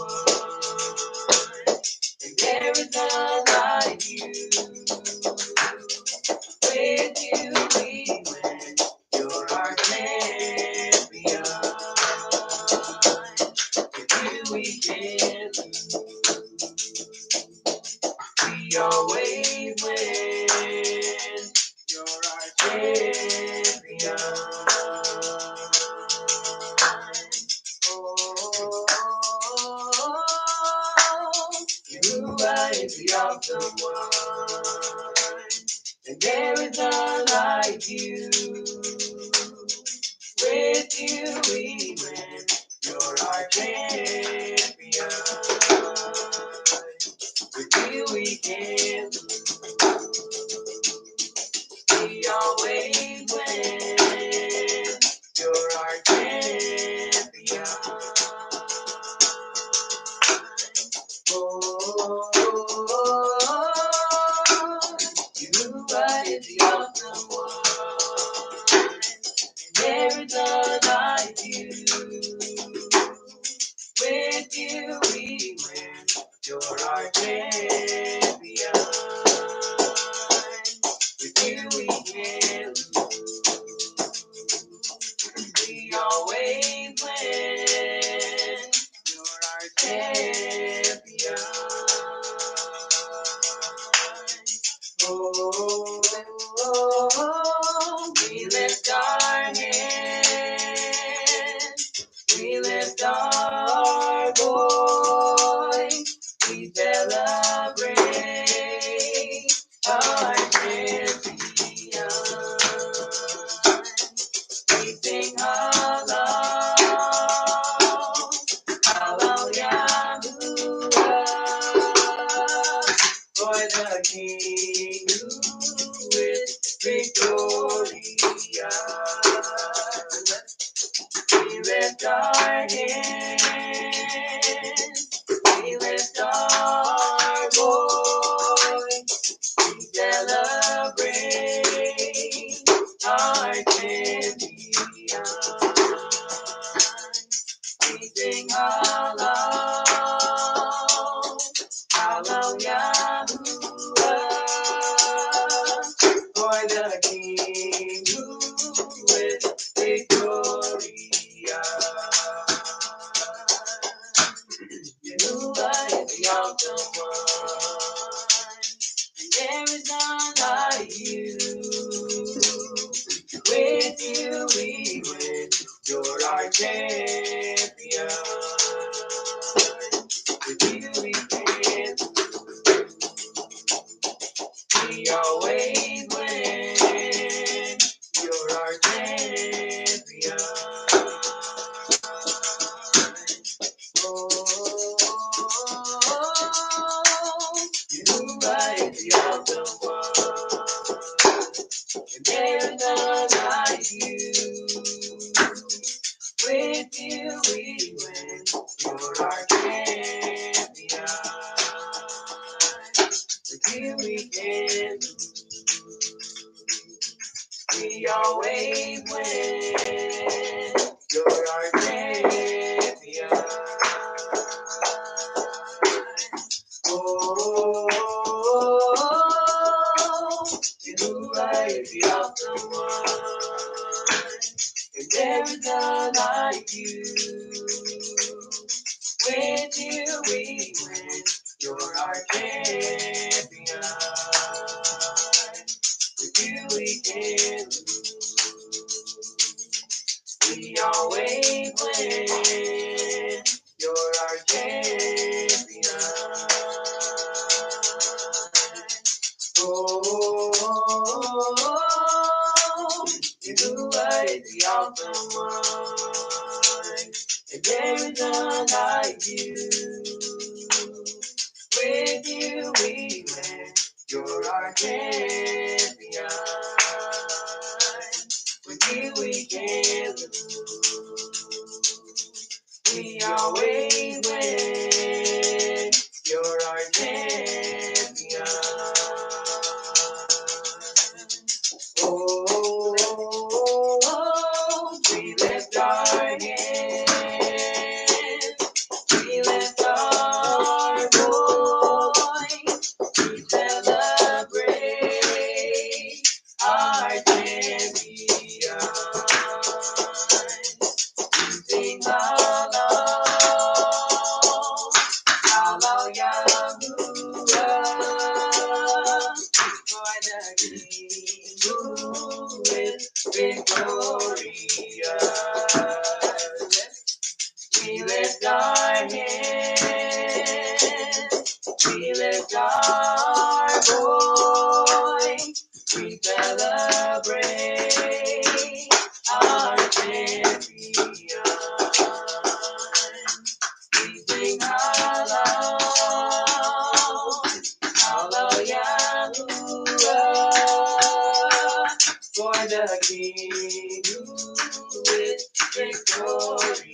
one, and there is none like you. With you we win, you're our champion. With you we can lose, we always win, you're our champion. Jehovah is the awesome one, and there is none like you. With you we win, you're our champion. With you we can lose, we always win, you're our champion. Jehovah is the awesome one, and there is none like you. With you we win, you're our champion. With you we can lose, we always win, you're our champion. We lift our hands, we lift our voice, we celebrate our champion. We sing hallelujah, for the King who is victorious. We lift our hands, we lift our voice, we celebrate our champion. We sing hallelujah, for the King who is victorious. Jehovah is the awesome one, and there is none like you. With you we win, you're our champion. With you we can, we always win, you're our champion. Jehovah is the awesome one, and there's none like you. With you we win, you're our champion. With you we can lose, we always win, you're our champion. Jehovah is the awesome one, and there is none like you. With you we win, you're our champion. With you we can lose, we always win, you're our champion. Jehovah is the awesome one, and there is none like you. With you we win, you're our champion. With you we can lose, we always win, you're the King who is victorious.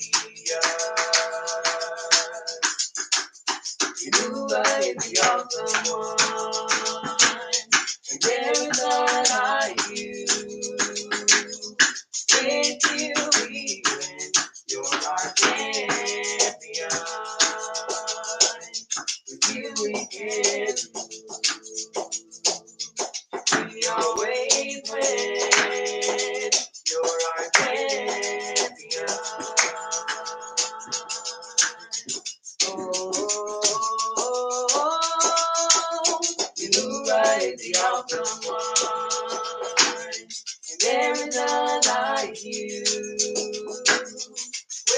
Yahuwah is the awesome one, and there is none like you. With you we win, you're our champion. With you we can, we always win, you're our champion. Yahuwah is the awesome one, and there is none like you.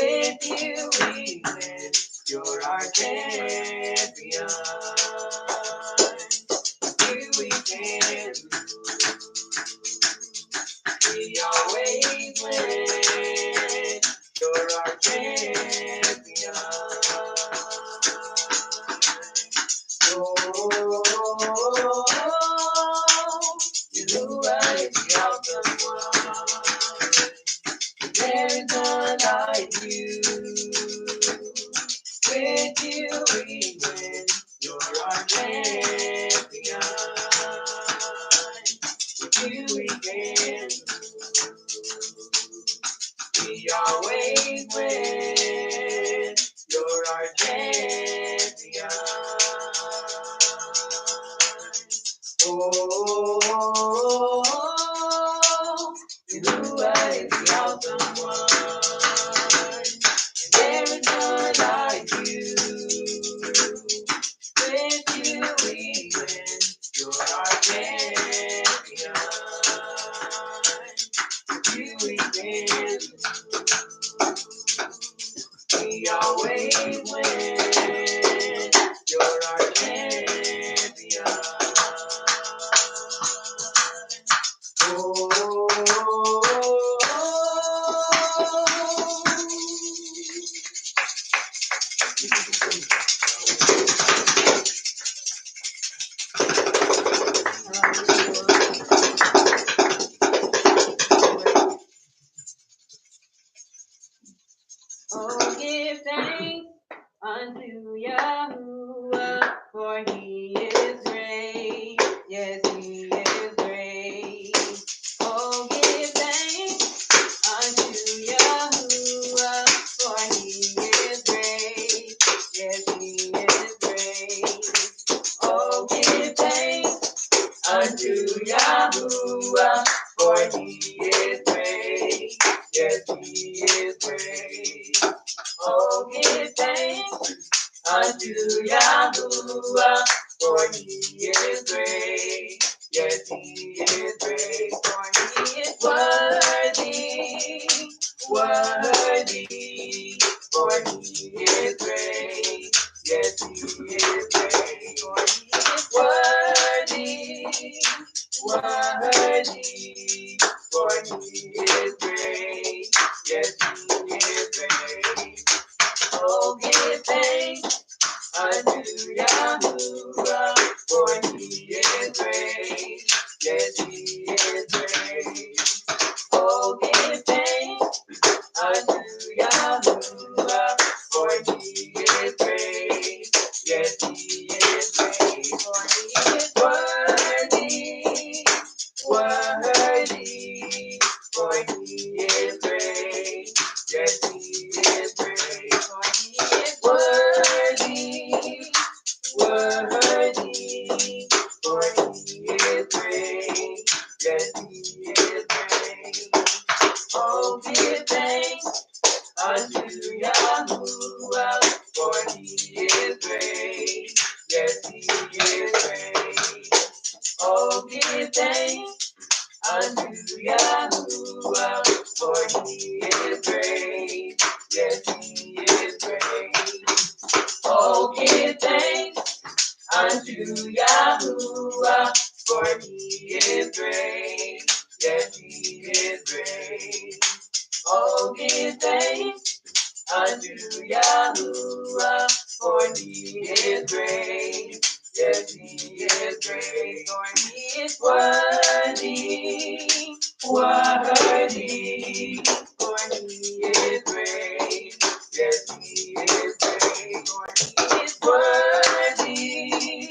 With you we win, you're our champion. With you we can, we always win, you're our champion. Yahuwah is the awesome one. There is none like you. With you we win. You're our champion. With you we can. We always win. You're our champion. Yahuwah is the awesome one, and there is none like you. With you we win, you're our champion. With you we win, we always win, you're our champion. Oh, give thanks unto Yahuwah, for he is great. Yes, he is great. Oh, give thanks unto Yahuwah, for he is great. Yes, he is great. Oh, give thanks unto Yahuwah, for he is great. Yes, he is great. Oh, give thanks unto Yahuwah, for he is great. Yes, he is great. For he is worthy, worthy. For he is great. Yes, he is great. For he is worthy, worthy. For he is great. Yes, he is great. Oh, give thanks unto Yahuwah, for he is great. Yes, he is great. Oh, give thanks unto Yahuwah, for he is great. Yes, he is great. For he is worthy, worthy. For he is great. Yes, he is great. For he is worthy, worthy. For he is great. Yes, he is great. Oh, give thanks unto Yahuwah, for he is great. Yes, he is great. Oh, give thanks unto Yahuwah, for he is great. Yes, he is great. Oh, give thanks unto Yahuwah, for he is great. Yes, he is great. Oh, give thanks unto Yahuwah, for he is great. Yes, he is great. For he is worthy, worthy. for he is worthy,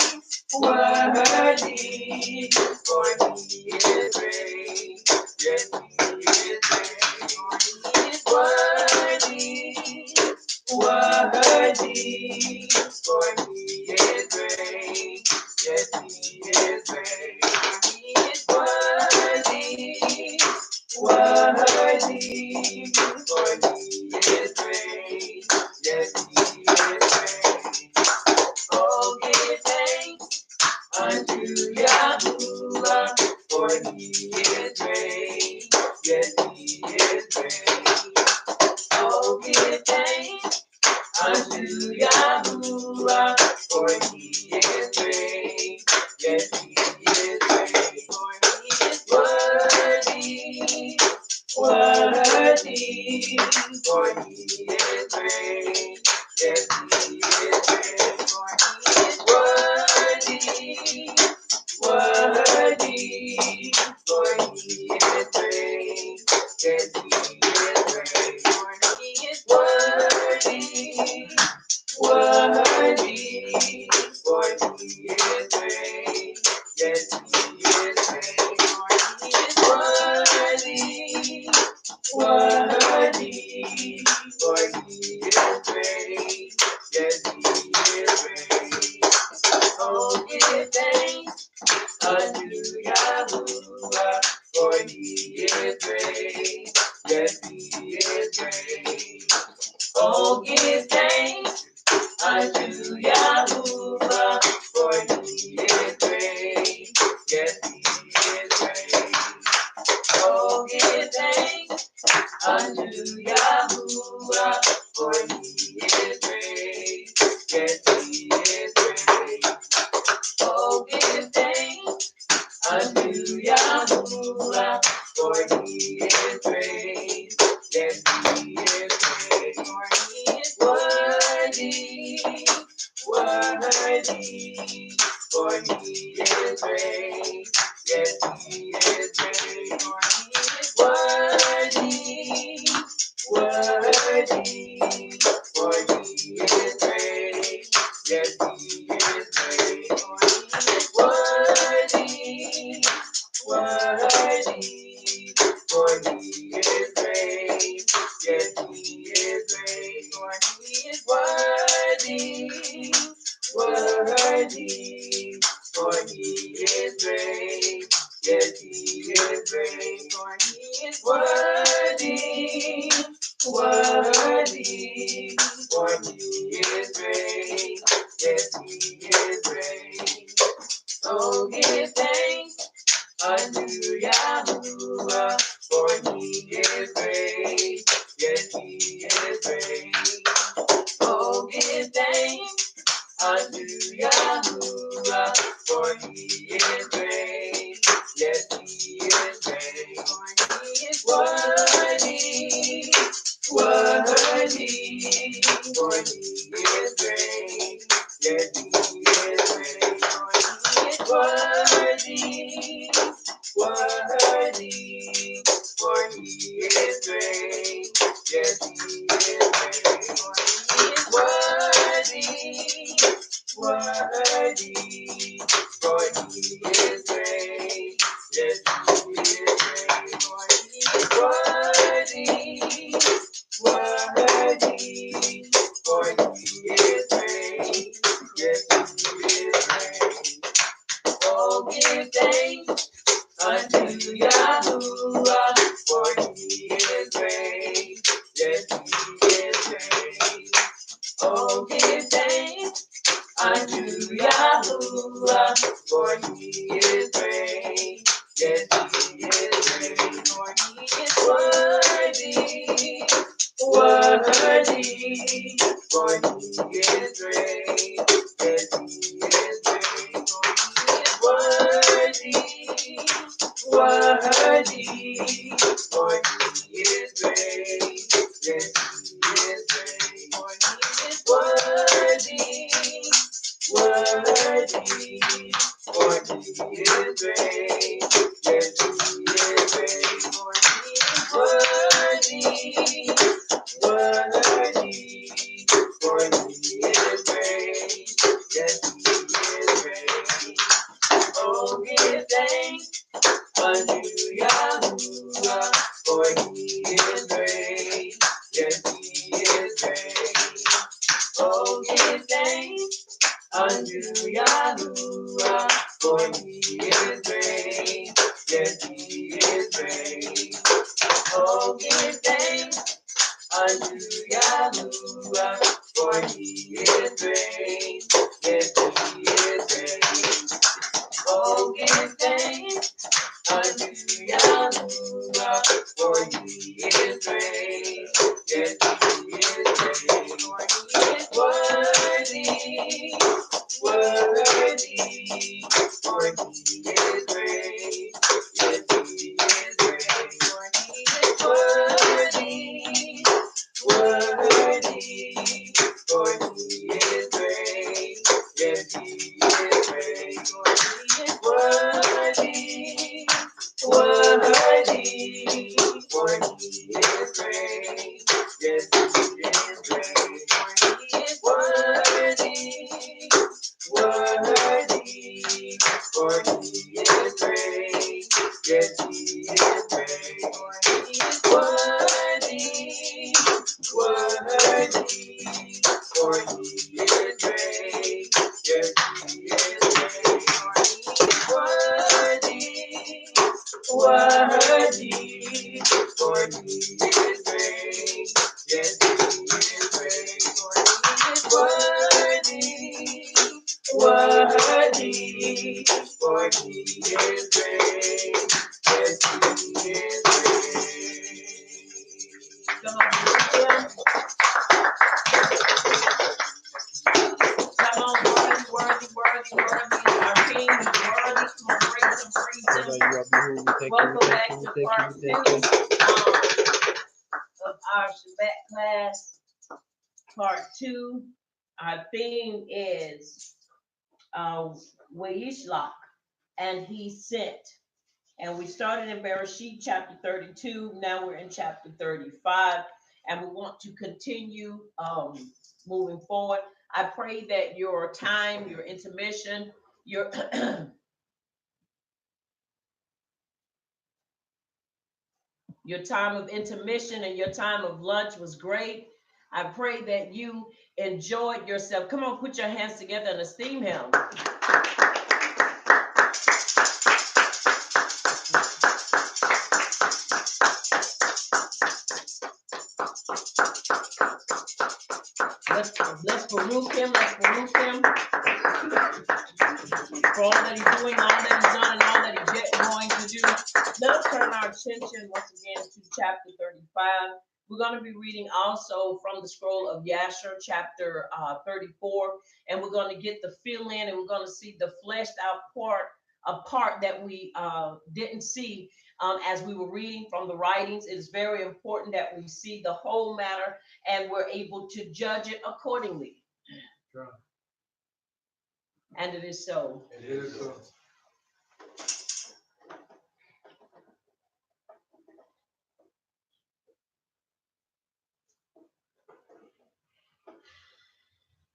worthy, for he is great. Yes, he is great, for he is worthy, worthy, for he is great. Yes, he is great, for he is worthy, worthy, for he is great. Yes, he is great. Oh, give thanks unto Yahuwah, for he is great. Yes, he is great. Oh, give thanks unto Yahuwah, for he is great. Yes, he is great. For he is worthy, worthy, for he is great. Yes, he is great. For he is worthy, worthy, for he is great. Yes, he is great. For he is worthy, worthy, for he is great. Yes, he is great. For he is worthy, worthy, for he is great. Yes, he is great. Oh, give thanks unto Yahuwah, for he is great. Yes, he is great. Oh, give thanks unto Yahuwah, for he is great. Yes, he is great. Oh, give thanks unto Yahuwah, for he is great. Yes, he is great. Oh, give thanks unto Yahuwah, for he is great. Yes, he is great. For he is worthy, worthy, for he is great. Yes, he is great. For he is worthy, worthy, for he is great. Yes, he is great. For he is worthy, worthy, for he is great. Yes, he is great. For he is worthy, worthy, for he is great. Yes, he is great. For he is worthy, worthy, for he is great. Yes, he is great. So give thanks unto Yahuwah, for he is great. Yes, he is great. Oh, give thanks unto Yahuwah, for he is great. Yes, he is great. For he is worthy, worthy, for he is great. Yes, he is great. For he is worthy, worthy, for he is great. Yes, he is great. For he is worthy, worthy, for he is great. Yes, he is great. For he is worthy, worthy, for he is great. Yes, he is great. Oh, give thanks unto Yahuwah, for he is great. Yes, he is great. Oh, give thanks unto Yahuwah, for he is great. Yes, he is great. For he is worthy, worthy, for he is great. Yes, he is great. For he is worthy, worthy, for he is great. Yes, he is great. For he is worthy, worthy, for he is thanks unto Yahuwah, for he is great. Yes, he is great. Oh, give thanks unto Yahuwah, for he is great. Yes, he is great. Oh, give thanks unto Yahuwah, for he is great. Yes, he is great. For he is worthy, worthy, for he is great. Yes, he is great. For he is worthy, worthy, for he is great. Yes, he is great. For he is worthy, worthy, for he is great. Yes, he is great. For he is worthy, worthy, for he is great. Yes, he is great. For he is worthy, worthy, for he is great. Yes, he is great. For he is worthy, worthy, for he is great. Yes, he is great. For he is worthy, worthy, for he is great. Yes, he is great. Come on, come on, worthy, worthy, worthy, worthy is our King. He's worthy. Come on, praise him, praise him. Welcome back to part 2 of our Shabbat class. Part 2. Our theme is Weishlach, and he sent. And we started in Bereshit chapter 32. Now we're in chapter 35. And we want to continue moving forward. I pray that your time, your intermission, your your time of intermission and your time of lunch was great. I pray that you enjoyed yourself. Come on, put your hands together and esteem him. Let's Baruch him. Let's Baruch him for all that he's doing, all that he's done, and all that he's yet going to do. Let us turn our attention once again to chapter 35. We're going to be reading also from the scroll of Yasher, chapter 34, and we're going to get the fill in, and we're going to see the fleshed out part that we didn't see as we were reading from the writings. It is very important that we see the whole matter and we're able to judge it accordingly. Sure. And it is so. It is so.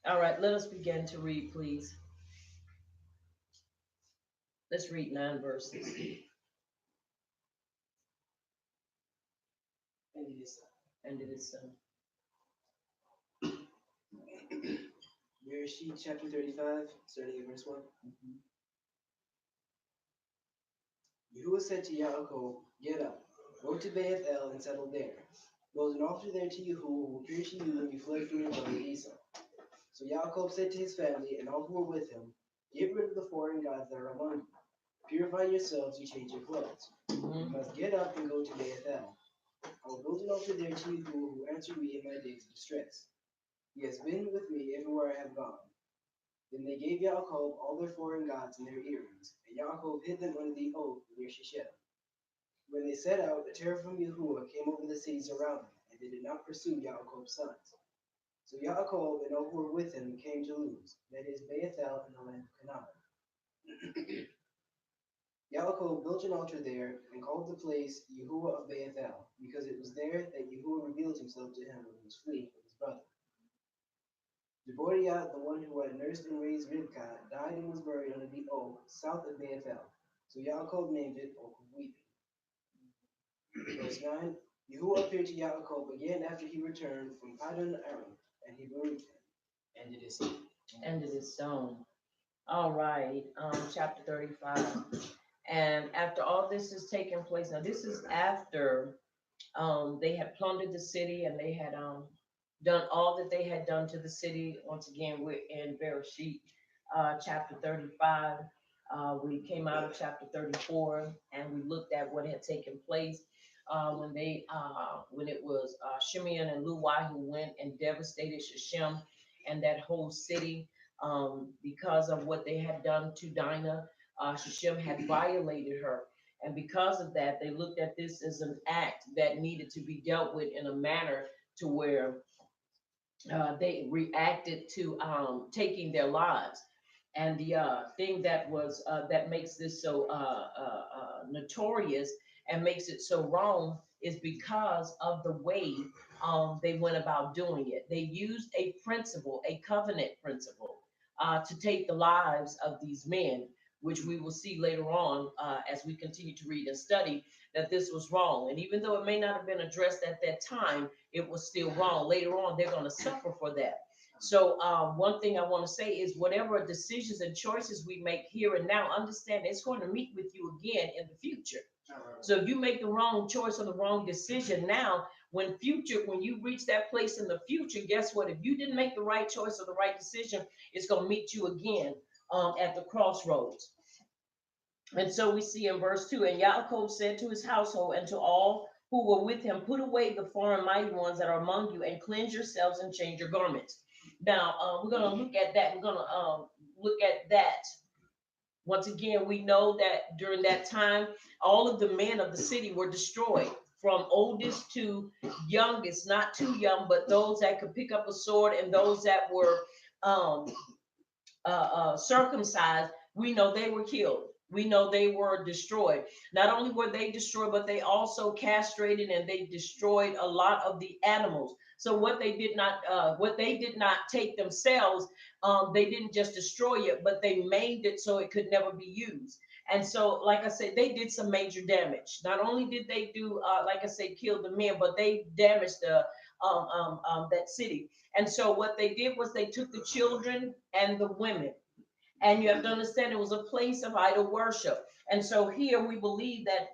All right, let us begin to read, please. Let's read 9 verses. And it is so. And it is so. Bereshit chapter 35, starting at verse 1. Yahuwah said to Yaakov, "Get up, go to Beth-el and settle there. Build an altar there to Yahuwah who will appear to you when you fled from your brother Esau." So Yaakov said to his family and all who were with him, "Get rid of the foreign gods that are among you. Purify yourselves and change your clothes. You must get up and go to Beth-el. I will build an altar there to Yahuwah who will answer me in my days of distress. He has been with me everywhere I have gone." Then they gave Yaakov all their foreign gods and their earrings, and Yaakov hid them under the oak near Shechem. When they set out, a terror from Yahuwah came over the cities around them, and they did not pursue Yaakov's sons. So Yaakov and all who were with him came to Luz, that is Beth-el in the land of Canaan. Yaakov built an altar there and called the place Yahuwah of Beth-el, because it was there that Yahuwah revealed himself to him when he was fleeing from his brother. Deborah, the one who had nursed and raised Rivkah, died and was buried under the oak south of Beth-el. So Yaakov named it Oak of Weeping. Verse 9, Yahuwah appeared to Yaakov again after he returned from Paddan Aram, and he buried him. And it is he. End of this song. All right, chapter 35. And after all this is taking place, now this is after they had plundered the city and they had done all that they had done to the city. Once again, we're in Bereshit, chapter 35. We came out of chapter 34 and we looked at what had taken place when it was Shimeon and Luai who went and devastated Shechem and that whole city because of what they had done to Dinah. Shechem had violated her. And because of that, they looked at this as an act that needed to be dealt with in a manner to where they reacted to taking their lives. And the thing that makes this so notorious and makes it so wrong is because of the way they went about doing it. They used a principle, a covenant principle, to take the lives of these men, which we will see later on as we continue to read and study that this was wrong. And even though it may not have been addressed at that time, it was still wrong. Later on, they're going to suffer for that. So, one thing I want to say is whatever decisions and choices we make here and now, understand it's going to meet with you again in the future. So if you make the wrong choice or the wrong decision now, when you reach that place in the future, guess what? If you didn't make the right choice or the right decision, it's going to meet you again at the crossroads. And so we see in verse 2, and Yaakov said to his household and to all who were with him, put away the foreign mighty ones that are among you and cleanse yourselves and change your garments. Now, we're going to look at that. We're going to look at that. Once again, we know that during that time, all of the men of the city were destroyed, from oldest to youngest, not too young, but those that could pick up a sword and those that were um, circumcised, we know they were killed. We know they were destroyed. Not only were they destroyed, but they also castrated and they destroyed a lot of the animals. So what they did not take themselves, they didn't just destroy it, but they maimed it so it could never be used. And so, like I said, they did some major damage. Not only did they do, like I said, kill the men, but they damaged that city. And so what they did was they took the children and the women. And you have to understand it was a place of idol worship. And so here we believe that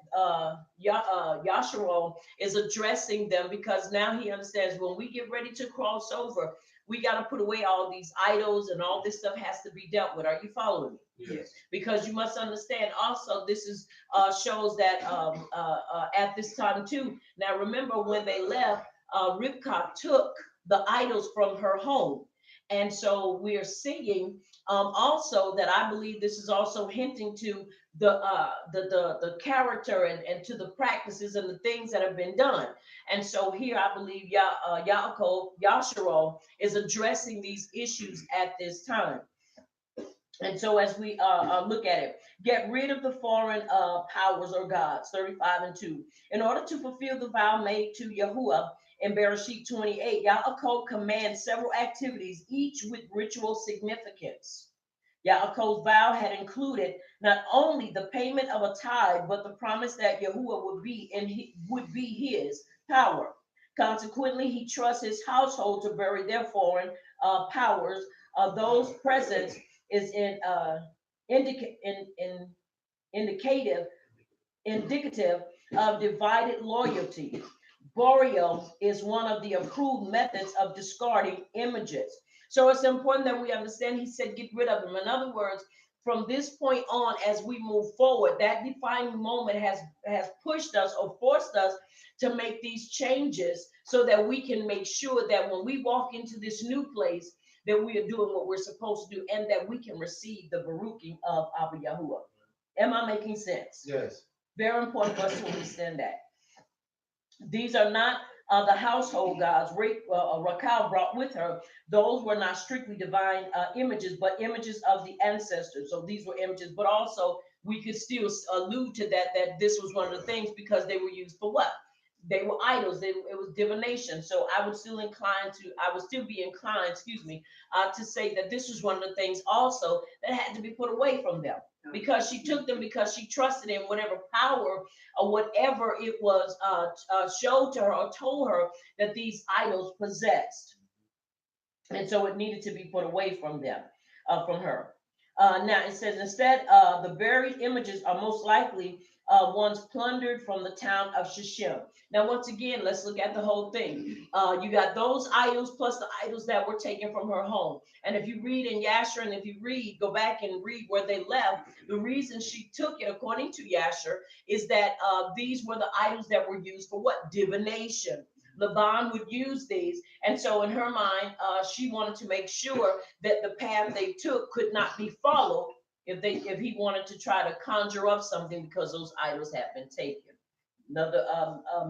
Yasharal is addressing them because now he understands when we get ready to cross over, we got to put away all these idols and all this stuff has to be dealt with. Are you following me? Yes. Because you must understand also this is shows that at this time too. Now remember when they left, Rivkah took the idols from her home. And so we're seeing also that I believe this is also hinting to the character and to the practices and the things that have been done. And so here I believe Yaakov Yasharo is addressing these issues at this time. And so as we look at it, get rid of the foreign powers or gods, 35 and 2. In order to fulfill the vow made to Yahuwah in Bereshit 28, Yaakov commands several activities, each with ritual significance. Yaakov's vow had included not only the payment of a tithe, but the promise that Yahuwah would be his power. Consequently, he trusts his household to bury their foreign powers. Those present is indicative indicative of divided loyalty. Burial is one of the approved methods of discarding images. So it's important that we understand he said get rid of them. In other words, from this point on, as we move forward, that defining moment has pushed us or forced us to make these changes so that we can make sure that when we walk into this new place, that we are doing what we're supposed to do and that we can receive the Baruching of Abba Yahuwah. Am I making sense? Yes. Very important for us to understand that. These are not the household gods Raquel brought with her. Those were not strictly divine images, but images of the ancestors. So these were images, but also we could still allude to that this was one of the things because they were used for what? They were idols. It was divination. So I would still be inclined, excuse me, to say that this was one of the things also that had to be put away from them because she took them because she trusted in whatever power or whatever it was showed to her or told her that these idols possessed. and so it needed to be put away from them, from her. Now it says instead, the buried images are most likely ones plundered from the town of Shechem. Now, once again, let's look at the whole thing. You got those idols plus the idols that were taken from her home. And if you read in Yasher, and if you read, go back and read where they left, the reason she took it, according to Yasher, is that these were the idols that were used for what? Divination. Laban would use these, and so in her mind, she wanted to make sure that the path they took could not be followed if he wanted to try to conjure up something because those idols had been taken. Another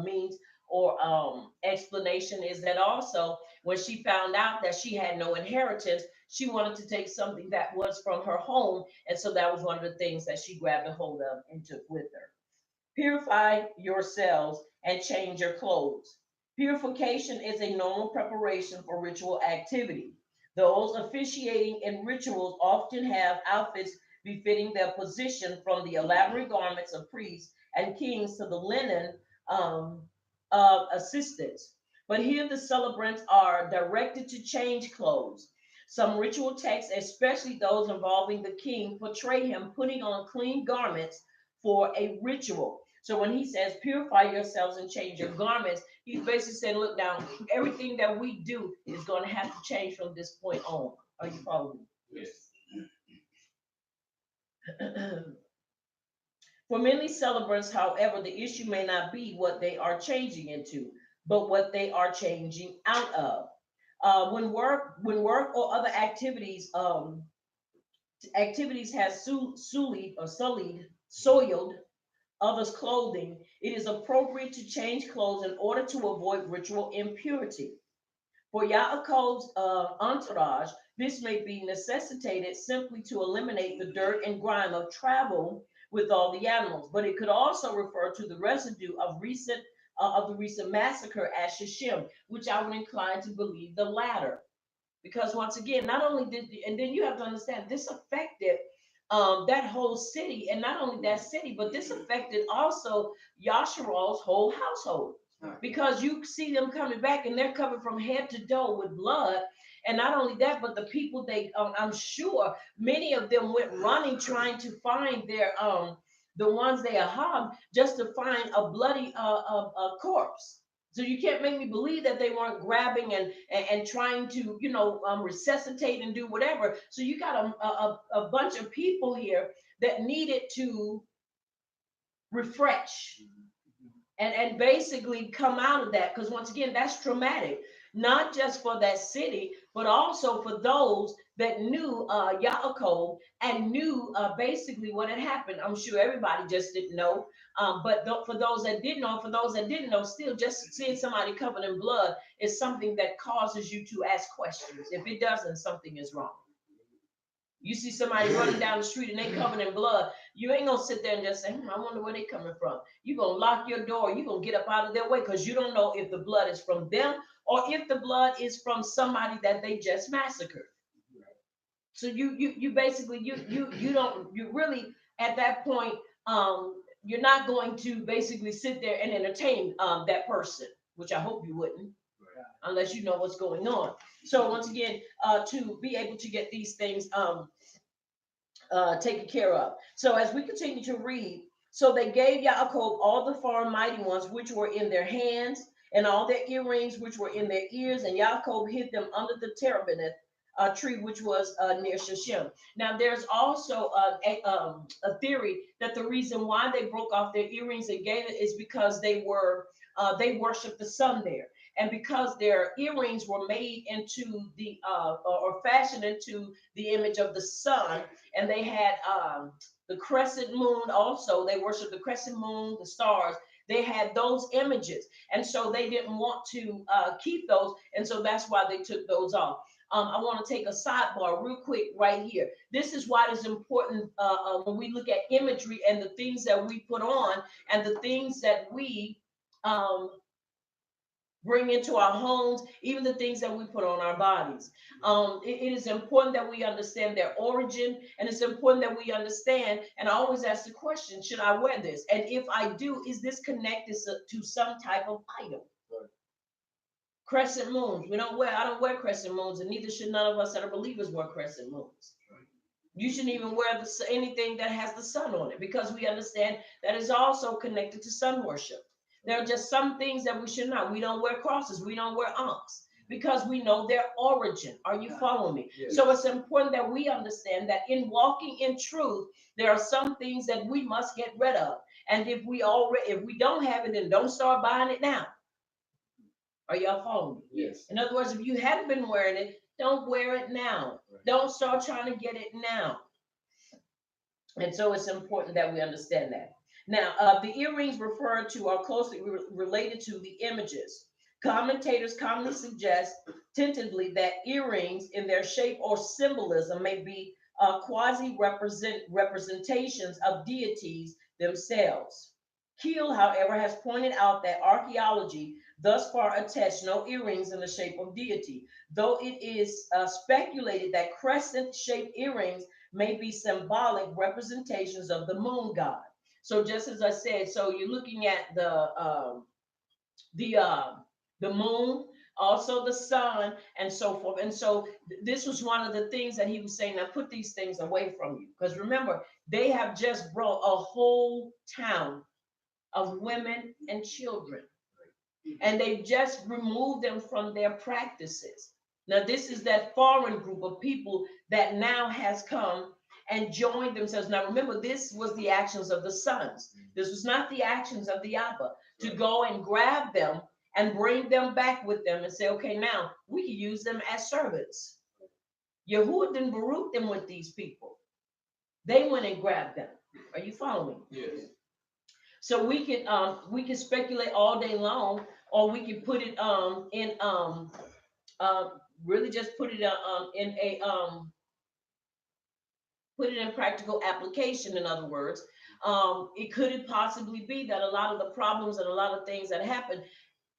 means or explanation is that also when she found out that she had no inheritance, she wanted to take something that was from her home, and so that was one of the things that she grabbed a hold of and took with her. Purify yourselves and change your clothes. Purification is a normal preparation for ritual activity. Those officiating in rituals often have outfits befitting their position, from the elaborate garments of priests and kings to the linen of assistants. But here the celebrants are directed to change clothes. Some ritual texts, especially those involving the king, portray him putting on clean garments for a ritual. So when he says purify yourselves and change your garments, he's basically saying, look, now everything that we do is going to have to change from this point on. Are you following me? Yes. For many celebrants, however, the issue may not be what they are changing into, but what they are changing out of. When work or other activities has sullied or soiled others' clothing, it is appropriate to change clothes in order to avoid ritual impurity. For Yaakov's entourage, this may be necessitated simply to eliminate the dirt and grime of travel with all the animals, but it could also refer to the residue of the recent massacre at Shechem, which I would incline to believe the latter. Because once again, not only and then you have to understand, this affected that whole city, and not only that city, but this affected also Yasharal's whole household, because you see them coming back and they're covered from head to toe with blood. And not only that, but the people I'm sure many of them went running trying to find the ones they harmed, just to find a bloody corpse. So you can't make me believe that they weren't grabbing and trying to, resuscitate and do whatever. So you got a bunch of people here that needed to refresh and basically come out of that, because once again, that's traumatic, not just for that city, but also for those that knew Yaakov and knew basically what had happened. I'm sure everybody just didn't know, but for those that did know, for those that didn't know, still just seeing somebody covered in blood is something that causes you to ask questions. If it doesn't, something is wrong. You see somebody running down the street and they covered in blood, you ain't gonna sit there and just say, I wonder where they coming from. You're gonna lock your door, you're gonna get up out of their way, because you don't know if the blood is from them or if the blood is from somebody that they just massacred. So you basically you don't, you really at that point, you're not going to basically sit there and entertain that person, which I hope you wouldn't, unless you know what's going on. So once again, to be able to get these things taken care of. So as we continue to read, so they gave Yaakov all the foreign mighty ones which were in their hands, and all their earrings which were in their ears, and Yaakov hid them under the terebinth tree which was near Shechem. Now there's also a theory that the reason why they broke off their earrings and gave it is because they worshiped the sun there, and because their earrings were made into the or fashioned into the image of the sun, and they had the crescent moon also. They worshiped the crescent moon, the stars. They had those images, and so they didn't want to keep those, and so that's why they took those off. I want to take a sidebar real quick right here. This is why it's important when we look at imagery and the things that we put on and the things that we um, bring into our homes, even the things that we put on our bodies. It is important that we understand their origin, and it's important that we understand. And I always ask the question, should I wear this? And if I do, is this connected to some type of idol? Crescent moons. I don't wear crescent moons, and neither should none of us that are believers wear crescent moons. You shouldn't even wear anything that has the sun on it, because we understand that is also connected to sun worship. There are just some things that we should not. We don't wear crosses. We don't wear ankhs because we know their origin. Are you following me? Yes. So it's important that we understand that in walking in truth, there are some things that we must get rid of. And if we don't have it, then don't start buying it now. Are y'all following me? Yes. In other words, if you hadn't been wearing it, don't wear it now. Right. Don't start trying to get it now. And so it's important that we understand that. Now, the earrings referred to are closely related to the images. Commentators commonly suggest tentatively that earrings in their shape or symbolism may be representations of deities themselves. Keel, however, has pointed out that archaeology thus far attached no earrings in the shape of deity, though it is speculated that crescent-shaped earrings may be symbolic representations of the moon god. So just as I said, so you're looking at the moon, also the sun, and so forth. And so this was one of the things that he was saying. Now put these things away from you, because remember, they have just brought a whole town of women and children, and they've just removed them from their practices. Now this is that foreign group of people that now has come and joined themselves. Now remember, this was the actions of the sons. This was not the actions of the Abba, to go and grab them and bring them back with them and say, okay, now we can use them as servants. Yahuwah didn't baruch them with these people. They went and grabbed them. Are you following? Yes. So we can speculate all day long, or we can put it really just put it in a put it in practical application. In other words, it could possibly be that a lot of the problems and a lot of things that happened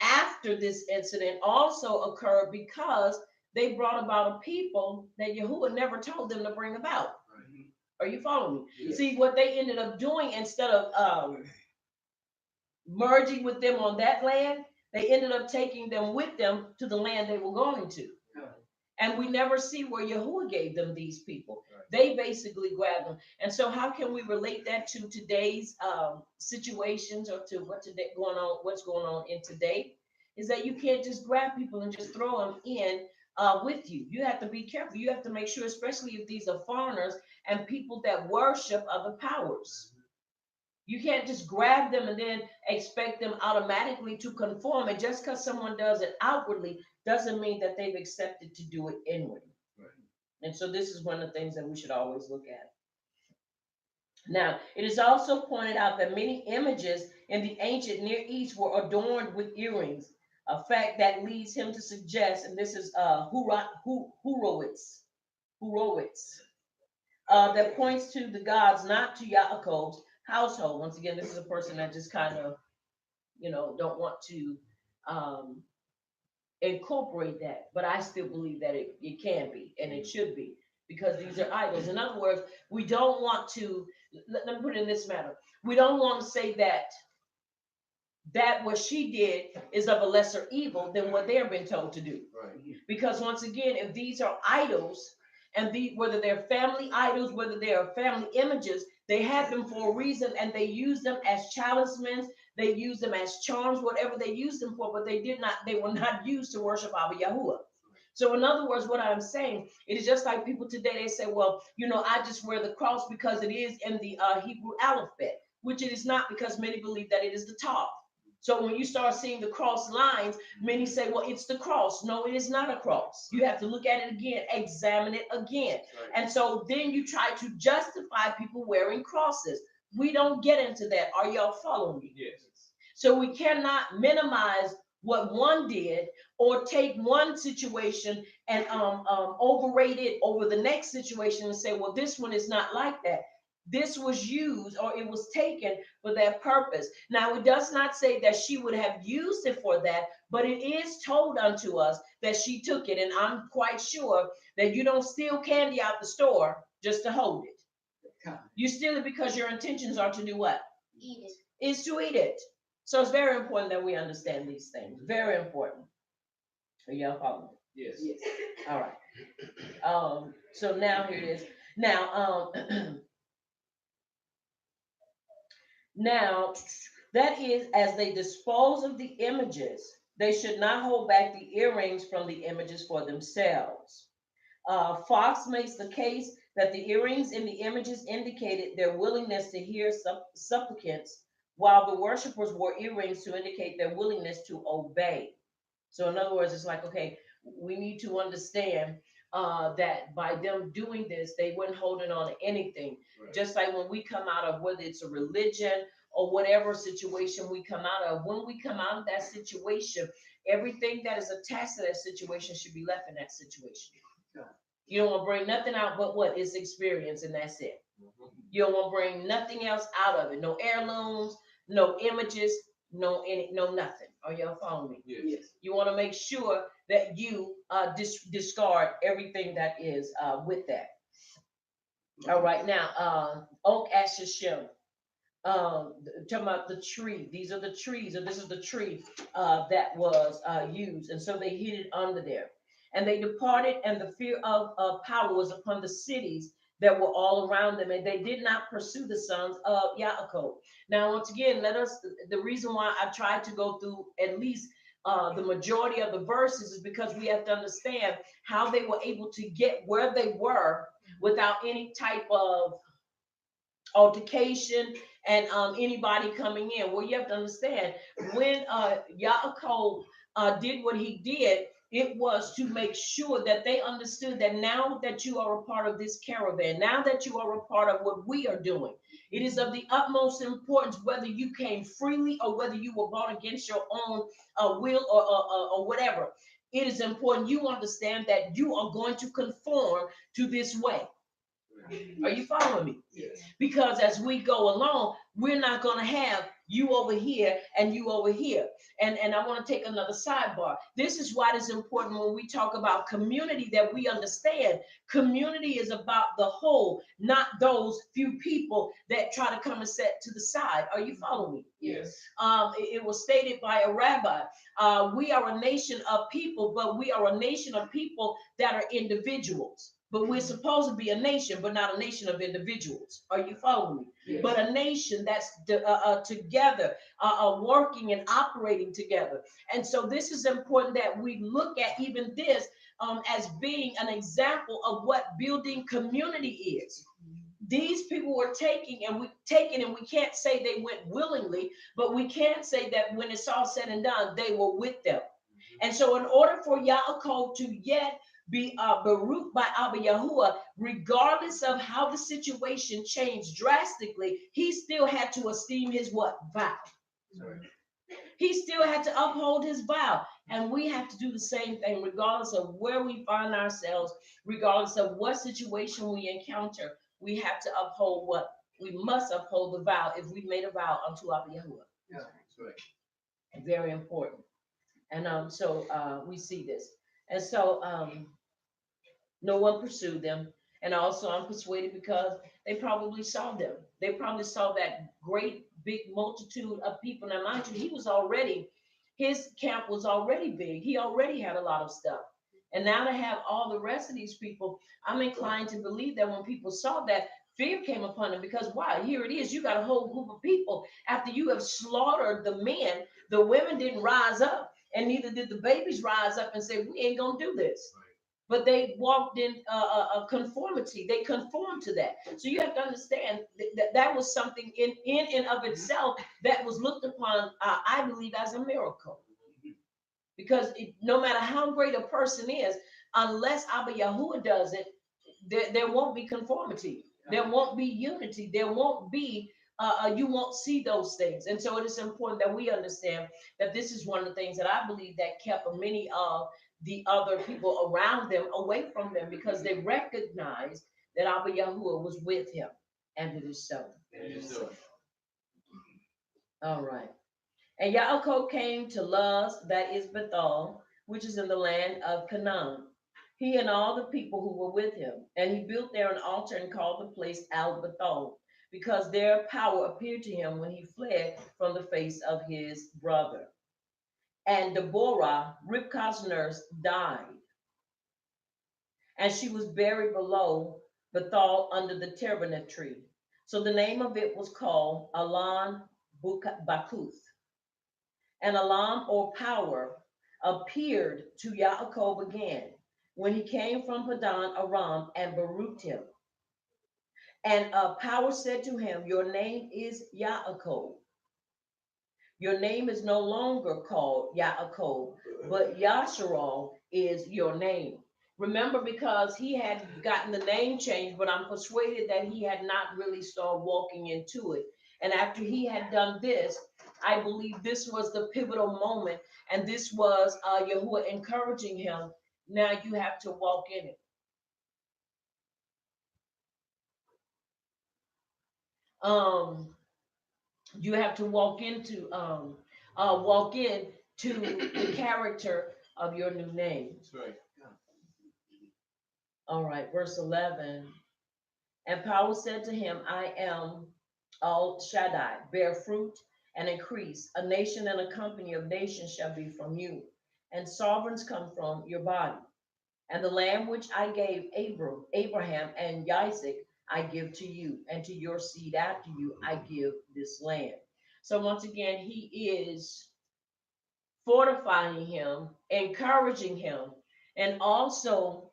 after this incident also occurred because they brought about a people that Yahuwah never told them to bring about. Right. Are you following me? Yes. See, what they ended up doing, instead of merging with them on that land, they ended up taking them with them to the land they were going to. And we never see where Yahuwah gave them these people. Right. They basically grabbed them. And so how can we relate that to today's situations, or to what's going on in today? Is that you can't just grab people and just throw them in with you. You have to be careful. You have to make sure, especially if these are foreigners and people that worship other powers. You can't just grab them and then expect them automatically to conform. And just because someone does it outwardly doesn't mean that they've accepted to do it inwardly. Right. And so this is one of the things that we should always look at. Now, it is also pointed out that many images in the ancient Near East were adorned with earrings, a fact that leads him to suggest, and this is Horowitz, that points to the gods, not to Yaakov's household. Once again, this is a person that just kind of, don't want to incorporate that, but I still believe that it can be, and it should be, because these are idols. In other words, we don't want to, let me put it in this matter, we don't want to say that what she did is of a lesser evil than what they're being told to do. Right. Because once again, if these are idols, and whether they're family idols, whether they are family images, they have them for a reason, and they use them as talismans, they use them as charms, whatever they use them for, but they were not used to worship Abba Yahuwah. So in other words, what I'm saying, it is just like people today, they say, well, I just wear the cross because it is in the Hebrew alphabet, which it is not, because many believe that it is the Tav. So when you start seeing the cross lines, many say, well, it's the cross. No, it is not a cross. You have to look at it again, examine it again. Right. And so then you try to justify people wearing crosses. We don't get into that. Are y'all following me? Yes. So we cannot minimize what one did, or take one situation and overrate it over the next situation and say, well, this one is not like that. This was used, or it was taken for that purpose. Now, it does not say that she would have used it for that, but it is told unto us that she took it. And I'm quite sure that you don't steal candy out the store just to hold it. You steal it because your intentions are to do what? Eat it. Is to eat it. So it's very important that we understand these things. Very important. Are y'all following? Yes. Yes. All right. So now here it is. Now, now that is as they dispose of the images, they should not hold back the earrings from the images for themselves. Fox makes the case that the earrings in the images indicated their willingness to hear supplicants, while the worshippers wore earrings to indicate their willingness to obey. So, in other words, it's like, okay, we need to understand that by them doing this, they weren't holding on to anything. Right. Just like when we come out of whether it's a religion or whatever situation we come out of, when we come out of that situation, everything that is attached to that situation should be left in that situation. You don't want to bring nothing out but what is experience, and that's it. You don't want to bring nothing else out of it. No heirlooms, no images, no nothing. Are y'all following me? Yes. Yes. You want to make sure that you discard everything that is with that. All right, now oak ashishim. Talking about the tree. These are the trees, or this is the tree that was used, and so they hid it under there. And they departed, and the fear of power was upon the cities that were all around them, and they did not pursue the sons of Yaakov. Now, once again, the reason why I tried to go through at least the majority of the verses is because we have to understand how they were able to get where they were without any type of altercation and anybody coming in. Well, you have to understand when Yaakov did what he did, it was to make sure that they understood that now that you are a part of this caravan, now that you are a part of what we are doing, it is of the utmost importance whether you came freely or whether you were bought against your own will or whatever. It is important you understand that you are going to conform to this way. Are you following me? Yes. Because as we go along, we're not going to have you over here and you over here. And I want to take another sidebar. This is why it's important when we talk about community that we understand community is about the whole, not those few people that try to come and set to the side. Are you following me? Yes. It was stated by a rabbi. We are a nation of people, but we are a nation of people that are individuals. But we're supposed to be a nation, but not a nation of individuals. Are you following me? Yes. But a nation that's together, working and operating together. And so this is important that we look at even this as being an example of what building community is. These people were taking and we can't say they went willingly, but we can say that when it's all said and done, they were with them. And so in order for Yaakov to yet be Baruch by Abba Yahuwah, regardless of how the situation changed drastically, he still had to esteem his what? Vow. Sorry. He still had to uphold his vow. And we have to do the same thing, regardless of where we find ourselves, regardless of what situation we encounter. We have to uphold what? We must uphold the vow if we made a vow unto Abba Yahuwah. Yeah. That's right. Very important. And so we see this. And so no one pursued them. And also, I'm persuaded because they probably saw them. They probably saw that great big multitude of people. Now, mind you, his camp was already big. He already had a lot of stuff. And now to have all the rest of these people, I'm inclined to believe that when people saw that, fear came upon them because why? Here it is. You got a whole group of people. After you have slaughtered the men, the women didn't rise up, and neither did the babies rise up and say, we ain't going to do this. But they walked in a conformity. They conformed to that. So you have to understand that was something in and of itself that was looked upon, I believe, as a miracle. Because no matter how great a person is, unless Abba Yahuwah does it, there won't be conformity. There won't be unity. There won't be, you won't see those things. And so it is important that we understand that this is one of the things that I believe that kept many of the other people around them away from them because they recognized that Abba Yahuwah was with him. And it is so. It is so. All right. And Yaakov came to Luz, that is Bethel, which is in the land of Canaan. He and all the people who were with him. And he built there an altar and called the place Al Bethel, because their power appeared to him when he fled from the face of his brother. And Deborah, Ribkah's nurse, died, and she was buried below Bethel under the terebinth tree. So the name of it was called Alon Bakuth. And Elam, or power, appeared to Yaakov again when he came from Padan Aram and bereaved him. And power said to him, "Your name is Yaakov. Your name is no longer called Yaakov, but Yasharal is your name." Remember, because he had gotten the name changed, but I'm persuaded that he had not really started walking into it. And after he had done this, I believe this was the pivotal moment, and this was Yahuwah encouraging him. Now you have to walk in it. Um, you have to walk in to the character of your new name. That's right. All right, verse 11. And power said to him, "I am Al Shaddai, bear fruit and increase. A nation and a company of nations shall be from you, and sovereigns come from your body. And the land which I gave Abraham and Isaac, I give to you, and to your seed after you, I give this land." So once again, he is fortifying him, encouraging him, and also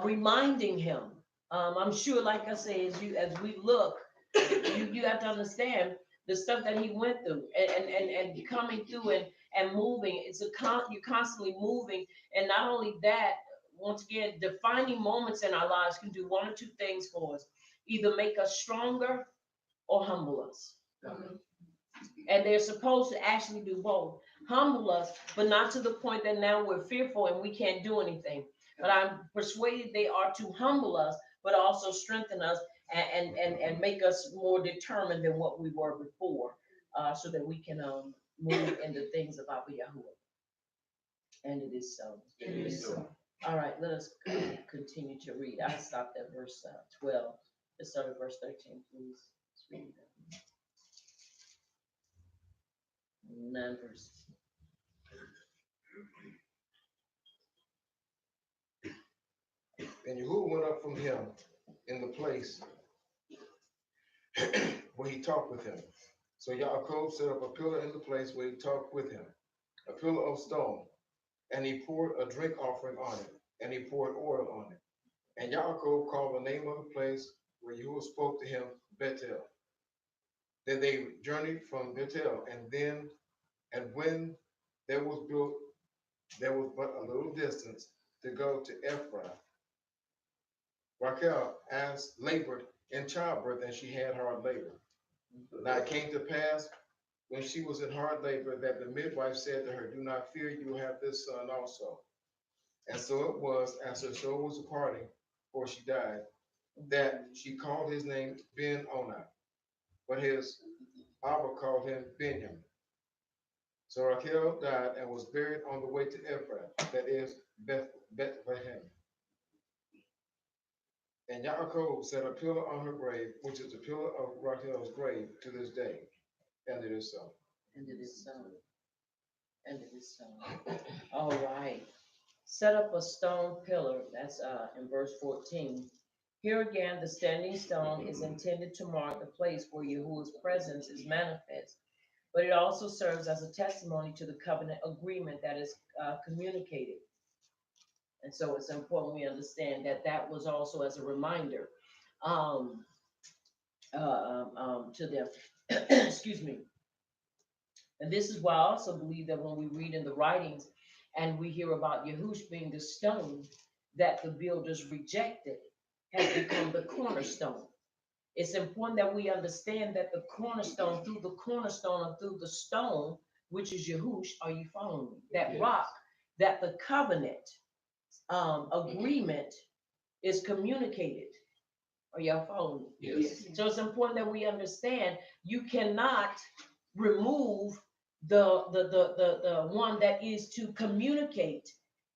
reminding him. I'm sure, like I say, as we look, you have to understand the stuff that he went through, and coming through, and moving. You're constantly moving, and not only that. Once again, defining moments in our lives can do one or two things for us: either make us stronger or humble us. And they're supposed to actually do both. Humble us, but not to the point that now we're fearful and we can't do anything. But I'm persuaded they are to humble us, but also strengthen us, and make us more determined than what we were before, so that we can move in the things of Abba Yahuwah. And it is so. It is so. All right, let us continue to read. I stopped at verse 12. Let's start at verse 13, please. Let's read that. 9 verses. And Yahuwah went up from him in the place where he talked with him. So Yaakov set up a pillar in the place where he talked with him, a pillar of stone, and he poured a drink offering on it, and he poured oil on it. And Yaakov called the name of the place where Yahuwah spoke to him Bethel. Then they journeyed from Bethel, and when there was but a little distance to go to Ephraim. Rachel labored in childbirth, and she had hard labor. Now it came to pass, when she was in hard labor, that the midwife said to her, "Do not fear, you will have this son also." And so it was, as her soul was departing, for she died, that she called his name Ben-Oni, but his Abba called him Benjamin. So Rachel died and was buried on the way to Ephraim, that is Bethlehem. And Yaakov set a pillar on her grave, which is the pillar of Rachel's grave to this day. And it is so. And it is so. And it is so. All right. Set up a stone pillar. That's in verse 14. Here again, the standing stone is intended to mark the place where Yahuwah's presence is manifest, but it also serves as a testimony to the covenant agreement that is communicated. And so it's important we understand that that was also as a reminder um, to them. Excuse me. And this is why I also believe that when we read in the writings and we hear about Yahush being the stone that the builders rejected has become the cornerstone. It's important that we understand that the cornerstone, through the cornerstone or through the stone, which is Yahush, are you following me? That rock, that the covenant agreement is communicated. Are y'all following me? Yes. So it's important that we understand you cannot remove the one that is to communicate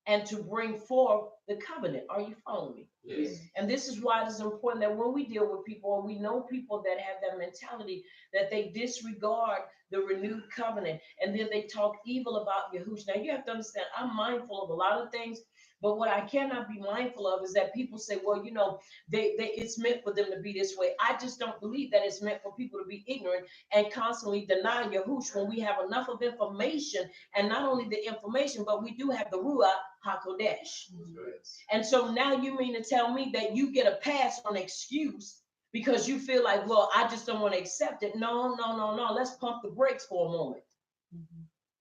and to bring forth the covenant. Are you following me? Yes. And this is why it is important that when we deal with people, or we know people that have that mentality, that they disregard the renewed covenant, and then they talk evil about Yahushua. Now you have to understand, I'm mindful of a lot of things, but what I cannot be mindful of is that people say, well, you know, they it's meant for them to be this way. I just don't believe that it's meant for people to be ignorant and constantly deny Yahushua when we have enough of information, and not only the information, but we do have the Ruach HaKodesh. And so now you mean to tell me that you get a pass on excuse because you feel like, well, I just don't want to accept it. No, no, no, no. Let's pump the brakes for a moment.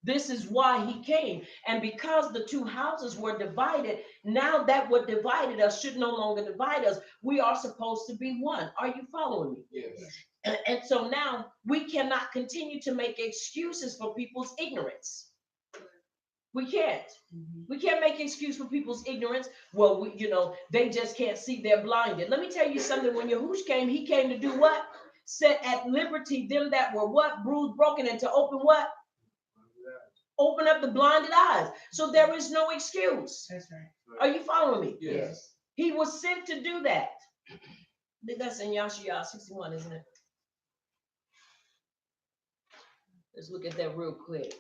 This is why he came. And because the two houses were divided, now that what divided us should no longer divide us. We are supposed to be one. Are you following me? Yes. And so now we cannot continue to make excuses for people's ignorance. We can't. We can't make excuse for people's ignorance. Well, they just can't see, they're blinded. Let me tell you something. When Yahushua came, he came to do what? Set at liberty them that were what? Bruised, broken, and to open what? Open up the blinded eyes. So there is no excuse. That's right. Are you following me? Yes. He was sent to do that. I think that's in Yashiyah 61, isn't it? Let's look at that real quick.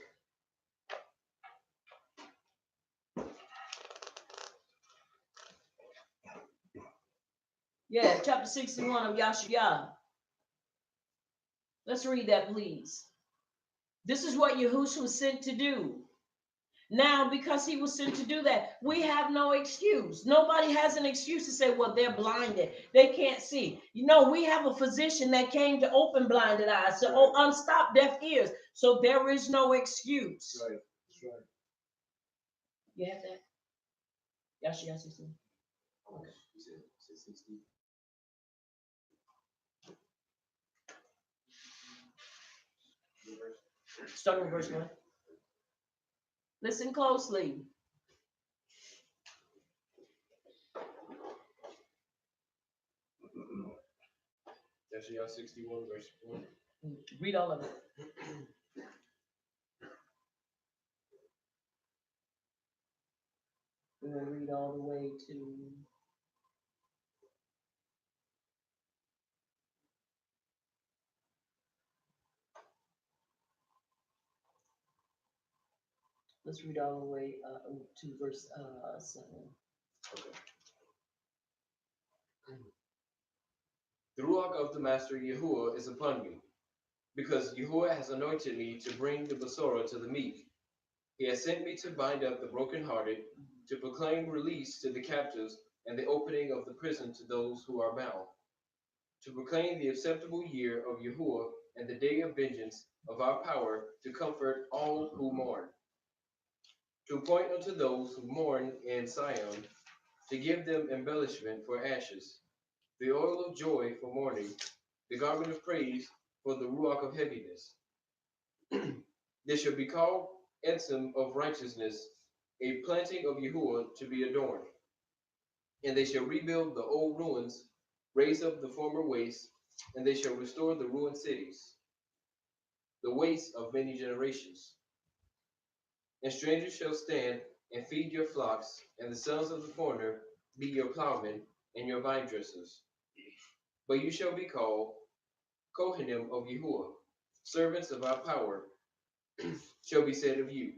Yeah, chapter 61 of Yashiyah. Let's read that, please. This is what Yahushua was sent to do. Now, because he was sent to do that, we have no excuse. Nobody has an excuse to say, well, they're blinded. They can't see. We have a physician that came to open blinded eyes, to unstop deaf ears. So there is no excuse. Right. That's right. You have that? Yashiyah 61. Okay. You said 60. Starting with verse 1. Listen closely. Yashiyah 61, verse 1. Read all of it. We're going to read all the way to... Let's read all the way to verse 7. Okay. The Ruach of the Master Yahuwah is upon me, because Yahuwah has anointed me to bring the Besorah to the meek. He has sent me to bind up the brokenhearted, to proclaim release to the captives, and the opening of the prison to those who are bound, to proclaim the acceptable year of Yahuwah and the day of vengeance of our power, to comfort all who mourn, to appoint unto those who mourn in Sion, to give them embellishment for ashes, the oil of joy for mourning, the garment of praise for the ruach of heaviness. They shall be called ensign of righteousness, a planting of Yahuwah to be adorned. And they shall rebuild the old ruins, raise up the former wastes, and they shall restore the ruined cities, the waste of many generations. And strangers shall stand and feed your flocks, and the sons of the foreigner be your plowmen and your vine dressers. But you shall be called Kohanim of Yahuwah, servants of our power, shall be said of you.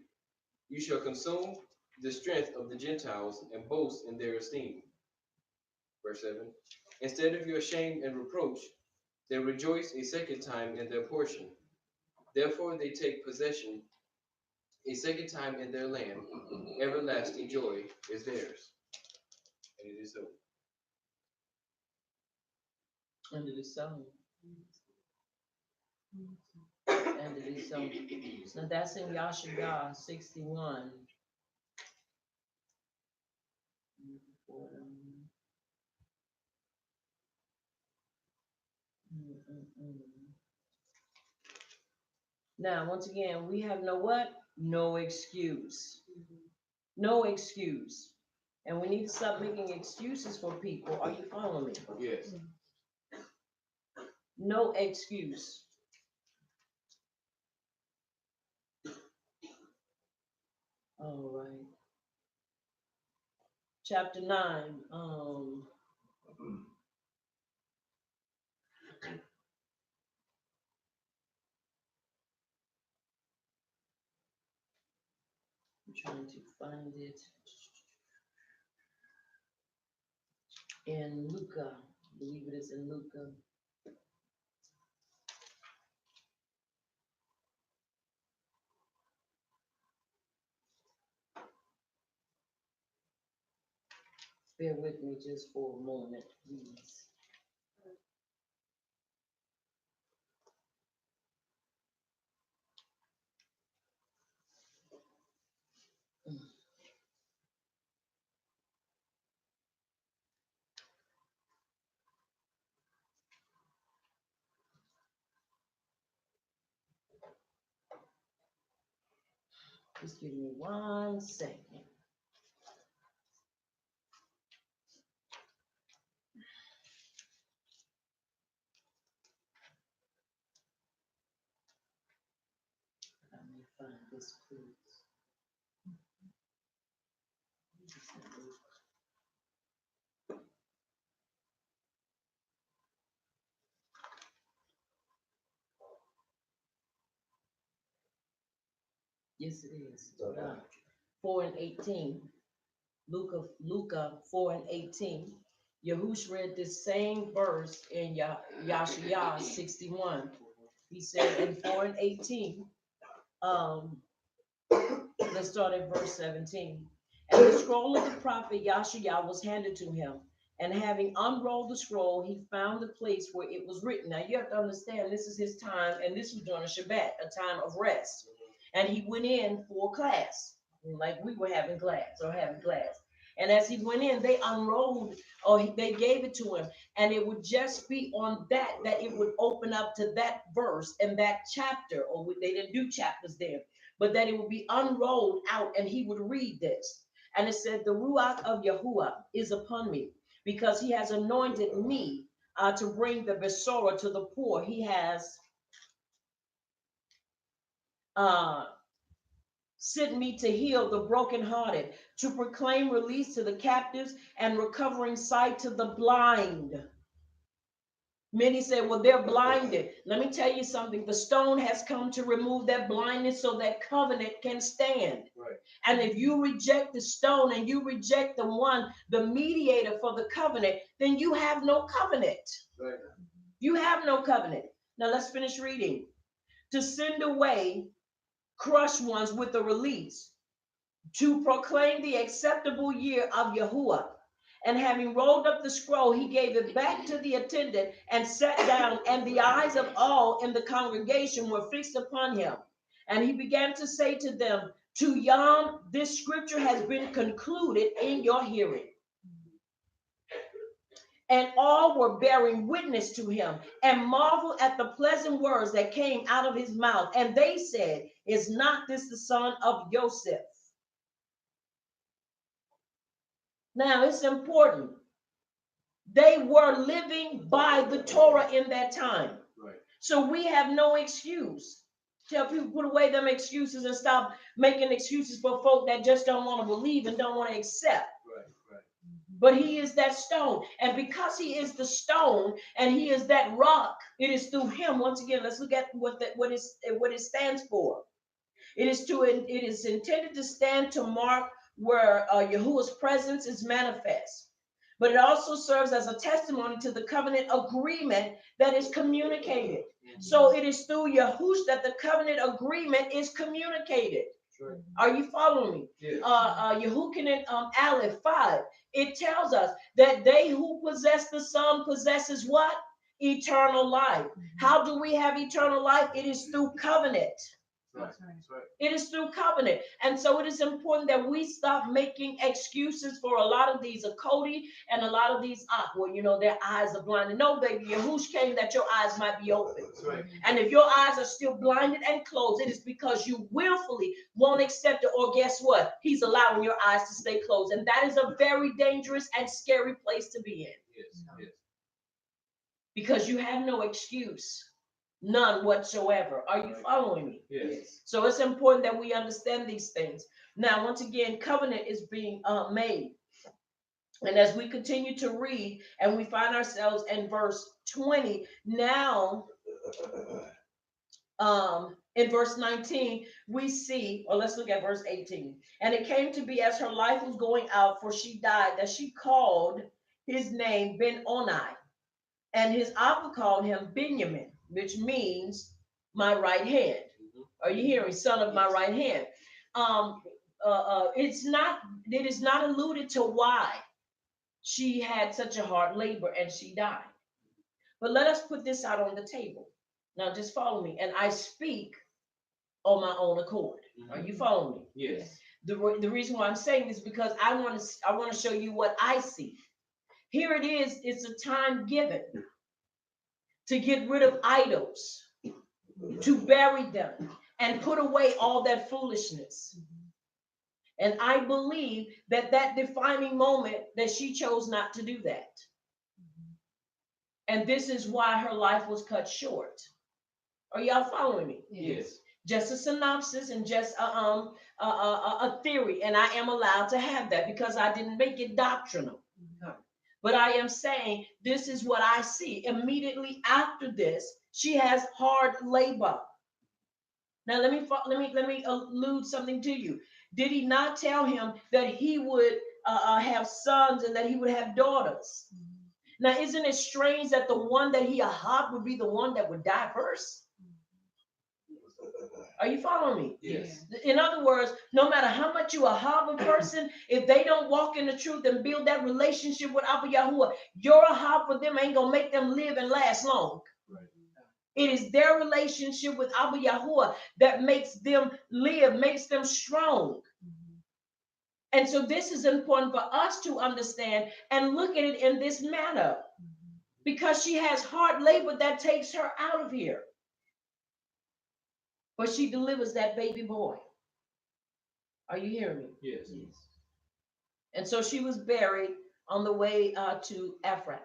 You shall consume the strength of the Gentiles and boast in their esteem. Verse 7. Instead of your shame and reproach, they rejoice a second time in their portion. Therefore they take possession a second time in their land. Everlasting joy is theirs. And it is so. And it is so. And it is so. So that's in Yashiyah 61. Now, once again, we have no what? No excuse. No excuse. And we need to stop making excuses for people. Are you following me? Yes. No excuse. All right. chapter 9. I'm trying to find it in Luca. I believe it is in Luca. Bear with me just for a moment, please. Just give me 1 second. Let me find this, please. Yes, it is. 4 and 18. Luca 4 and 18. Yahush read this same verse in Yashayah 61. He said in 4 and 18, let's start at verse 17. And the scroll of the prophet Yashayah was handed to him. And having unrolled the scroll, he found the place where it was written. Now you have to understand, this is his time, and this was during a Shabbat, a time of rest. And he went in for class, like we were having class. And as he went in, they unrolled, or they gave it to him, and it would just be on that it would open up to that verse and that chapter, or they didn't do chapters there, but that it would be unrolled out, and he would read this. And it said, the Ruach of Yahuwah is upon me, because he has anointed me to bring the Besorah to the poor. He has sent me to heal the brokenhearted, to proclaim release to the captives and recovering sight to the blind. Many say, well, they're blinded. Let me tell you something. The stone has come to remove that blindness so that covenant can stand. Right. And if you reject the stone and you reject the mediator for the covenant, then you have no covenant. Right. You have no covenant. Now let's finish reading. To send away crushed ones with the release, to proclaim the acceptable year of Yahuwah. And having rolled up the scroll, he gave it back to the attendant and sat down, and the eyes of all in the congregation were fixed upon him. And he began to say to them, to Yom, this scripture has been concluded in your hearing. And all were bearing witness to him and marveled at the pleasant words that came out of his mouth. And they said, is not this the son of Joseph? Now, it's important. They were living by the Torah in that time. Right. So we have no excuse. Tell people, put away them excuses and stop making excuses for folk that just don't want to believe and don't want to accept. Right. But he is that stone. And because he is the stone and he is that rock, it is through him. Once again, let's look at what it stands for. It is intended to stand to mark where Yahuwah's presence is manifest. But it also serves as a testimony to the covenant agreement that is communicated. So it is through Yahush that the covenant agreement is communicated. Sure. Are you following me? Yes. Yehukin Aleph 5, it tells us that they who possess the Son possesses what? Eternal life. How do we have eternal life? It is through covenant. Right. It is through covenant. And so it is important that we stop making excuses for a lot of these Akodi and a lot of these, their eyes are blinded. No, baby, Yahush came that your eyes might be open. Right. And if your eyes are still blinded and closed, it is because you willfully won't accept it, or guess what? He's allowing your eyes to stay closed. And that is a very dangerous and scary place to be in. Yes. Because you have no excuse. None whatsoever. Are you following me? Yes. So it's important that we understand these things. Now, once again, covenant is being made. And as we continue to read, and we find ourselves in verse 20, now in verse 19, we see, or let's look at verse 18. And it came to be as her life was going out, for she died, that she called his name Ben Oni, and his Abba called him Benjamin, which means my right hand. Are you hearing? Son of my right hand. Um, it's not. It is not alluded to why she had such a hard labor and she died. But let us put this out on the table. Now, just follow me, and I speak on my own accord. Are you following me? Yes. The reason why I'm saying this is because I want to show you what I see. Here it is. It's a time given to get rid of idols, to bury them, and put away all that foolishness. And I believe that that defining moment that she chose not to do that. And this is why her life was cut short. Are y'all following me? Yes. Just a synopsis and just a theory, and I am allowed to have that because I didn't make it doctrinal. But I am saying this is what I see. Immediately after this, she has hard labor. Now let me allude something to you. Did he not tell him that he would have sons and that he would have daughters? Now, isn't it strange that the one that he ahab would be the one that would die first? Are you following me? Yes. In other words, no matter how much you ahab a person, if they don't walk in the truth and build that relationship with Abba Yahuwah, your ahab for them ain't gonna make them live and last long. Right. It is their relationship with Abba Yahuwah that makes them live, makes them strong. And so this is important for us to understand and look at it in this manner, because she has hard labor that takes her out of here. But she delivers that baby boy. Are you hearing me? Yes. And so she was buried on the way to Ephrath.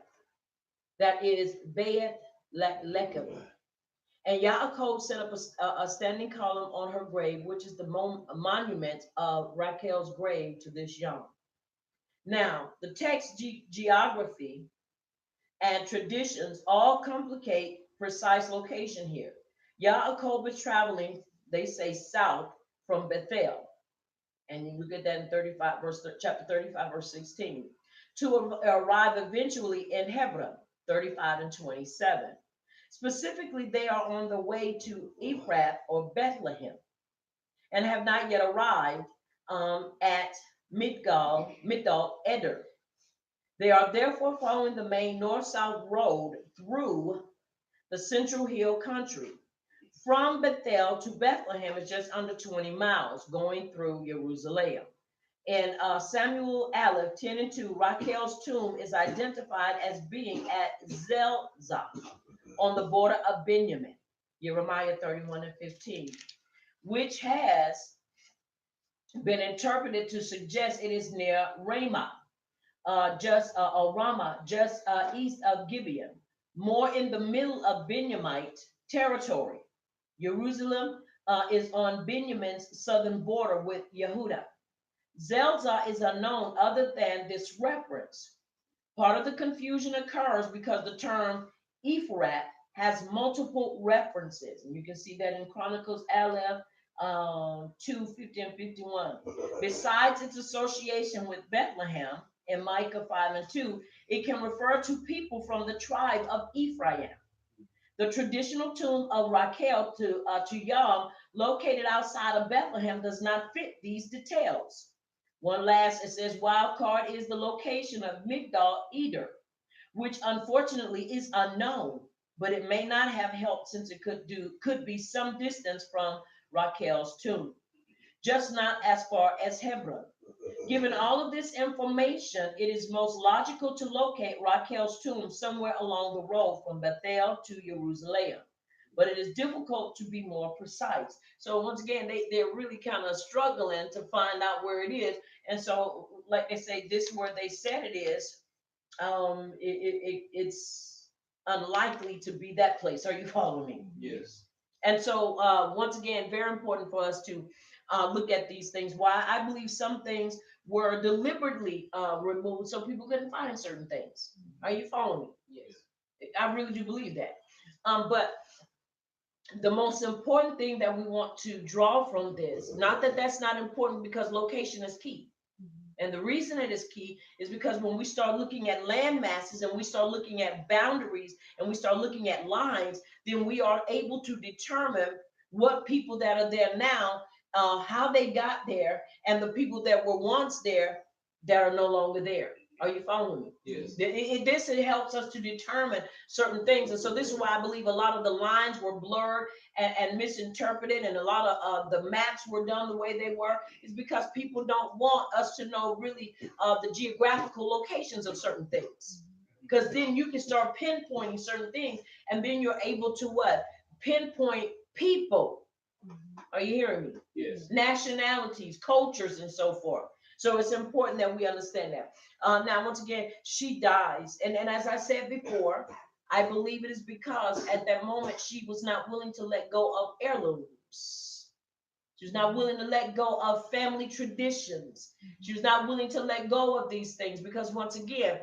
That is Beth Lechem. And Yaakov set up a standing column on her grave, which is the monument of Rachel's grave to this young. Now, the text geography and traditions all complicate precise location here. Yaakov is traveling, they say, south from Bethel. And you look at that in chapter 35, verse 16, to arrive eventually in Hebron, 35 and 27. Specifically, they are on the way to Ephrath or Bethlehem and have not yet arrived at Migdal Eder. They are therefore following the main north-south road through the central hill country. From Bethel to Bethlehem is just under 20 miles, going through Jerusalem. In Samuel Aleph 10 and 2, Rachel's tomb is identified as being at Zelzah, on the border of Benjamin, Jeremiah 31 and 15, which has been interpreted to suggest it is near Ramah, Ramah, just east of Gibeon, more in the middle of Benjamite territory. Jerusalem is on Benjamin's southern border with Yehuda. Zelzah is unknown other than this reference. Part of the confusion occurs because the term Ephrath has multiple references, and you can see that in Chronicles Aleph 2, 50 and 51. Besides its association with Bethlehem in Micah 5 and 2, it can refer to people from the tribe of Ephraim. The traditional tomb of Rachel to Yom, located outside of Bethlehem, does not fit these details. One last, it says, wild card is the location of Migdal Eder, which unfortunately is unknown, but it may not have helped since it could be some distance from Rachel's tomb, just not as far as Hebron. Given all of this information, it is most logical to locate Rachel's tomb somewhere along the road from Bethel to Jerusalem, but it is difficult to be more precise. So once again, they're really kind of struggling to find out where it is. And so, like they say, this where they said it is, it's unlikely to be that place. Are you following me? Yes. And so, once again, very important for us to look at these things. Why? I believe some things were deliberately removed so people couldn't find certain things. Are you following me? Yes. I really do believe that. But the most important thing that we want to draw from this, not that that's not important, because location is key. And the reason it is key is because when we start looking at land masses and we start looking at boundaries and we start looking at lines, then we are able to determine what people that are there now, how they got there, and the people that were once there that are no longer there. Are you following me? Yes. It helps us to determine certain things. And so this is why I believe a lot of the lines were blurred and misinterpreted, and a lot of the maps were done the way they were, is because people don't want us to know really the geographical locations of certain things. Because then you can start pinpointing certain things, and then you're able to what? Pinpoint people. Are you hearing me? Yes. Nationalities, cultures, and so forth. So it's important that we understand that. Now, once again, she dies. And as I said before, I believe it is because at that moment she was not willing to let go of heirlooms. She was not willing to let go of family traditions. She was not willing to let go of these things because, once again,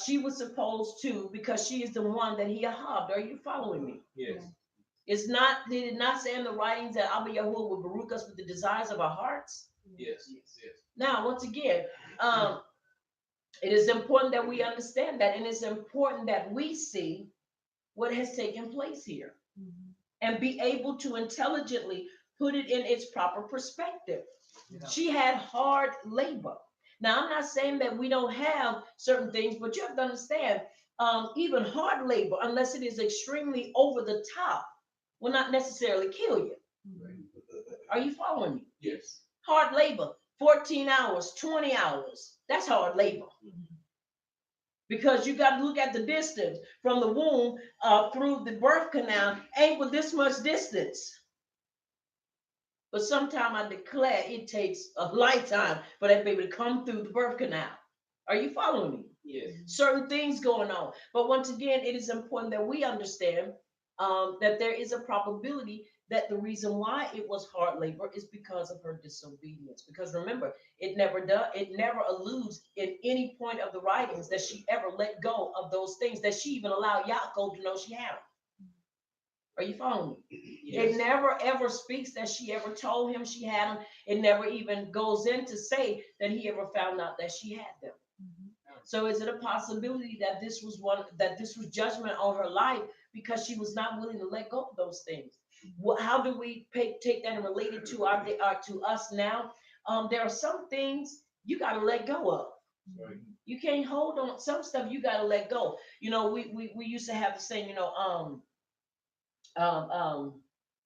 she was supposed to, because she is the one that he ahaved. Are you following me? Yes. It's not, they did not say in the writings that Abba Yahuwah would baruch us with the desires of our hearts. Yes. Yes. Now, once again, it is important that we understand that, and it's important that we see what has taken place here and be able to intelligently put it in its proper perspective. She had hard labor. Now, I'm not saying that we don't have certain things, but you have to understand, even hard labor, unless it is extremely over the top, will not necessarily kill you. Are you following me? Yes. Hard labor, 14 hours, 20 hours, that's hard labor. Because you got to look at the distance from the womb through the birth canal, ain't but this much distance. But sometimes I declare it takes a lifetime for that baby to come through the birth canal. Are you following me? Yes. Certain things going on. But once again, it is important that we understand that there is a probability that the reason why it was hard labor is because of her disobedience. Because remember, it never alludes in any point of the writings that she ever let go of those things, that she even allowed Yaakov to know she had them. Are you following me? Yes. It never ever speaks that she ever told him she had them. It never even goes in to say that he ever found out that she had them. So is it a possibility that this was judgment on her life because she was not willing to let go of those things? How do we take that and relate it to to us now? There are some things you got to let go of. Right. You can't hold on. Some stuff you got to let go. You know, we used to have the saying, you know, I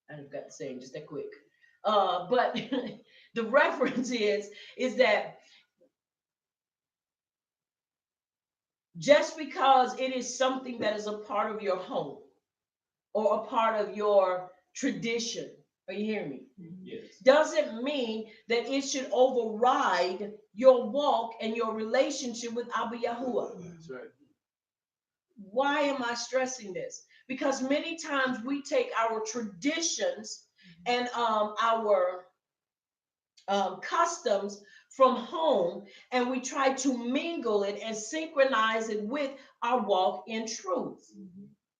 forgot the saying just that quick. But the reference is that just because it is something that is a part of your home or a part of your tradition, are you hearing me? Yes. Doesn't mean that it should override your walk and your relationship with Abba Yahuwah. That's right. Why am I stressing this? Because many times we take our traditions and our customs from home and we try to mingle it and synchronize it with our walk in truth.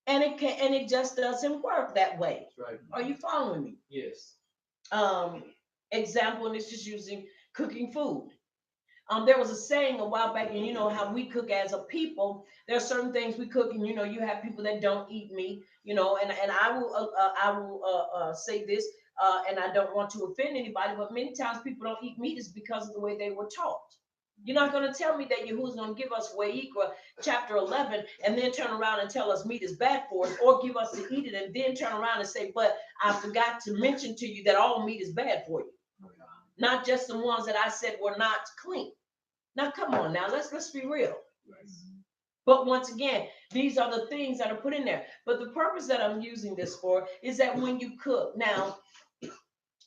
And it just doesn't work that way. That's right. Are you following me? Yes. Example, and it's just using cooking food. There was a saying a while back, and you know how we cook as a people. There are certain things we cook, and you know you have people that don't eat meat, you know, and I will say this, and I don't want to offend anybody, but many times people don't eat meat is because of the way they were taught. You're not going to tell me that Yahuwah's going to give us Wayikra chapter 11 and then turn around and tell us meat is bad for us, or give us to eat it and then turn around and say, but I forgot to mention to you that all meat is bad for you. Not just the ones that I said were not clean. Now, come on now, let's be real. But once again, these are the things that are put in there. But the purpose that I'm using this for is that when you cook, now,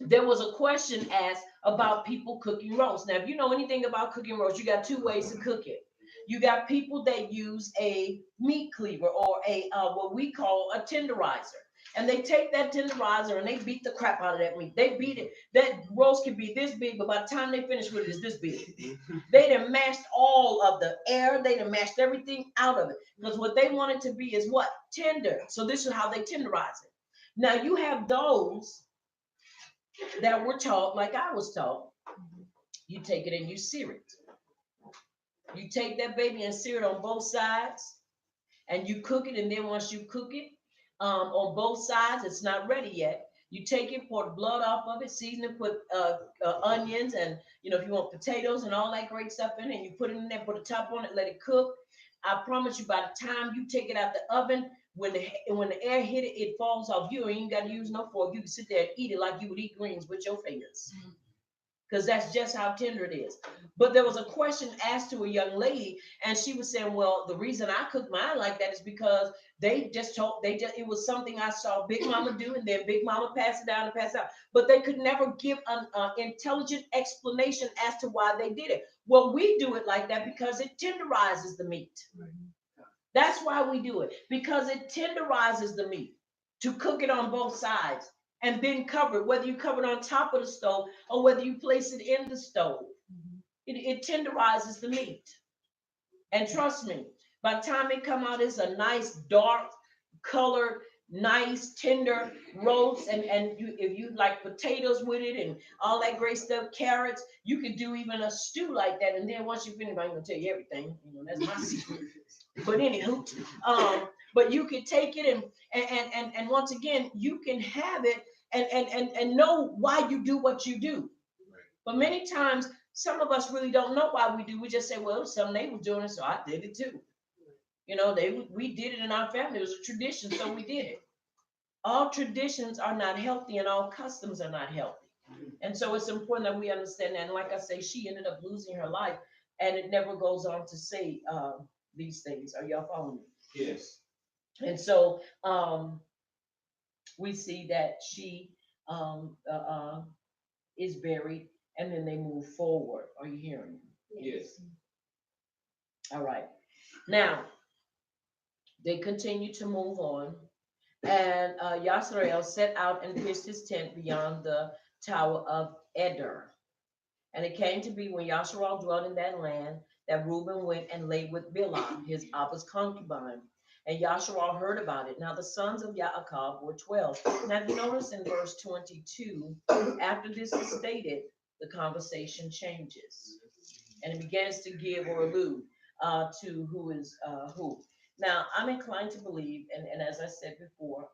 there was a question asked about people cooking roast. Now, if you know anything about cooking roast, you got two ways to cook it. You got people that use a meat cleaver or a what we call a tenderizer. And they take that tenderizer and they beat the crap out of that meat. They beat it. That roast can be this big, but by the time they finish with it, it's this big. They done mashed all of the air. They done mashed everything out of it. Because what they want it to be is what? Tender. So this is how they tenderize it. Now you have those that were taught, like I was taught, you take it and you sear it. You take that baby and sear it on both sides, and you cook it. And then once you cook it on both sides, it's not ready yet. You take it, pour the blood off of it, season it, put onions, and if you want potatoes and all that great stuff in it, and you put it in there, put a top on it, let it cook. I promise you, by the time you take it out the oven, when the air hit it, it falls off. You ain't got to use no fork. You can sit there and eat it like you would eat greens with your fingers, because that's just how tender it is. But there was a question asked to a young lady, and she was saying, well, the reason I cook mine like that is because it was something I saw Big Mama do, and then Big Mama pass it down and pass it out. But they could never give an intelligent explanation as to why they did it. Well, we do it like that because it tenderizes the meat. That's why we do it, because it tenderizes the meat to cook it on both sides. And then cover it, whether you cover it on top of the stove or whether you place it in the stove. It tenderizes the meat. And trust me, by the time it come out, it's a nice dark colored, nice tender roast. And if you like potatoes with it and all that great stuff, carrots, you could do even a stew like that. And then once you finish, I'm gonna tell you everything. That's my secret. But anywho, but you could take it and once again, you can have it and know why you do what you do. But many times, some of us really don't know why we do. We just say, well, some they were doing it, so I did it too. We did it in our family. It was a tradition, so we did it. All traditions are not healthy, and all customs are not healthy. And so it's important that we understand that. And like I say, she ended up losing her life, and it never goes on to say these things. Are y'all following me? Yes. And so we see that she is buried, and then they move forward. Are you hearing me? Yes. All right. Now, they continue to move on, and Yasrael set out and pitched his tent beyond the tower of Eder. And it came to be when Yasharal dwelt in that land that Reuben went and lay with Bilhah, his Abba's concubine. And Yasharal heard about it. Now the sons of Yaakov were 12. Now you notice in verse 22, after this is stated, the conversation changes. And it begins to give or allude to who is who. Now I'm inclined to believe, and as I said before,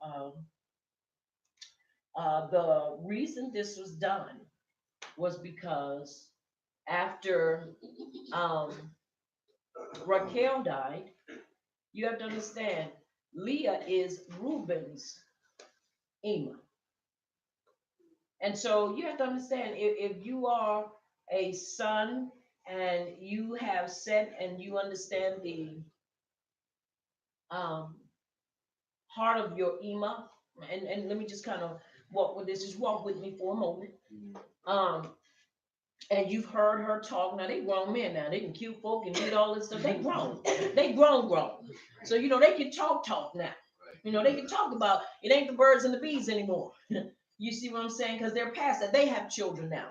the reason this was done was because after Raquel died, you have to understand, Leah is Reuben's Ema. And so you have to understand, if you are a son and you have set and you understand the heart of your Ema, and let me just kind of walk with this, just walk with me for a moment. And you've heard her talk. Now they grown men now. They can cute folk and eat all this stuff. They grown. They grown. So they can talk now. They can talk about it ain't the birds and the bees anymore. You see what I'm saying? Because they're past that. They have children now.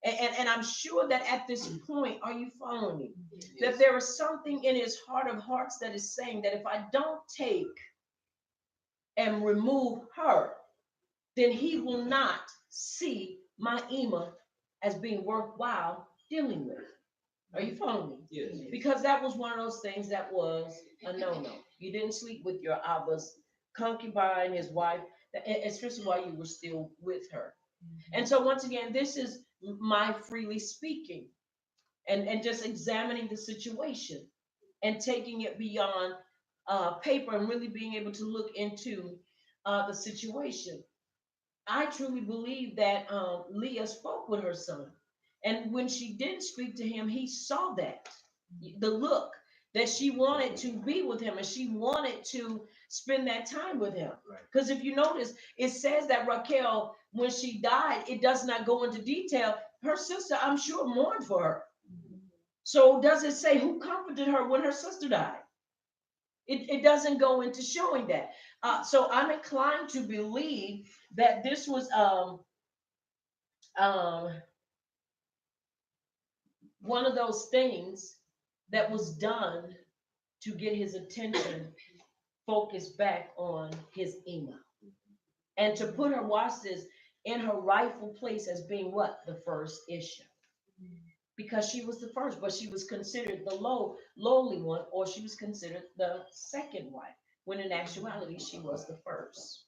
And I'm sure that at this point, are you following me? Yes. That there is something in his heart of hearts that is saying that if I don't take and remove her, then he will not see my Ema as being worthwhile dealing with. Are you following me? Yes. Because that was one of those things that was a no-no. You didn't sleep with your Abba's concubine, his wife, especially while you were still with her. And so once again, this is my freely speaking and just examining the situation and taking it beyond paper and really being able to look into the situation. I truly believe that Leah spoke with her son. And when she didn't speak to him, he saw that, the look that she wanted to be with him and she wanted to spend that time with him. Because if you notice, it says that Raquel, when she died, it does not go into detail. Her sister, I'm sure, mourned for her. So does it say who comforted her when her sister died? It doesn't go into showing that. So I'm inclined to believe that this was um, one of those things that was done to get his attention focused back on his Ema, and to put her, watch this, in her rightful place as being what? The first issue. Because she was the first, but she was considered the lowly one, or she was considered the second wife, when in actuality she was the first.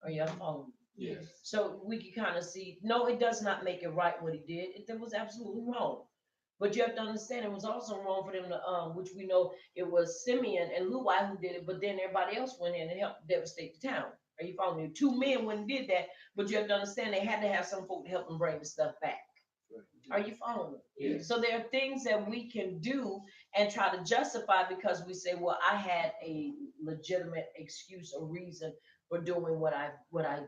Are you following? Yes. So we can kind of see, no, it does not make it right what he did. It was absolutely wrong. But you have to understand it was also wrong for them to, which we know it was Simeon and Luai who did it, but then everybody else went in and helped devastate the town. Are you following me? Two men went and did that, but you have to understand they had to have some folk to help them bring the stuff back. Are you following me? Yes. So there are things that we can do and try to justify because we say, well, I had a legitimate excuse or reason for doing what I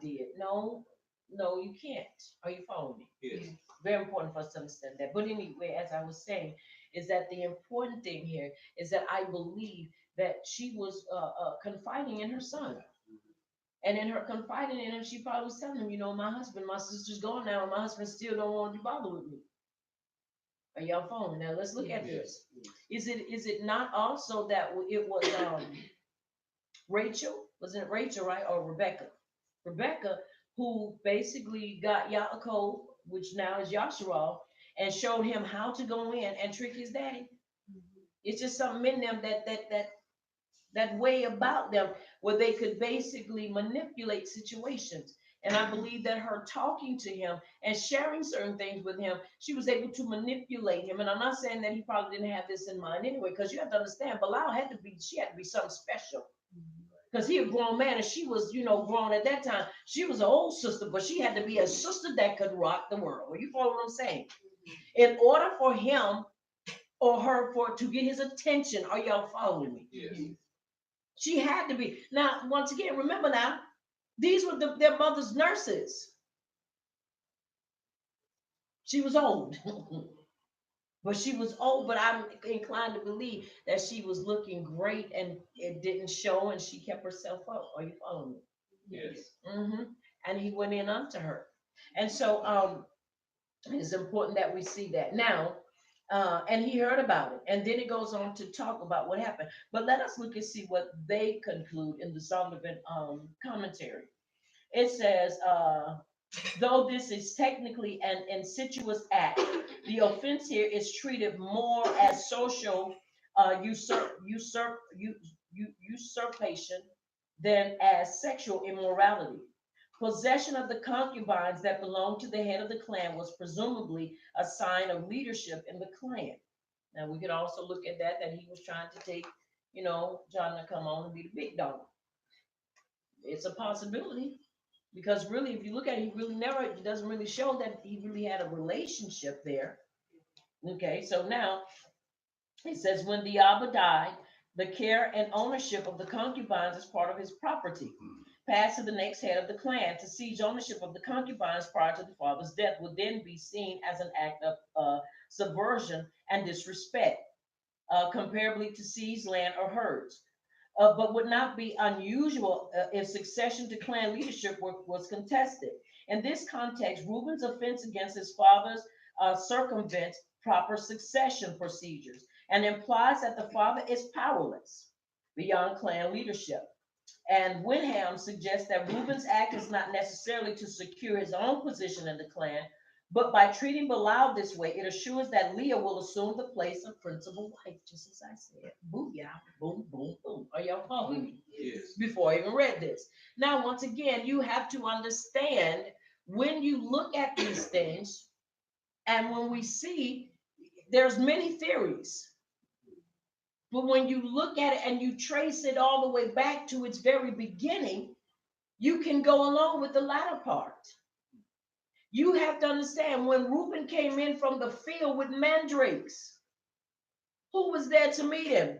did. No, you can't. Are you following me? Yes. Very important for us to understand that. But anyway, as I was saying, is that the important thing here is that I believe that she was confiding in her son. And in her confiding in him, she probably was telling him, my sister's gone now, and my husband still don't want to be bothered with me. Are y'all following? Now let's look at this. Is it not also that it was Rachel? Wasn't it Rachel, right? Or Rebecca? Rebecca, who basically got Yaakov, which now is Yasharal, and showed him how to go in and trick his daddy. It's just something in them that way about them where they could basically manipulate situations. And I believe that her talking to him and sharing certain things with him, she was able to manipulate him. And I'm not saying that he probably didn't have this in mind anyway, because you have to understand, Bilal she had to be something special. Because he a grown man and she was, grown at that time. She was an old sister, but she had to be a sister that could rock the world. You follow what I'm saying? In order for him or her to get his attention, are y'all following me? Yes. She had to be. Now, once again, remember now, these were their mother's nurses. She was old. But she was old, but I'm inclined to believe that she was looking great and it didn't show and she kept herself up. Are you following me? Yes. Mm-hmm. And he went in unto her. And so it's important that we see that. Now, and he heard about it. And then it goes on to talk about what happened. But let us look and see what they conclude in the Zondervan commentary. It says, though this is technically an insidious act, the offense here is treated more as social usurpation than as sexual immorality. Possession of the concubines that belonged to the head of the clan was presumably a sign of leadership in the clan. Now we could also look at that he was trying to take, John to come on and be the big dog. It's a possibility. Because really, if you look at it, it doesn't really show that he really had a relationship there. Okay, so now it says, when the Abba died, the care and ownership of the concubines as part of his property passed to the next head of the clan. To seize ownership of the concubines prior to the father's death would then be seen as an act of subversion and disrespect, comparably to seize land or herds. But would not be unusual if succession to clan leadership was contested. In this context, Reuben's offense against his father's circumvents proper succession procedures and implies that the father is powerless beyond clan leadership. And Winham suggests that Reuben's act is not necessarily to secure his own position in the clan, but by treating Bilal this way, it assures that Leah will assume the place of principal wife, just as I said. Booyah, boom, boom, boom. Are y'all following me? Yes. Before I even read this. Now, once again, you have to understand when you look at these things, and when we see, there's many theories. But when you look at it and you trace it all the way back to its very beginning, you can go along with the latter part. You have to understand, when Reuben came in from the field with mandrakes, who was there to meet him?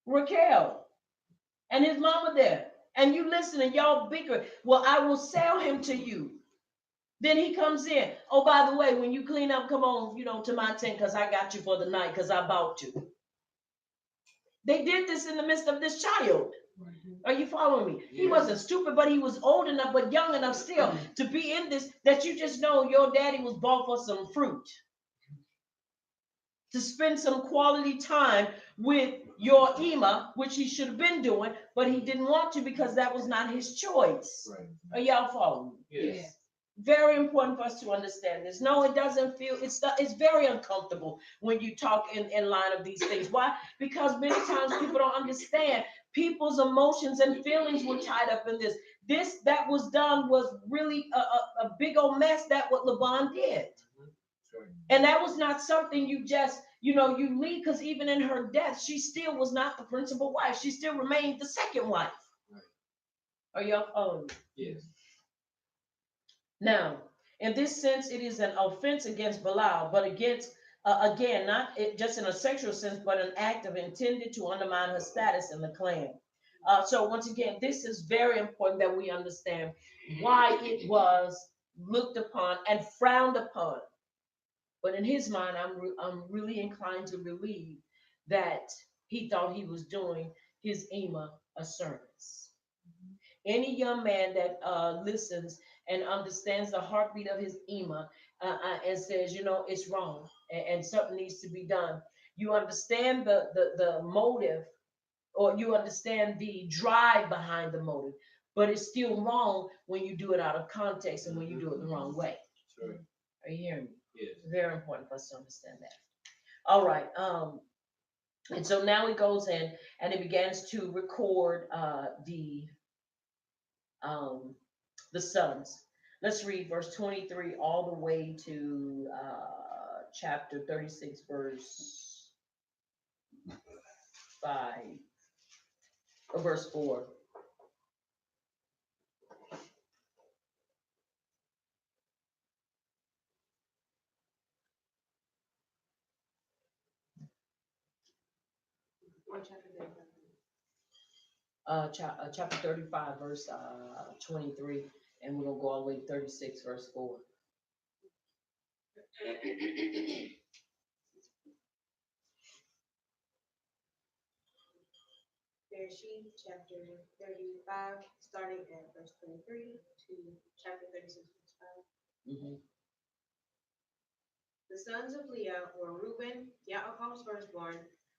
Raquel and his mama there. And you listen and y'all bicker. Well, I will sell him to you. Then he comes in. Oh, by the way, when you clean up, come on, to my tent because I got you for the night because I bought you. They did this in the midst of this child. Mhm. Are you following me? He Yes. wasn't stupid, but he was old enough, but young enough still to be in this, that you just know your daddy was bought for some fruit, to spend some quality time with your Ema, which he should have been doing, but he didn't want to because that was not his choice. Right. Are y'all following me? Yes. Very important for us to understand this. No, it doesn't feel, it's very uncomfortable when you talk in line of these things. Why? Because many times people don't understand people's emotions and feelings were tied up in this. This that was done was really a big old mess, that what Laban did. Right. And that was not something you just, you leave, because even in her death, she still was not the principal wife. She still remained the second wife. Right. Are y'all following me? Yes. Now, in this sense, it is an offense against Belial, but against, again, not just in a sexual sense, but an act of intended to undermine her status in the clan. So once again, this is very important that we understand why it was looked upon and frowned upon. But in his mind, I'm really inclined to believe that he thought he was doing his Ema a service. Any young man that listens and understands the heartbeat of his Ema, and says, it's wrong, and something needs to be done. You understand the motive, or you understand the drive behind the motive, but it's still wrong when you do it out of context and when you do it the wrong way. Sure. Are you hearing me? Yes. Very important for us to understand that. All right. And so now he goes in and he begins to record um, the sons. Let's read verse 23 all the way to chapter 36, verse 5, or verse 4. Chapter 35, verse 23, and we're going to go all the way to 36, verse 4. Bereshit, chapter 35, starting at verse 23 to chapter 36, verse 5. Mm-hmm. The sons of Leah were Reuben, Yaakov's firstborn,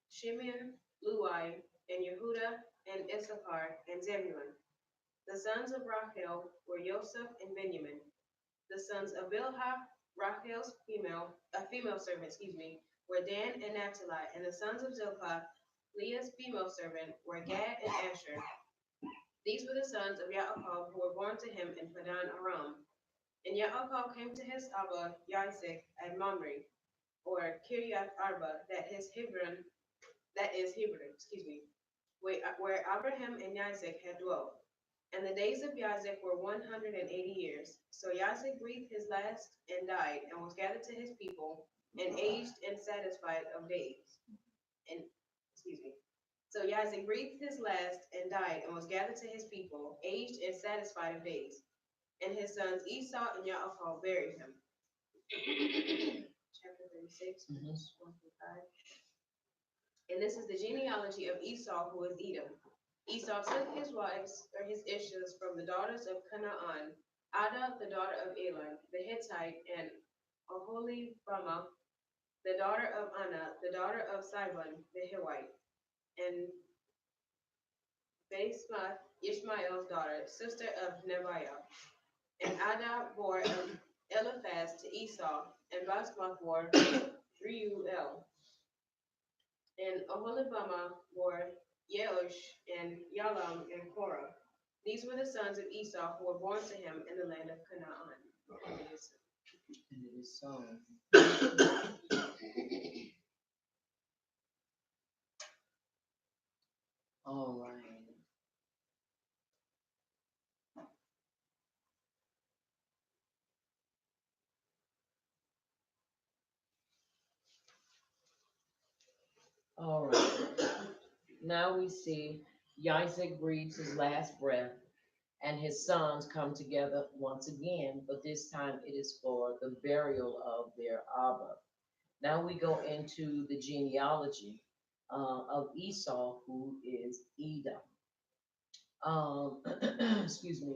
Shimon, Luai, and Yehuda, and Issachar, and Zebulun. The sons of Rachel were Joseph and Benjamin. The sons of Bilhah, Rachel's female servant, were Dan and Naphtali, and the sons of Zilpah, Leah's female servant, were Gad and Asher. These were the sons of Yaakov who were born to him in Padan Aram. And Yaakov came to his Abba Isaac at Mamre, or Kiryat Arba, that is Hebron, where Abraham and Isaac had dwelt. And the days of Isaac were 180 years. So Isaac breathed his last and died, and was gathered to his people, and aged and satisfied of days. And excuse me. So Isaac breathed his last and died, and was gathered to his people, aged and satisfied of days. And his sons Esau and Yaakov buried him. Chapter 36, verse 1 through 5. And this is the genealogy of Esau, who is Edom. Esau took his wives, or his issues, from the daughters of Canaan, Ada, the daughter of Elon, the Hittite, and Oholibamah, the daughter of Anna, the daughter of Sibon, the Hivite, and Basemath, Ishmael's daughter, sister of Nebiah. And Ada bore Eliphaz to Esau, and Basemath bore Reuel. And Oholibamah bore Yeush, and Yalam, and Korah. These were the sons of Esau who were born to him in the land of Canaan. And And it is so. All right. All right. Now we see Isaac breathes his last breath, and his sons come together once again, but this time it is for the burial of their Abba. Now we go into the genealogy, of Esau, who is Edom. Excuse me.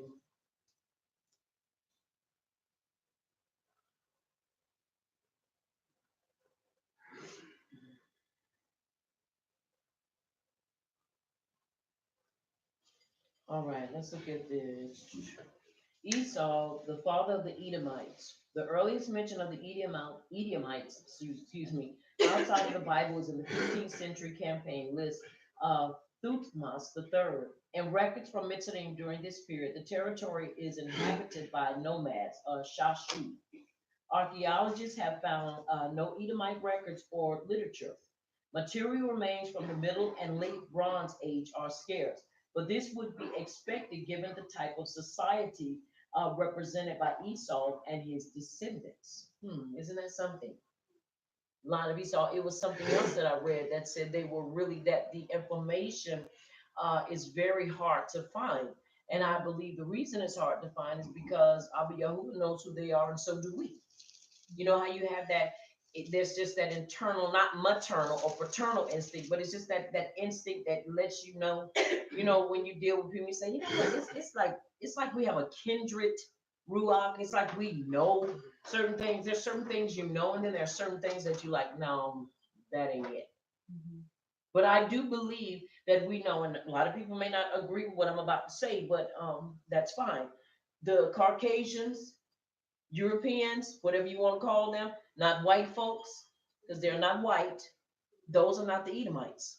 All right, let's look at this. Esau, the father of the Edomites. The earliest mention of the Edomites, excuse me, outside of the Bible is in the 15th century campaign list of Thutmose III. In records from Mitzrayim during this period, the territory is inhabited by nomads, Shashu. Archaeologists have found no Edomite records or literature. Material remains from the Middle and Late Bronze Age are scarce, but this would be expected given the type of society represented by Esau and his descendants. Isn't that something? Line of Esau. It was something else that I read that said they were really that the information is very hard to find. And I believe the reason it's hard to find is because Abu Yahuwah knows who they are, and so do we. You know how you have that, there's just that internal, not maternal or paternal instinct, but it's just that instinct that lets you know, when you deal with people, you say, you know what, it's like we have a kindred ruach. It's like we know certain things. There's certain things you know, and then there's certain things that you like, no, that ain't it. But I do believe that we know, and a lot of people may not agree with what I'm about to say, but that's fine. The Caucasians, Europeans, whatever you want to call them, not white folks, because they're not white. Those are not the Edomites.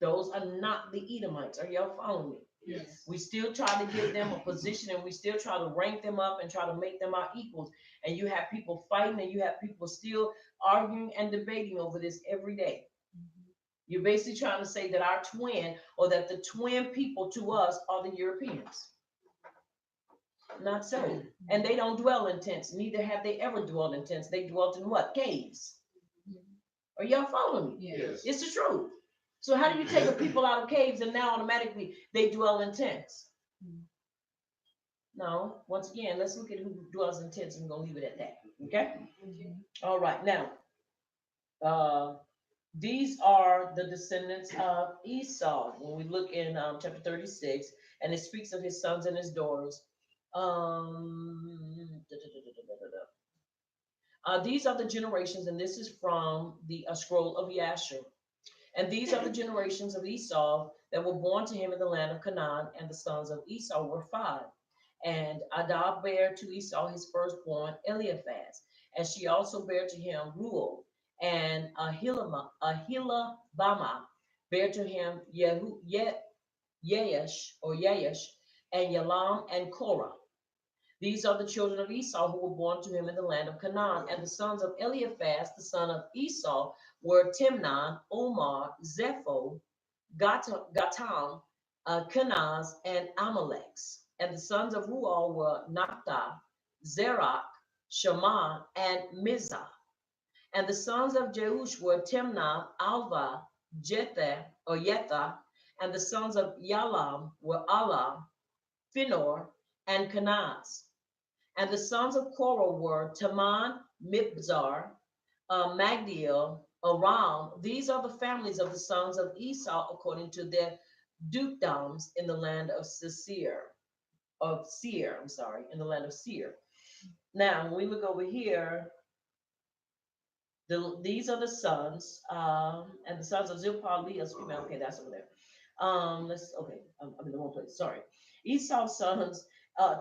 Those are not the Edomites. Are y'all following me? Yes. We still try to give them a position, and we still try to rank them up and try to make them our equals. And you have people fighting, and you have people still arguing and debating over this every day. You're basically trying to say that our twin, or that the twin people to us, are the Europeans. Not so. And they don't dwell in tents. Neither have they ever dwelled in tents. They dwelt in what? Caves. Are y'all following me? Yes. It's the truth. So how do you take a people out of caves and now automatically they dwell in tents? No. Once again, let's look at who dwells in tents, and we're gonna leave it at that. Okay? All right. Now, these are the descendants of Esau. When we look in chapter 36, and it speaks of his sons and his daughters. These are the generations, and this is from the scroll of Yasher. And these are the generations of Esau that were born to him in the land of Canaan, and the sons of Esau were five. And Adah bare to Esau his firstborn Eliphaz, and she also bare to him Ruel, and Ahilabama bare to him Yeash, and Yalam and Korah. These are the children of Esau who were born to him in the land of Canaan. And the sons of Eliphaz, the son of Esau, were Timnan, Omar, Zepho, Gatam, Kenaz, and Amaleks. And the sons of Ruel were Naphtah, Zerach, Shema, and Mizah. And the sons of Jeush were Timnah, Alva, Yetha. And the sons of Yalam were Allah, Phinor, and Kenaz. And the sons of Korah were Taman, Mibzar, Magdiel, Aram. These are the families of the sons of Esau according to their dukedoms in the land of Seir, in the land of Seir. Now, when we look over here, these are the sons, and the sons of Zilpah, Leah's female. Okay, that's over there. I'm in the wrong place. Sorry. Esau's sons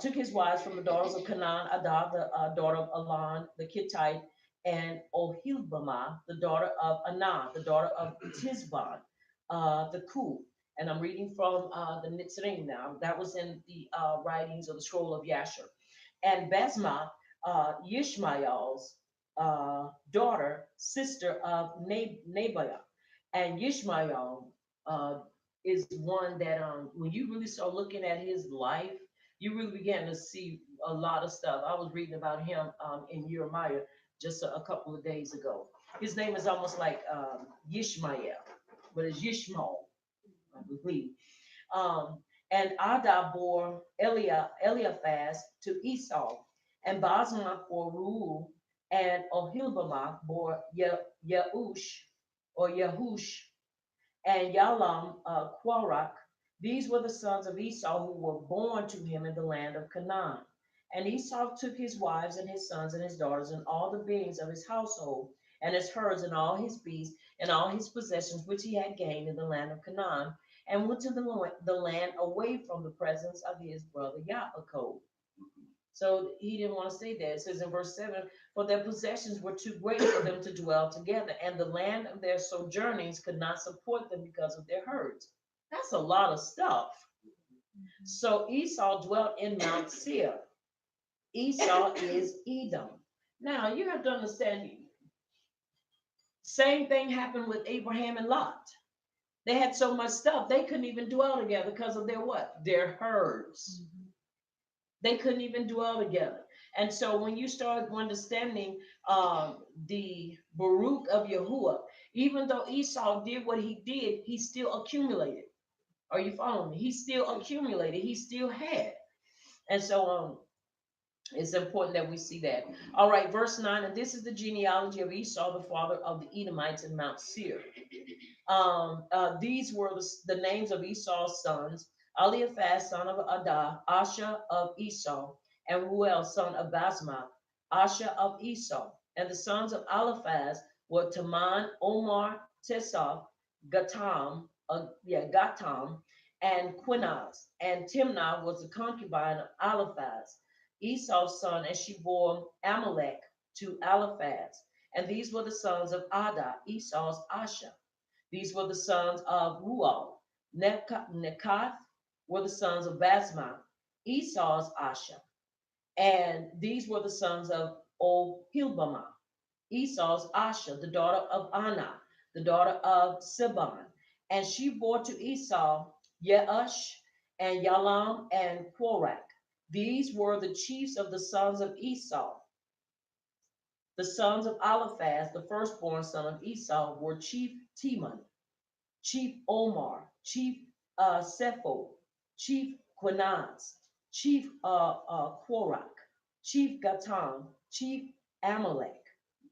took his wives from the daughters of Canaan, Adah, the daughter of Elon, the Kittite, and Ohilbama, the daughter of Anah, the daughter of Tizban, the Ku. And I'm reading from the Mitzrayim now. That was in the writings of the scroll of Yasher. And Basma, Yishmael's daughter, sister of Nabiah. And Yishmael is one that when you really start looking at his life, you really begin to see a lot of stuff. I was reading about him in Jeremiah just a couple of days ago. His name is almost like Yishmael, but it's Yishmael, I believe. And Adah bore Eliphaz to Esau, and Basma bore Ruel, and Ohilbama bore Yahush, and Yalam, Quarak. These were the sons of Esau who were born to him in the land of Canaan. And Esau took his wives and his sons and his daughters and all the beings of his household and his herds and all his beasts and all his possessions which he had gained in the land of Canaan, and went to the land away from the presence of his brother Yaakov. So he didn't want to stay there. It says in verse 7, for their possessions were too great for them to dwell together, and the land of their sojournings could not support them because of their herds. That's a lot of stuff. So Esau dwelt in Mount Seir. Esau is Edom. Now you have to understand, same thing happened with Abraham and Lot. They had so much stuff they couldn't even dwell together because of their what? Their herds. They couldn't even dwell together. And so when you start understanding the Baruch of Yahuwah, even though Esau did what he did, he still accumulated. Are you following me? He still accumulated. He still had. And so it's important that we see that. All right, verse 9, and this is the genealogy of Esau, the father of the Edomites in Mount Seir. These were the names of Esau's sons: Eliphaz, son of Adah, Asher of Esau, and Ruel, son of Basmath, Asher of Esau. And the sons of Eliphaz were Taman, Omar, Tesoph, Gatam, and Quinaz. And Timnah was the concubine of Eliphaz, Esau's son, and she bore Amalek to Eliphaz. And these were the sons of Adah, Esau's Asher. These were the sons of Ruel. Nekath were the sons of Basmath, Esau's Asher. And these were the sons of Ohilbamah, Esau's Asher, the daughter of Anah, the daughter of Sibon. And she bore to Esau Yeush and Yalam and Qorak. These were the chiefs of the sons of Esau. The sons of Eliphaz, the firstborn son of Esau, were Chief Teman, Chief Omar, Chief Sepho, Chief Quinaz, Chief Qorak, Chief Gatam, Chief Amalek.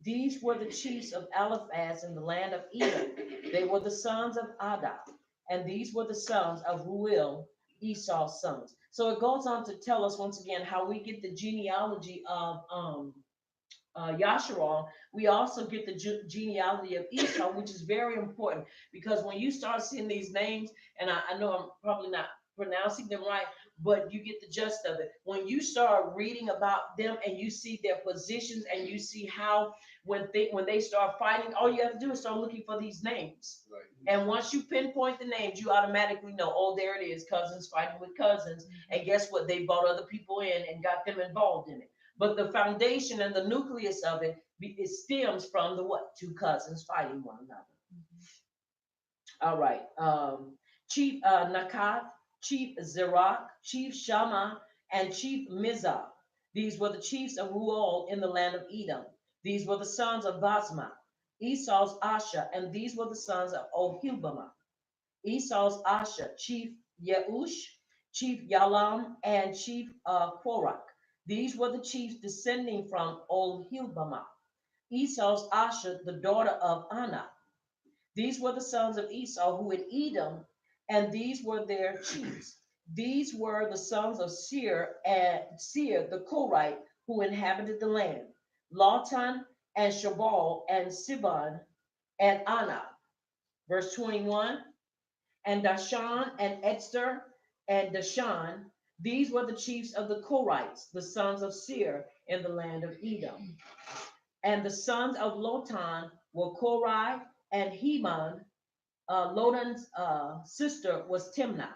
These were the chiefs of Eliphaz in the land of Edom. They were the sons of Adah, and these were the sons of Ruel, Esau's sons. So it goes on to tell us once again how we get the genealogy of Yasharal. We also get the genealogy of Esau, which is very important because when you start seeing these names, and I know I'm probably not pronouncing them right, but you get the gist of it. When you start reading about them and you see their positions and you see how when they start fighting, all you have to do is start looking for these names. Right. And once you pinpoint the names, you automatically know, oh, there it is, cousins fighting with cousins. And guess what? They brought other people in and got them involved in it. But the foundation and the nucleus of it stems from the what? Two cousins fighting one another. Mm-hmm. All right. Chief Nakath, Chief Zerach, Chief Shammah, and Chief Mizah. These were the chiefs of Ruel in the land of Edom. These were the sons of Basmath, Esau's Asher, and these were the sons of Ohilbamah. Esau's Asher, Chief Yeush, Chief Yalam, and Chief Qorak. These were the chiefs descending from Ohilbamah. Esau's Asher, the daughter of Anah. These were the sons of Esau who in Edom, and these were their chiefs. These were the sons of Seir the Korite, who inhabited the land: Lawtan and Shabal and Sibon and Anah. Verse 21, and Dashan and Etzer and Dashan. These were the chiefs of the Korites, the sons of Seir in the land of Edom. And the sons of Lotan were Korai and Heman. Lotan's sister was Timnah.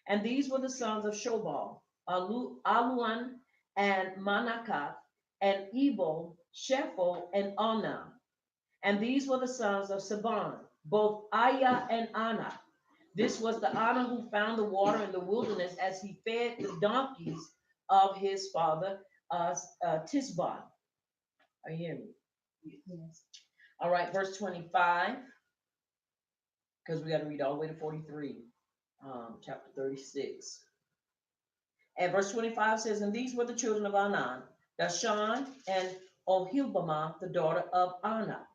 And these were the sons of Shobal, Aluan and Manakath, and Ebal, Shephel, and Anah. And these were the sons of Saban, both Aya and Anah. This was the Anah who found the water in the wilderness as he fed the donkeys of his father Tisban. Are you hearing me? Yes. All right, verse 25, because we got to read all the way to 43, chapter 36. And verse 25 says, and these were the children of Anan, Dashan and Ohilbamah, the daughter of Anah.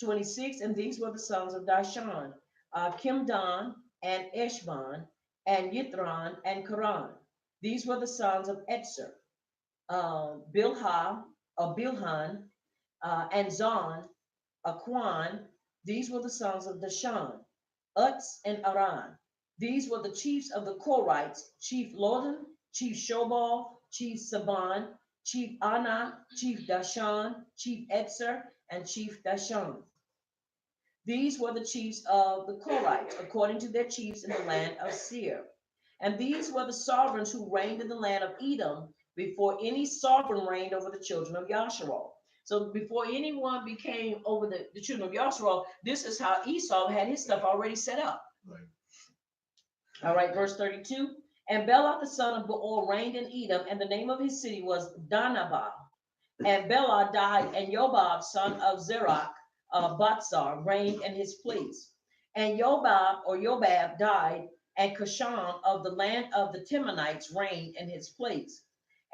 26, and these were the sons of Dashan, Kimdan, and Eshban, and Yithran, and Karan. These were the sons of Etzer. Bilhan, and Zon, Aquan. These were the sons of Dashan. Utz and Aran. These were the chiefs of the Korites, Chief Lodan, Chief Shobal, Chief Saban, Chief Anna, Chief Dashan, Chief Etzer, and Chief Dashan. These were the chiefs of the Korites, according to their chiefs in the land of Seir. And these were the sovereigns who reigned in the land of Edom before any sovereign reigned over the children of Yasharal. So before anyone became over the children of Yasharal, this is how Esau had his stuff already set up. Right. All right, verse 32. And Bela the son of Beor reigned in Edom, and the name of his city was Danabah. And Bela died, and Yobab, son of Zerach, Batsar, reigned in his place. And Yobab died, and Cusham of the land of the Temanites reigned in his place.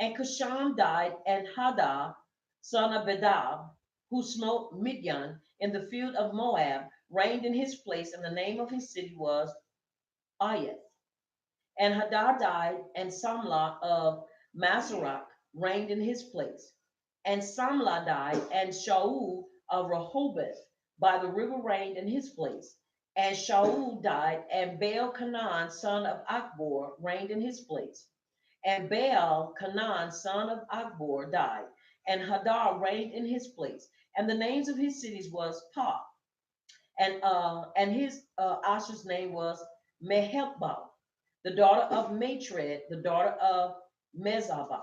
And Cusham died, and Hadad, son of Bedab, who smote Midian in the field of Moab, reigned in his place, and the name of his city was Ayath. And Hadad died, and Samlah of Mazarach reigned in his place. And Samlah died, and Shaul of Rehoboth by the river reigned in his place. And Shaul died, and Baal Canaan, son of Achbor, reigned in his place. And Baal Canaan, son of Achbor, died, and Hadar reigned in his place. And the names of his cities was Pa, and his Asher's name was Mehelbah, the daughter of Matred, the daughter of Mezabah.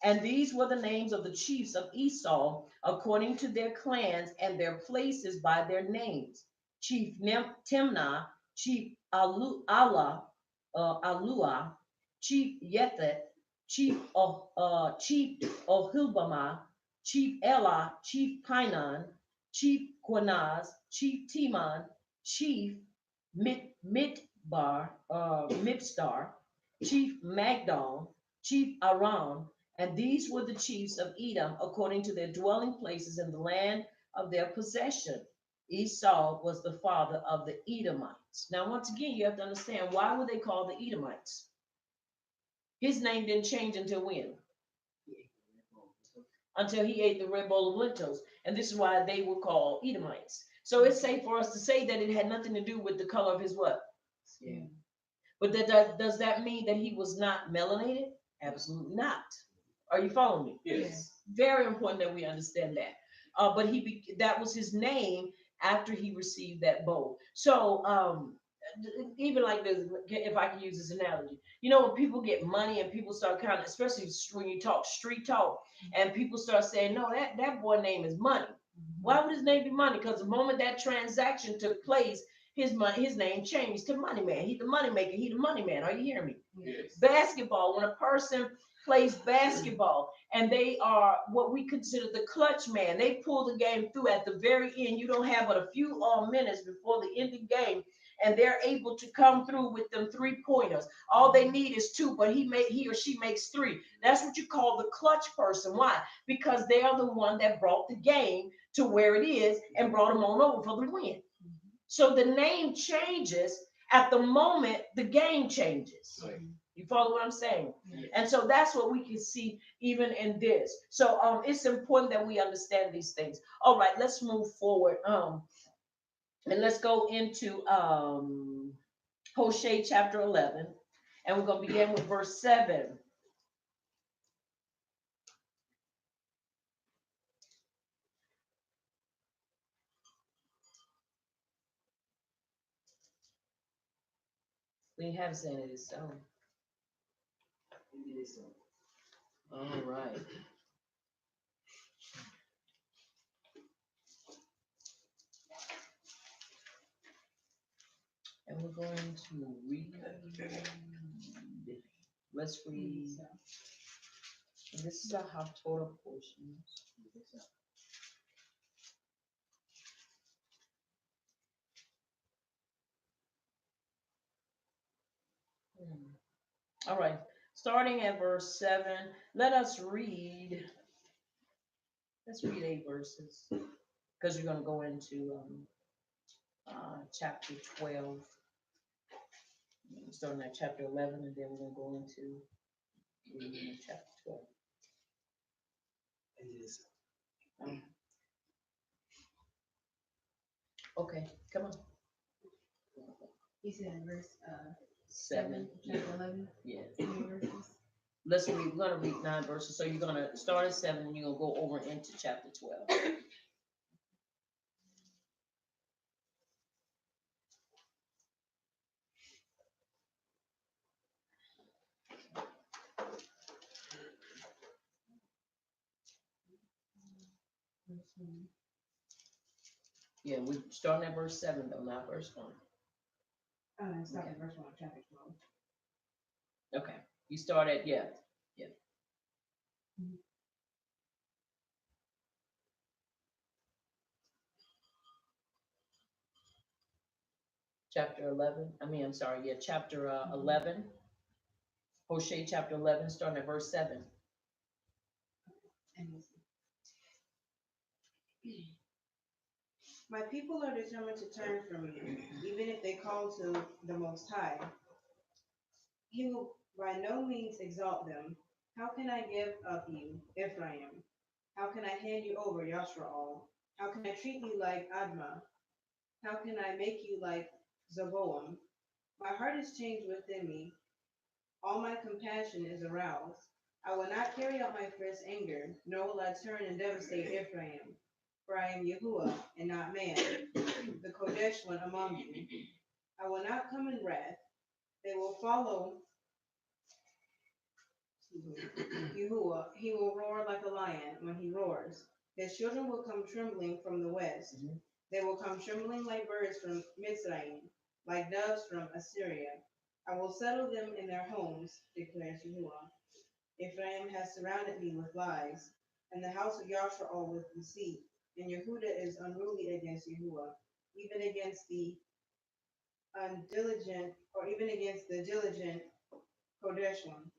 And these were the names of the chiefs of Esau according to their clans and their places by their names: Chief Timnah, Chief Alua, Chief Yethet, Chief Ohilbama, Chief Elah, Chief Pinon, Chief Quanaz, Chief Timon, Chief Mibstar, Chief Magdal, Chief Aram, and these were the chiefs of Edom according to their dwelling places in the land of their possession. Esau was the father of the Edomites. Now, once again, you have to understand, why were they called the Edomites? His name didn't change until when? Until he ate the red bowl of lentils. And this is why they were called Edomites. So it's safe for us to say that it had nothing to do with the color of his what? Yeah. But does that mean that he was not melanated? Absolutely not. Are you following me? Yes. Very important that we understand that. But that was his name after he received that bowl. So even like this, if I can use this analogy, when people get money and people start kind of, especially when you talk street talk, and people start saying, no, that boy name is Money. Why would his name be Money? Because the moment that transaction took place, his name changed to Money Man. He's the money maker. He's the money man. Are you hearing me? Yes. Basketball, when a person plays basketball and they are what we consider the clutch man, they pull the game through at the very end. You don't have but a few minutes before the end of the game, and they're able to come through with them 3-pointers. All they need is 2, but he or she makes 3. That's what you call the clutch person. Why? Because they are the one that brought the game to where it is and brought them on over for the win. So the name changes at the moment the game changes. Right. You follow what I'm saying? Yes. And so that's what we can see even in this. So it's important that we understand these things. All right, let's move forward. And let's go into Hosea chapter 11. And we're going to begin with verse 7. We have said it is so. It is so. All right. And we're going to read. Let's read. And this is our Haftorah portion. All right. Starting at verse 7, let us read. Let's read 8 verses because you're going to go into chapter 12. Starting at chapter 11, and then we're going to go into chapter 12. It is. Okay, come on. You said in verse 7. chapter 11. Yeah. Verses. Let's read. We're going to read 9 verses. So you're going to start at 7 and you're going to go over into chapter 12. Yeah, we're starting at verse 7, though, not verse 1. Start Okay. at verse 1 of chapter 12. Okay. You start at, yeah. Chapter 11. I'm sorry. Yeah, chapter 11. Hosea chapter 11, starting at verse 7. And listen. My people are determined to turn from you, even if they call to the Most High. He will by no means exalt them. How can I give up you, Ephraim? How can I hand you over, Yashraal? How can I treat you like Admah? How can I make you like Zeboam? My heart is changed within me. All my compassion is aroused. I will not carry out my fierce anger, nor will I turn and devastate Ephraim. For I am Yahuwah and not man, the Kodesh one among you. I will not come in wrath. They will follow Yahuwah. He will roar like a lion when he roars. His children will come trembling from the west. They will come trembling like birds from Mitzrayim, like doves from Assyria. I will settle them in their homes, declares Yahuwah. Ephraim has surrounded me with lies, and the house of Yashraal with deceit. And Yehuda is unruly against Yahuwah, even against the undiligent, or even against the diligent Kodesh one.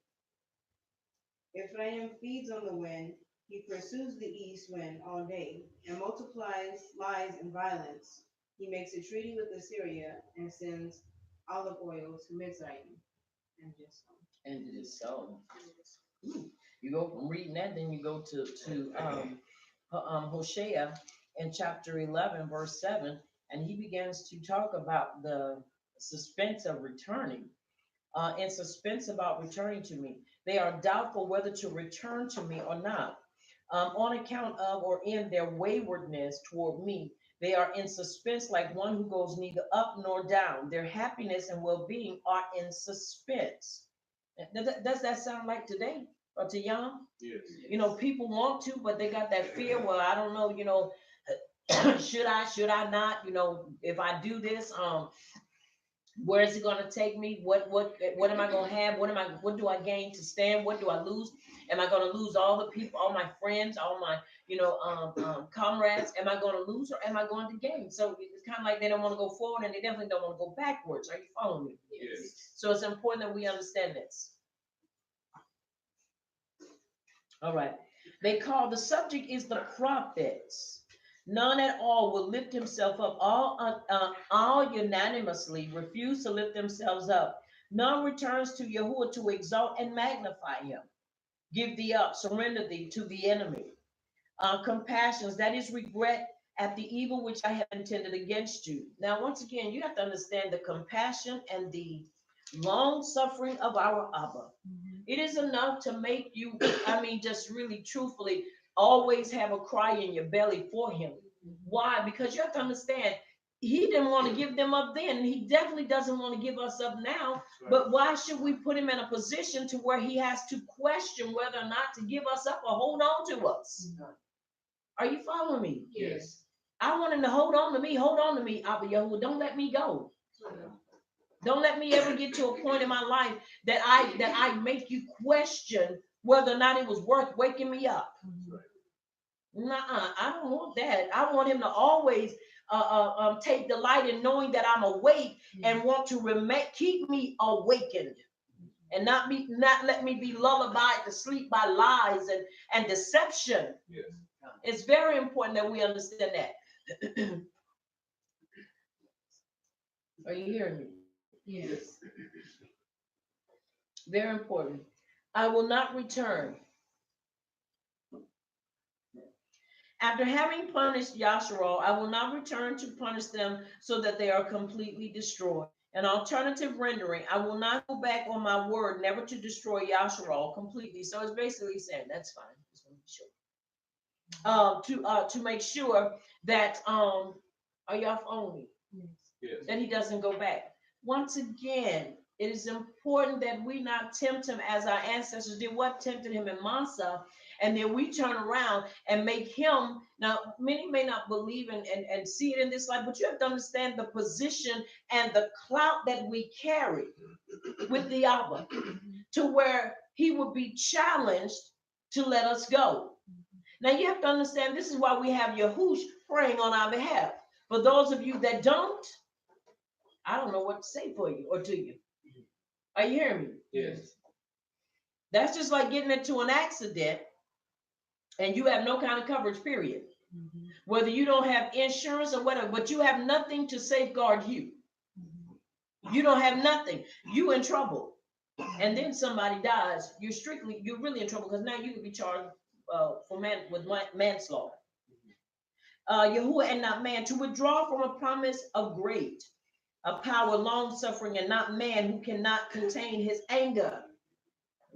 Ephraim feeds on the wind. He pursues the east wind all day, and multiplies lies and violence. He makes a treaty with Assyria and sends olive oil to Mitzrayim. And just so. And it is so. You go from reading that, then you go to Hosea in chapter 11, verse 7, and he begins to talk about the suspense of returning. In suspense about returning to me. They are doubtful whether to return to me or not. On account of or in their waywardness toward me, they are in suspense like one who goes neither up nor down. Their happiness and well-being are in suspense. Does that sound like today or to young? Yes. You know, people want to, but they got that fear. Well, I don't know, should I not, if I do this, where is it going to take me? What am I going to have? What do I gain to stand? What do I lose? Am I going to lose all the people, all my friends, all my, comrades? Am I going to lose or am I going to gain? So it's kind of like they don't want to go forward and they definitely don't want to go backwards. Are you following me? Yes. So it's important that we understand this. All right. The subject is the prophets. None at all will lift himself up. All unanimously refuse to lift themselves up. None returns to Yahuwah to exalt and magnify him. Give thee up, surrender thee to the enemy. Compassions, that is regret at the evil which I have intended against you. Now, once again, you have to understand the compassion and the long suffering of our Abba. It is enough to make you, just really truthfully, always have a cry in your belly for him. Why? Because you have to understand, he didn't want to give them up then. He definitely doesn't want to give us up now. Right. But why should we put him in a position to where he has to question whether or not to give us up or hold on to us? Are you following me? Yes. I want him to hold on to me. Hold on to me, Abba Yahuwah. Don't let me go. Don't let me ever get to a point in my life that I make you question whether or not it was worth waking me up. Nuh-uh, I don't want that. I want him to always take delight in knowing that I'm awake and want to keep me awakened and not let me be lullabied to sleep by lies and deception. Yes. It's very important that we understand that. Are you hearing me? Yes. Very important. I will not return. After having punished Yasharal, I will not return to punish them so that they are completely destroyed. An alternative rendering, I will not go back on my word never to destroy Yasharal completely. So it's basically saying that's fine. Just want to be sure. To make sure that are y'all following me? Yes. That he doesn't go back. Once again, it is important that we not tempt him as our ancestors did. What tempted him in Massa, and then we turn around and make him. Now, many may not believe and see it in this life, but you have to understand the position and the clout that we carry with the Abba, to where he would be challenged to let us go. Now, you have to understand this is why we have Yahush praying on our behalf. For those of you that don't, I don't know what to say for you or to you. Are you hearing me? Yes. That's just like getting into an accident and you have no kind of coverage, period. Whether you don't have insurance or whatever, but you have nothing to safeguard you. You don't have nothing. You in trouble. And then somebody dies. You're really in trouble because now you could be charged with manslaughter. Yahuwah and not man, to withdraw from a promise of great, a power long suffering, and not man who cannot contain his anger.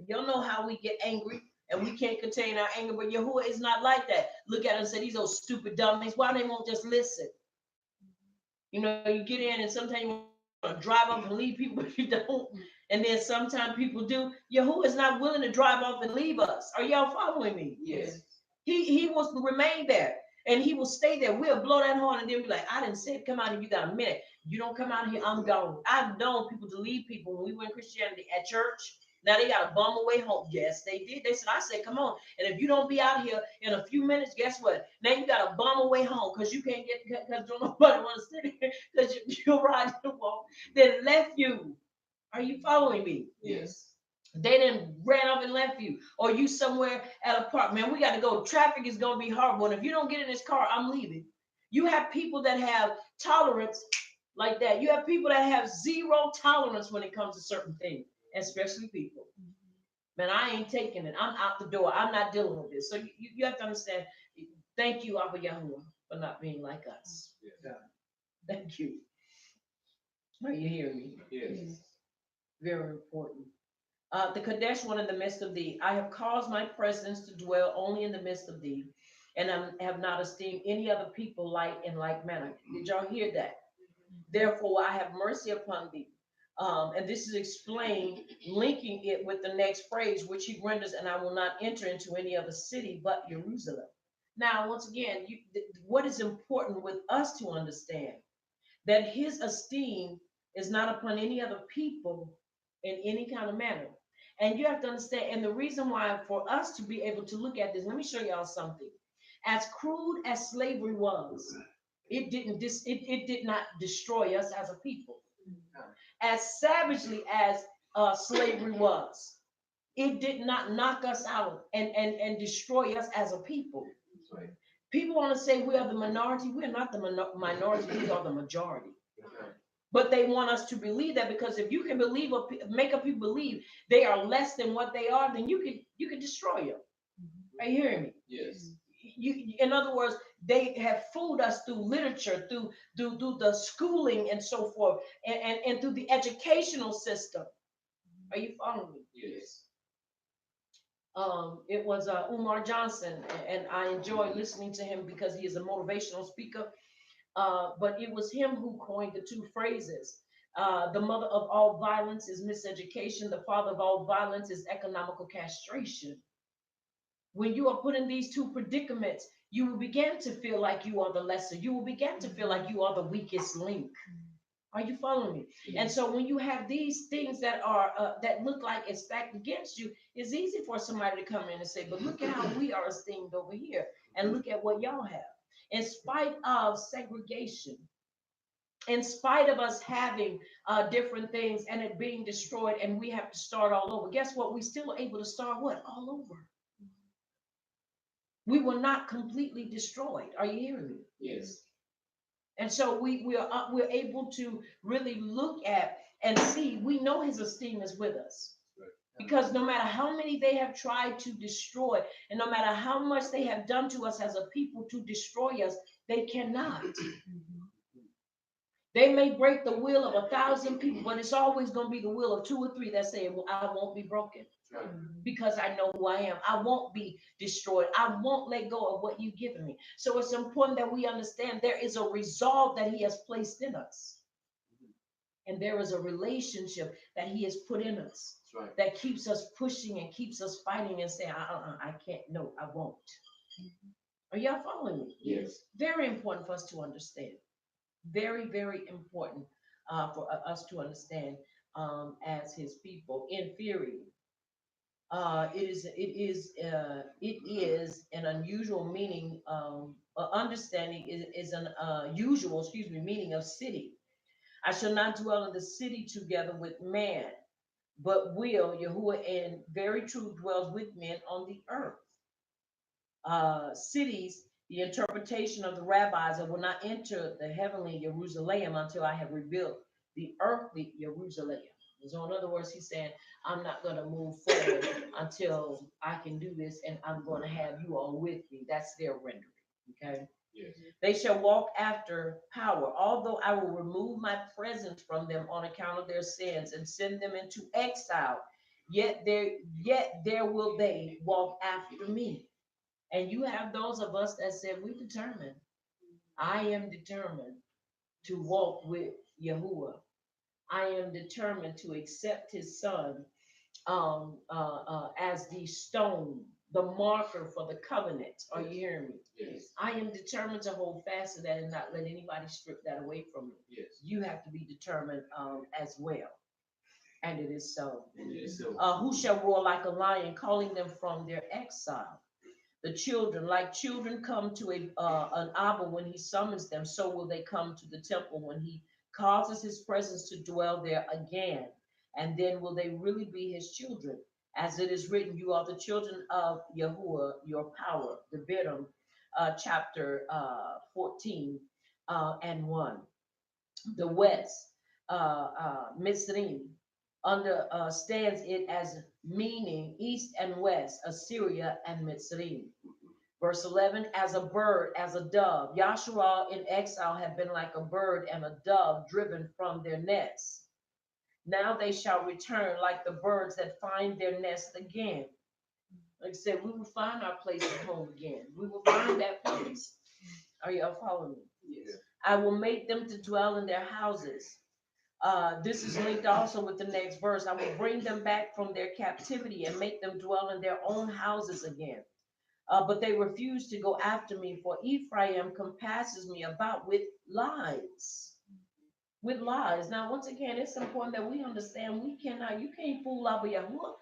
Y'all know how we get angry and we can't contain our anger, but Yahuwah is not like that. Look at him and say, these old stupid dummies, why they won't just listen? You know, you get in and sometimes you want to drive up and leave people, but you don't. And then sometimes people do. Yahuwah is not willing to drive off and leave us. Are y'all following me? Yes. He wants to remain there. And he will stay there. We'll blow that horn and then be like, I didn't say it. Come out here. You got a minute. You don't come out here, I'm gone. I've known people to leave people when we were in Christianity at church. Now they got a bum away home. Yes, they did. I said, come on. And if you don't be out here in a few minutes, guess what? Now you got a bum away home because you can't get, because don't nobody want to sit here because you're riding the wall. They left you. Are you following me? Yes. They didn't ran off and left you, or you somewhere at a park. Man, we got to go. Traffic is going to be horrible. And if you don't get in this car, I'm leaving. You have people that have tolerance like that. You have people that have zero tolerance when it comes to certain things, especially people. Man, I ain't taking it. I'm out the door. I'm not dealing with this. So you have to understand. Thank you, Abba Yahuwah, for not being like us. Yes. Thank you. Are you hearing me? Yes. Very important. The Kadesh one in the midst of thee. I have caused my presence to dwell only in the midst of thee, and I have not esteemed any other people like in like manner. Did y'all hear that? Therefore, I have mercy upon thee. And this is explained, linking it with the next phrase, which he renders, and I will not enter into any other city but Jerusalem. Now, once again, what is important with us to understand that his esteem is not upon any other people in any kind of manner. And you have to understand, and the reason why for us to be able to look at this, let me show y'all something. As crude as slavery was, it did not destroy us as a people. As savagely as slavery was, it did not knock us out and destroy us as a people. Right. People want to say we are the minority. We're not the minority. We are the majority. Okay. But they want us to believe that, because if you can believe or make up people believe they are less than what they are, then you can destroy them. Are you hearing me? Yes. In other words, they have fooled us through literature, through the schooling and so forth, and through the educational system. Are you following me? Yes. It was Umar Johnson, and I enjoy listening to him because he is a motivational speaker. But it was him who coined the two phrases. The mother of all violence is miseducation. The father of all violence is economical castration. When you are put in these two predicaments, you will begin to feel like you are the lesser. You will begin to feel like you are the weakest link. Are you following me? And so when you have these things that are that look like it's stacked against you, it's easy for somebody to come in and say, but look at how we are esteemed over here, and look at what y'all have. In spite of segregation, in spite of us having different things and it being destroyed, and we have to start all over, guess what? We still are able to start what? All over. We were not completely destroyed. Are you hearing me? Yes. And so we're able to really look at and see. We know His esteem is with us. Because no matter how many they have tried to destroy, and no matter how much they have done to us as a people to destroy us, they cannot. They may break the will of 1,000 people, but it's always going to be the will of 2 or 3 that say, well, I won't be broken because I know who I am. I won't be destroyed. I won't let go of what you've given me. So it's important that we understand there is a resolve that He has placed in us. And there is a relationship that He has put in us that keeps us pushing and keeps us fighting and saying, I can't, no, I won't. Are y'all following me? Yes. Very important for us to understand. Very, very important for us to understand as His people. In theory, it is an unusual meaning. Understanding is an usual, meaning of city. I shall not dwell in the city together with man, but will Yahuwah in very truth dwells with men on the earth. Cities, the interpretation of the rabbis, I will not enter the heavenly Jerusalem until I have rebuilt the earthly Jerusalem. So in other words, he's saying, I'm not going to move forward until I can do this, and I'm going to have you all with me. That's their rendering. Okay. Yes. They shall walk after power, although I will remove my presence from them on account of their sins and send them into exile. Yet there will they walk after me. And you have those of us that said, we determined. I am determined to walk with Yahuwah. I am determined to accept His Son as the stone, the marker for the covenant. Are you hearing me? Yes. I am determined to hold fast to that and not let anybody strip that away from me. Yes. You have to be determined as well. And it is so. And it is so. Who shall roar like a lion, calling them from their exile? The children, like children come to an Abba when He summons them, so will they come to the temple when He causes His presence to dwell there again. And then will they really be His children? As it is written, you are the children of Yahuwah, your power. The Bidam, chapter 14 and 1. The west, Mitzrayim, understands it as meaning east and west, Assyria and Mitzrayim. Verse 11, as a bird, as a dove. Yahshua in exile have been like a bird and a dove driven from their nests. Now they shall return like the birds that find their nest again. Like I said, we will find our place at home again. We will find that place. Are y'all following me? Yes. I will make them to dwell in their houses. This is linked also with the next verse. I will bring them back from their captivity and make them dwell in their own houses again. But they refuse to go after me, for Ephraim compasses me about with lies. With lies. Now, once again, it's important that we understand you can't fool Abba Yahuwah.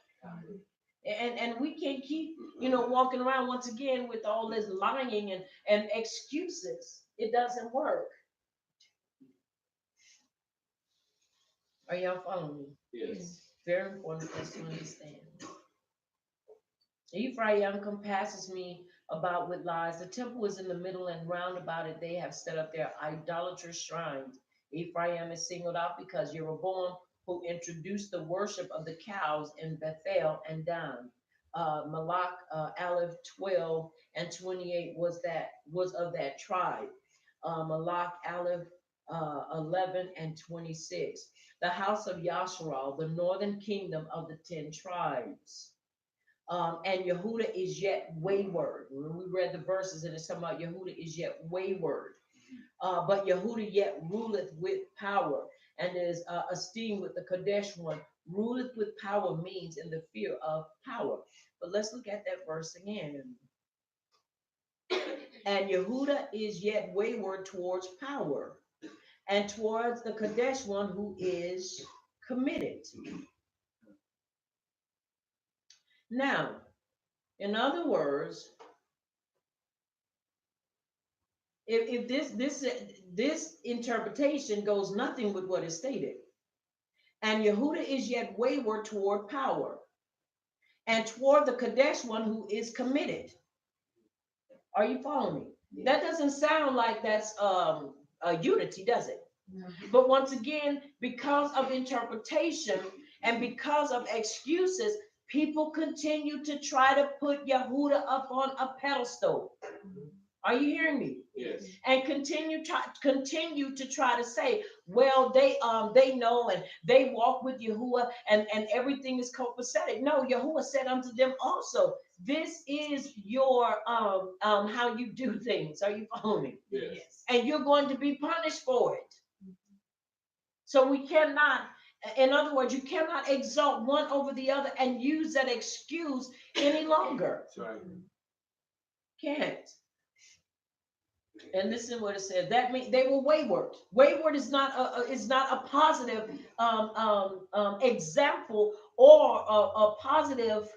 And we can't keep, walking around once again with all this lying and excuses. It doesn't work. Are y'all following me? Yes. Very important for us to understand. Ephraim compasses me about with lies. The temple is in the middle, and round about it they have set up their idolatrous shrines. Ephraim is singled out because Jeroboam, who introduced the worship of the cows in Bethel and Dan. Malach Aleph 12 and 28 was of that tribe. Malach Aleph 11 and 26. The house of Yasharal, the northern kingdom of the 10 tribes. And Yehuda is yet wayward. When we read the verses, and it's talking about Yehuda is yet wayward. But Yehuda yet ruleth with power, and is esteemed with the Kadesh one. Ruleth with power means in the fear of power. But let's look at that verse again. And Yehuda is yet wayward towards power, and towards the Kadesh one who is committed. Now, in other words, if this interpretation goes nothing with what is stated, and Yehuda is yet wayward toward power, and toward the Kadesh one who is committed. Are you following me? That doesn't sound like that's unity, does it? No. But once again, because of interpretation and because of excuses, people continue to try to put Yehuda up on a pedestal. Are you hearing me? Yes. And continue to try to say, well, they know and they walk with Yahuwah and everything is copacetic. No, Yahuwah said unto them also, this is your how you do things. Are you following me? Yes. And you're going to be punished for it. So we cannot, in other words, you cannot exalt one over the other and use that excuse any longer. That's right. Can't. And listen what it says. That means they were wayward. Wayward is not a positive example or a positive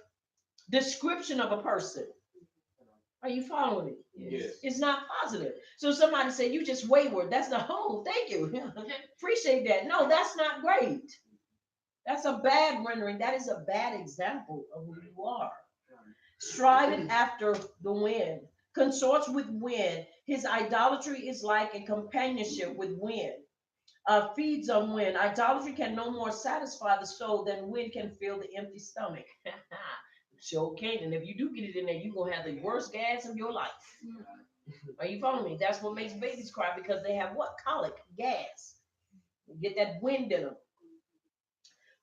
description of a person. Are you following me? Yes. It's not positive. So somebody say you just wayward. That's the whole. Thank you. Appreciate that. No, that's not great. That's a bad rendering. That is a bad example of who you are. Striving after the wind, consorts with wind. His idolatry is like a companionship with wind. Feeds on wind. Idolatry can no more satisfy the soul than wind can fill the empty stomach. Sure can. And if you do get it in there, you're going to have the worst gas of your life. Are you following me? That's what makes babies cry, because they have what? Colic, gas. You get that wind in them.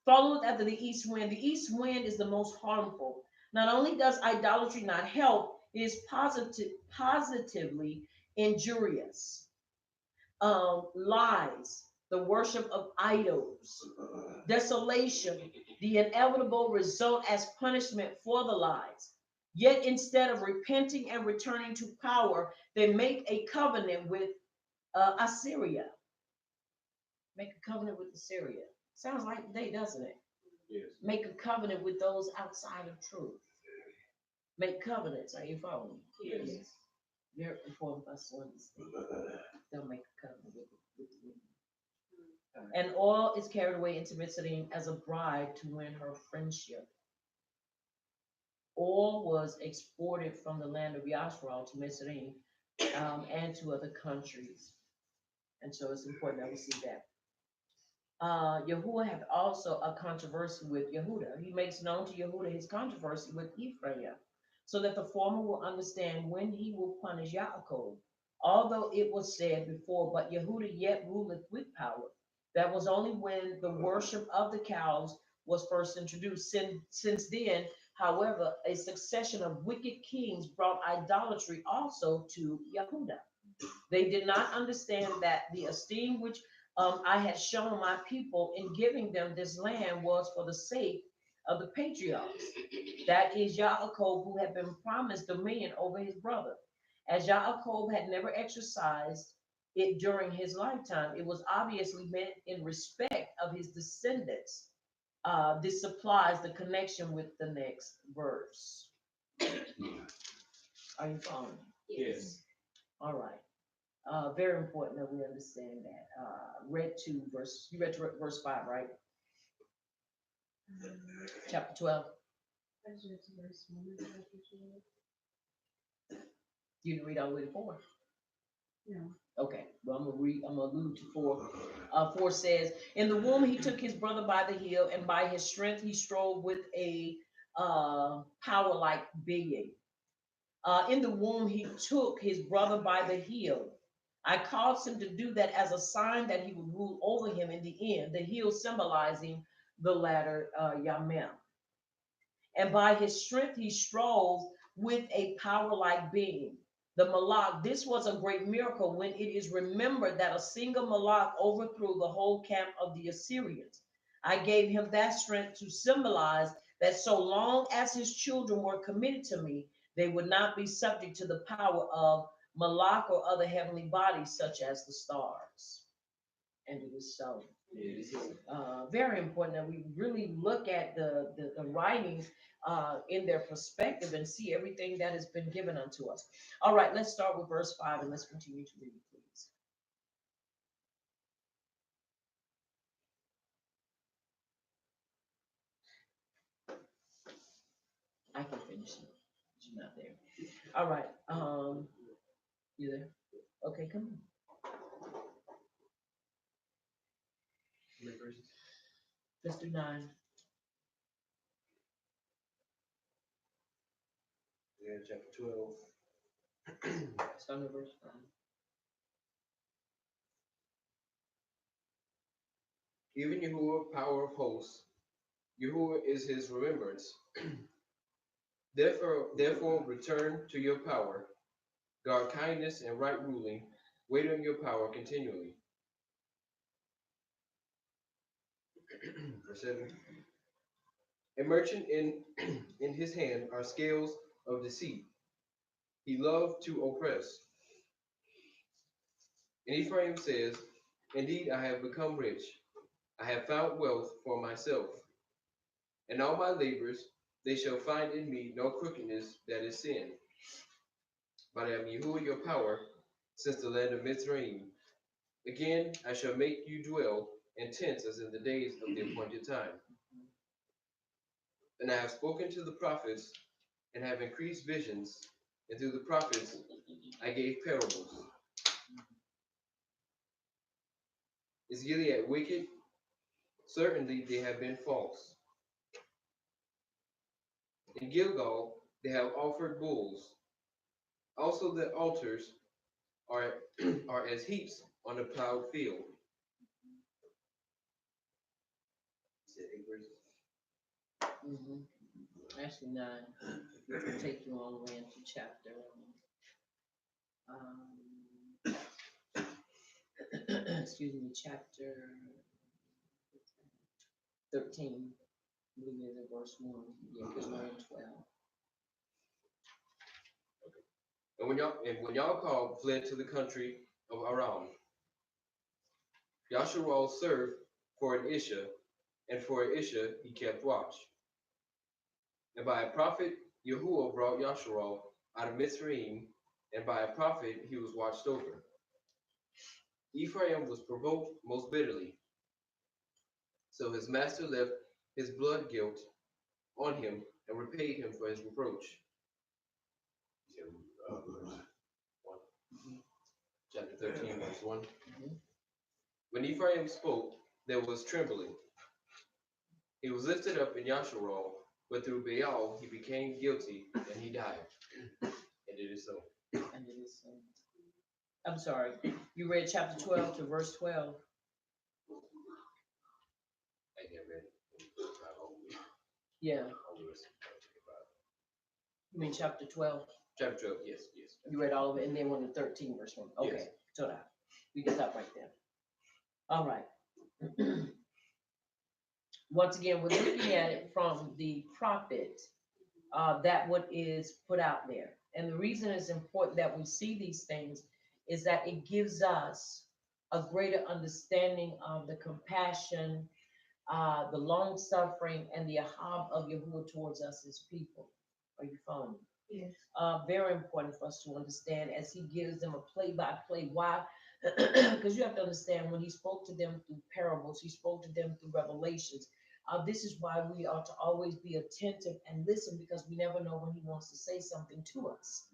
Followeth after the east wind. The east wind is the most harmful. Not only does idolatry not help, it is positively injurious. Lies, the worship of idols, desolation, the inevitable result as punishment for the lies. Yet instead of repenting and returning to power, they make a covenant with Assyria. Make a covenant with Assyria. Sounds like today, doesn't it? Yes. Make a covenant with those outside of truth. Make covenants. Are you following? Yes. Very important for us to understand. They'll make a covenant with you. And oil is carried away into Mitzrayim as a bride to win her friendship. Oil was exported from the land of Yashral to Mitzrayim and to other countries. And so it's important that we see that. Yahuwah had also a controversy with Yehuda. He makes known to Yehuda his controversy with Ephraim, so that the former will understand when he will punish Yaakov. Although it was said before, but Yehuda yet ruleth with power. That was only when the worship of the cows was first introduced. Since then, however, a succession of wicked kings brought idolatry also to Yehuda. They did not understand that the esteem which I had shown my people in giving them this land was for the sake of the patriarchs. That is Yaakov, who had been promised dominion over his brother. As Yaakov had never exercised it during his lifetime, it was obviously meant in respect of his descendants. This supplies the connection with the next verse. Are you following? Yes. All right. Very important that we understand that. You read to verse 5, right? Chapter 12. You didn't read all the way to 4? No. Okay, well, I'm gonna allude to 4. 4 says, in the womb he took his brother by the heel, and by his strength he strove with a power-like being. In the womb he took his brother by the heel. I caused him to do that as a sign that he would rule over him in the end, the heel symbolizing the latter Yamem. And by his strength he strove with a power-like being. The Malak, this was a great miracle when it is remembered that a single Malak overthrew the whole camp of the Assyrians. I gave him that strength to symbolize that so long as his children were committed to me, they would not be subject to the power of Malak or other heavenly bodies such as the stars. And it is so. Very important that we really look at the writings in their perspective and see everything that has been given unto us. All right, let's start with verse 5 and let's continue to read, please. I can finish it. She's not there. All right. You there? Okay, come on. Let's do 9. Yeah, chapter 12. Start at verse 5. Even Yahuwah, power of hosts, Yahuwah is his remembrance. Therefore, return to your power. Guard kindness and right ruling. Wait on your power continually. Verse 7. A merchant in his hand are scales of deceit. He loved to oppress. And Ephraim says, indeed, I have become rich. I have found wealth for myself. And all my labors, they shall find in me no crookedness that is sin. But I am Yahuwah your power, since the land of Mitzrayim. Again, I shall make you dwell in tents as in the days of the appointed time. And I have spoken to the prophets, and have increased visions, and through the prophets I gave parables. Is Gilead wicked? Certainly they have been false. In Gilgal they have offered bulls. Also the altars are, are as heaps on a plowed field. Is it 8 verses? Actually, 9. It will take you all the way into chapter. Excuse me, chapter 13. I believe it's in verse 1. Yeah, because 9 and 12. And when Yaakov fled to the country of Aram, Yasharal served for an Isha, and for an Isha he kept watch. And by a prophet Yahuwah brought Yasharal out of Mitzrayim, and by a prophet he was watched over. Ephraim was provoked most bitterly. So his master left his blood guilt on him and repaid him for his reproach. Chapter 13, verse 1. When Ephraim spoke, there was trembling. He was lifted up in Yasharal, but through Baal he became guilty, and he died. And it is so. And it is so. I'm sorry, you read chapter 12 to verse 12. I can't read it. Yeah. You mean chapter 12? Chapter 12, yes. You read all of it, and then 1 to 13, verse 1. Okay, Yes. so that we can stop right there. All right. Once again, we're looking at it from the prophet, that what is put out there. And the reason it's important that we see these things is that it gives us a greater understanding of the compassion, the long suffering, and the ahab of Yahuwah towards us as people. Are you following me? Yes. Very important for us to understand as he gives them a play-by-play. Why? Because you have to understand when he spoke to them through parables, he spoke to them through revelations. This is why we ought to always be attentive and listen, because we never know when he wants to say something to us.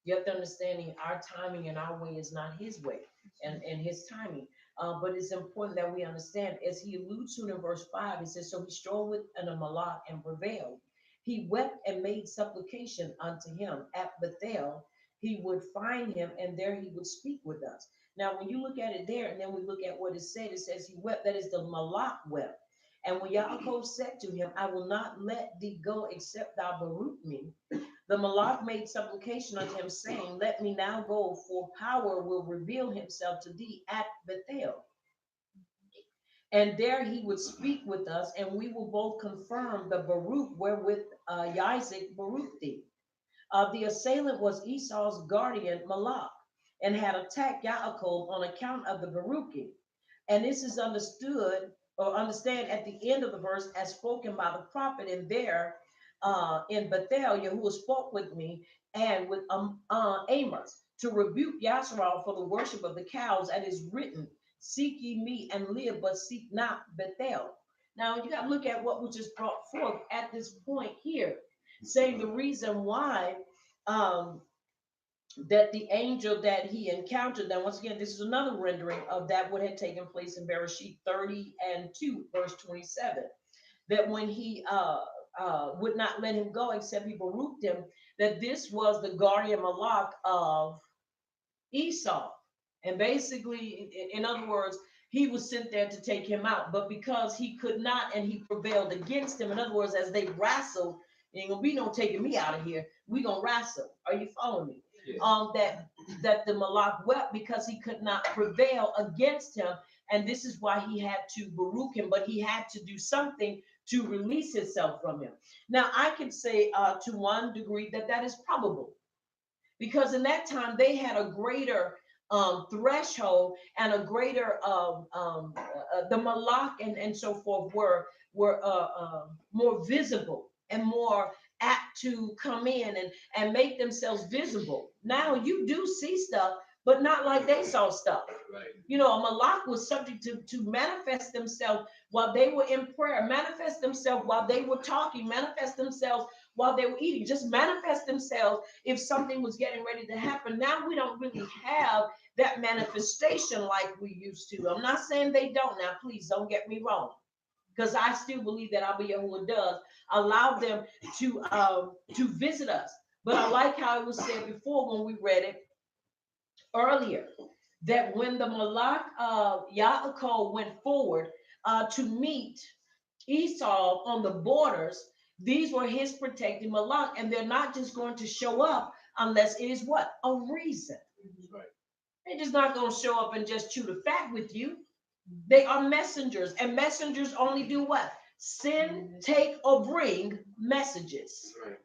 You have to understand our timing and our way is not his way and his timing. But it's important that we understand, as he alludes to in verse 5, it says, so he strove with an Amalek and prevailed. He wept and made supplication unto him at Bethel. He would find him, and there he would speak with us. Now, when you look at it there, and then we look at what it said, it says he wept, that is the Malak wept. And when Yaakov said to him, I will not let thee go except thou beroot me, the Malak made supplication unto him, saying, let me now go, for power will reveal himself to thee at Bethel. And there he would speak with us, and we will both confirm the Baruch wherewith Isaac Baruch thee. The assailant was Esau's guardian Malak, and had attacked Yaakov on account of the Baruching. And this is understood or understand at the end of the verse as spoken by the prophet. And there in Bethel, Yahuwah spoke with me and with Amos to rebuke Yasharal for the worship of the cows, and is written, seek ye me and live, but seek not Bethel. Now you got to look at what was just brought forth at this point here, saying the reason why that the angel that he encountered, now once again, this is another rendering of that what had taken place in Bereshit 30 and 2, verse 27, that when he would not let him go except he baruched him, that this was the guardian malak of Esau. And basically, in other words, he was sent there to take him out. But because he could not and he prevailed against him, in other words, as they wrestled, ain't gonna be no taking me out of here. We gonna wrestle. Are you following me? Yes. That the Malak wept because he could not prevail against him. And this is why he had to baruch him, but he had to do something to release himself from him. Now, I can say to one degree that that is probable because in that time they had a greater threshold and a greater the malak and so forth were more visible and more apt to come in and make themselves visible. Now you do see stuff, but not like they saw stuff. Right. You know, a malak was subject to manifest themselves while they were in prayer, manifest themselves while they were talking, manifest themselves while they were eating, just manifest themselves if something was getting ready to happen. Now we don't really have that manifestation like we used to. I'm not saying they don't. Now, please don't get me wrong, because I still believe that Abba Yahuwah does allow them to visit us. But I like how it was said before when we read it earlier, that when the Malak Yaakov went forward to meet Esau on the borders, these were his protected Malak, and they're not just going to show up unless it is what? A reason. Right. They're just not going to show up and just chew the fat with you. They are messengers, and messengers only do what? Send, take, or bring messages. Right.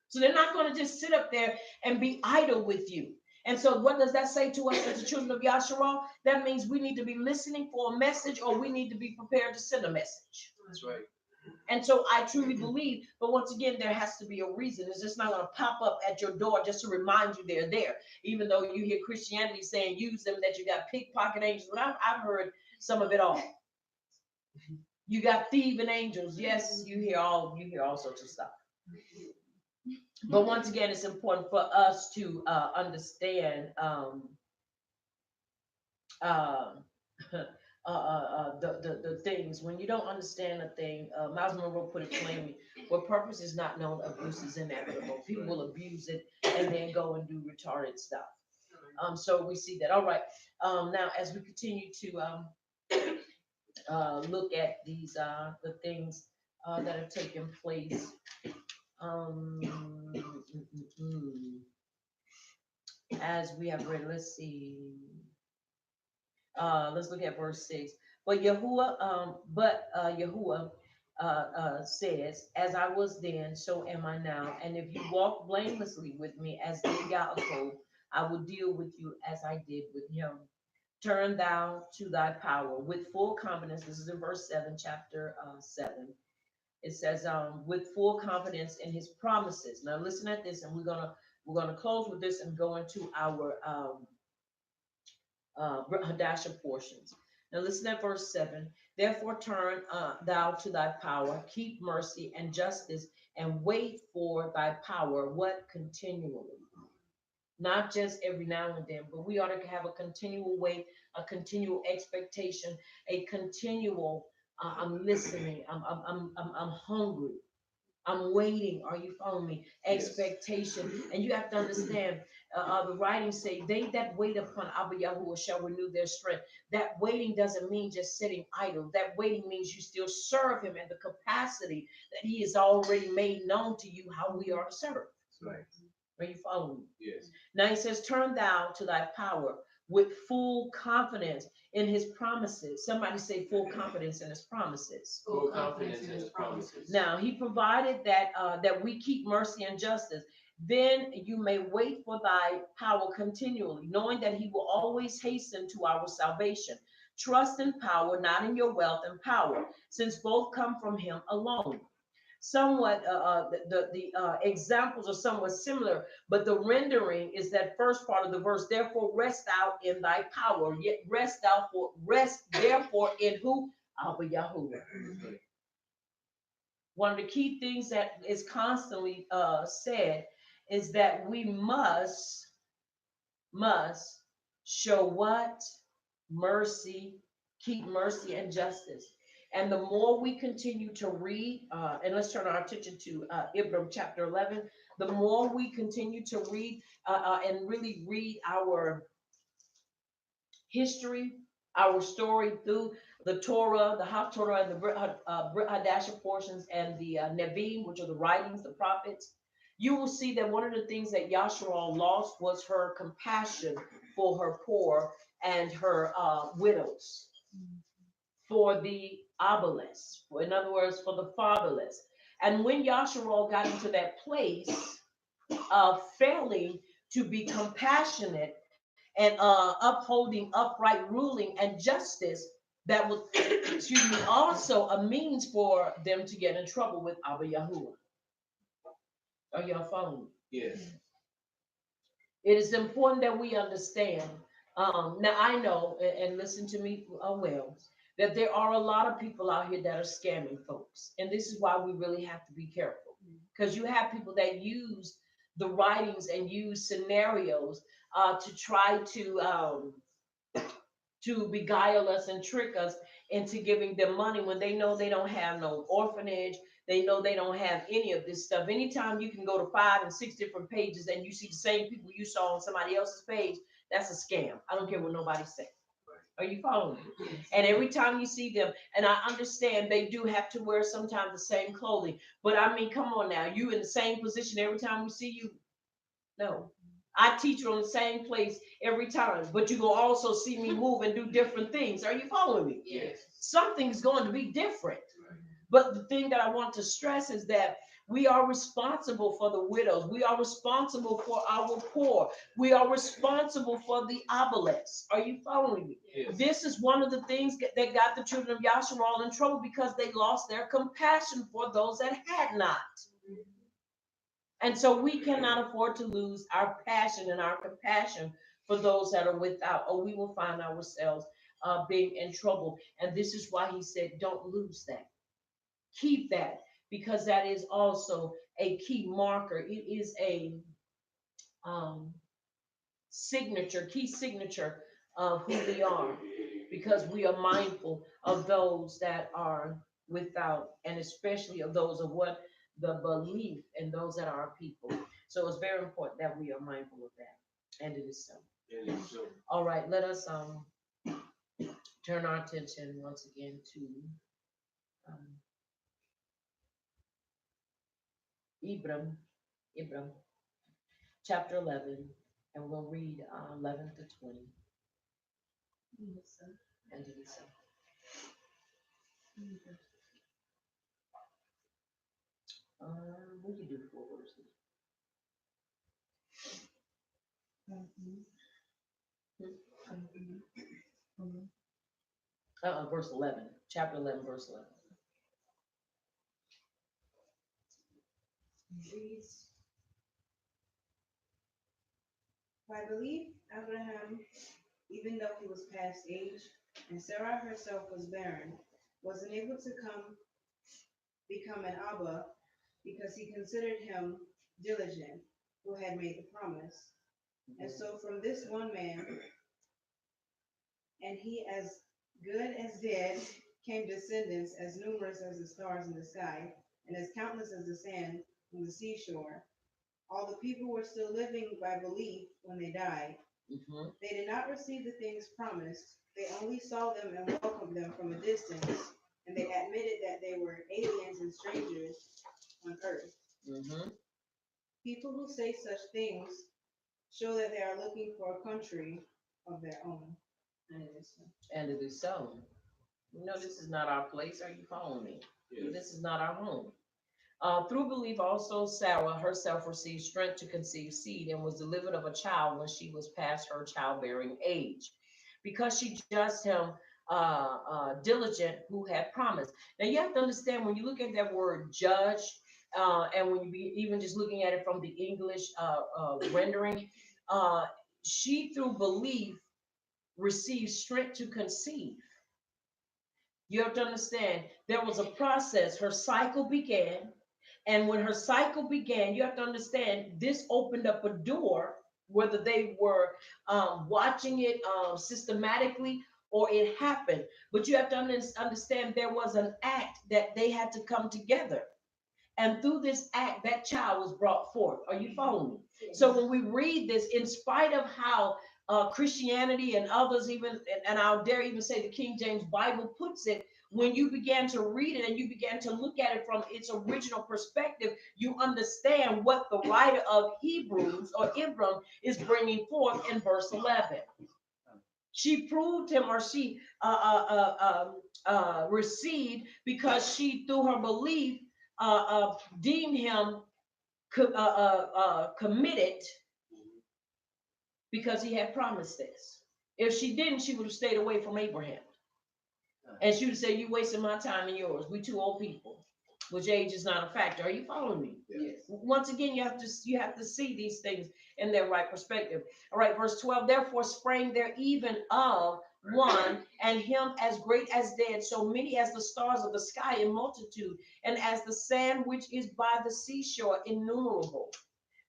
So they're not going to just sit up there and be idle with you. And so what does that say to us as the children of Yasharal? That means we need to be listening for a message, or we need to be prepared to send a message. That's right. And so I truly believe, but once again, there has to be a reason. It's just not going to pop up at your door just to remind you they're there. Even though you hear Christianity saying use them, that you got pickpocket angels. But I've heard some of it all. You got thieving angels. Yes, you hear all sorts of stuff. But once again, it's important for us to understand the things. When you don't understand a thing, Miles Monroe put it plainly: where purpose is not known, abuse is inevitable. People will abuse it and then go and do retarded stuff. So we see that. All right. Now, as we continue to look at these the things that have taken place. As we have read, let's see. Let's look at verse 6. But Yahuwah says, as I was then, so am I now. And if you walk blamelessly with me, as did Yaakov, I will deal with you as I did with him. Turn thou to thy power with full confidence. This is in verse 7, chapter 7. It says, with full confidence in his promises. Now listen at this, and we're gonna close with this and go into our Hadasha portions. Now listen at verse 7. Therefore turn thou to thy power, keep mercy and justice, and wait for thy power. What? Continually. Not just every now and then, but we ought to have a continual wait, a continual expectation, a continual I'm listening, I'm hungry, I'm waiting. Are you following me? Expectation. Yes. And you have to understand, the writings say, they that wait upon Abba Yahuwah shall renew their strength. That waiting doesn't mean just sitting idle. That waiting means you still serve him in the capacity that he has already made known to you how we are to serve. Right. Are you following me? Yes. Now he says, turn thou to thy power with full confidence in his promises. Somebody say full confidence in his promises. Full confidence in his promises. Now he provided that that we keep mercy and justice. Then you may wait for thy power continually, knowing that he will always hasten to our salvation. Trust in power, not in your wealth and power, since both come from him alone. Somewhat the examples are somewhat similar, but the rendering is that first part of the verse. Therefore rest out in thy power, yet rest therefore in who? Abba Yahuwah. One of the key things that is constantly said is that we must must show what? Mercy, keep mercy and justice. And the more we continue to read, and let's turn our attention to Ibram chapter 11, the more we continue to read and really read our history, our story through the Torah, the Haftorah, and the Brit Hadasha portions, and the Nevi'im, which are the writings, the prophets, you will see that one of the things that Yasharal lost was her compassion for her poor and her widows, for the aboless, in other words, for the fatherless. And when Yasharal got into that place of failing to be compassionate and upholding upright ruling and justice, that was, excuse me, also a means for them to get in trouble with Abba Yahuwah. Are y'all following me? Yes. It is important that we understand. Now I know, and listen to me well, that there are a lot of people out here that are scamming folks, and this is why we really have to be careful, because you have people that use the writings and use scenarios to try to beguile us and trick us into giving them money when they know they don't have no orphanage. They know they don't have any of this stuff. Anytime you can go to 5 and 6 different pages and you see the same people you saw on somebody else's page, that's a scam. I don't care what nobody says. Are you following me? And every time you see them, and I understand they do have to wear sometimes the same clothing, but I mean, come on now, you in the same position every time we see you? No. I teach on the same place every time, but you will also see me move and do different things. Are you following me? Yes. Something's going to be different. But the thing that I want to stress is that we are responsible for the widows. We are responsible for our poor. We are responsible for the obelisk. Are you following me? Yes. This is one of the things that got the children of Yasharal in trouble, because they lost their compassion for those that had not. And so we cannot afford to lose our passion and our compassion for those that are without, or we will find ourselves being in trouble. And this is why he said, don't lose that. Keep that, because that is also a key marker. It is a signature, key signature of who we are, because we are mindful of those that are without, and especially of those of what the belief and those that are our people. So it's very important that we are mindful of that, and it is so. It is so. All right, let us turn our attention once again to Ibram, chapter 11, and we'll read 11 to 20. And it is so. What do you do for verses? Verse 11, chapter 11, verse 11. Reads, by belief, Abraham, even though he was past age, and Sarah herself was barren, was unable to become an Abba, because he considered him diligent who had made the promise. And so from this one man, and he as good as dead, came descendants as numerous as the stars in the sky, and as countless as the sand on the seashore. All the people were still living by belief when they died. Mm-hmm. They did not receive the things promised. They only saw them and welcomed them from a distance, and they admitted that they were aliens and strangers on earth. Mm-hmm. People who say such things show that they are looking for a country of their own. And it is so. And it is so. You know, this is not our place. Are you following me? Yes. This is not our home. Through belief, also Sarah herself received strength to conceive seed and was delivered of a child when she was past her childbearing age, because she judged him diligent who had promised. Now you have to understand, when you look at that word judge, and when you be even just looking at it from the English rendering, she through belief received strength to conceive. You have to understand, there was a process. Her cycle began. And when her cycle began, you have to understand, this opened up a door whether they were watching it systematically or it happened. But you have to understand there was an act that they had to come together. And through this act, that child was brought forth. Are you following me? So when we read this, in spite of how Christianity and others, even, and I'll dare even say the King James Bible puts it, when you began to read it and you began to look at it from its original perspective, you understand what the writer of Hebrews or Ibram is bringing forth in verse 11. She proved him, or she received, because she, through her belief, deemed him committed, because he had promised this. If she didn't, she would have stayed away from Abraham. And she would say, "You wasting my time and yours. We two old people," which age is not a factor. Are you following me? Yes. Once again, you have to see these things in their right perspective. All right, verse 12. Therefore sprang there even of one, and him as great as dead, so many as the stars of the sky in multitude, and as the sand which is by the seashore innumerable.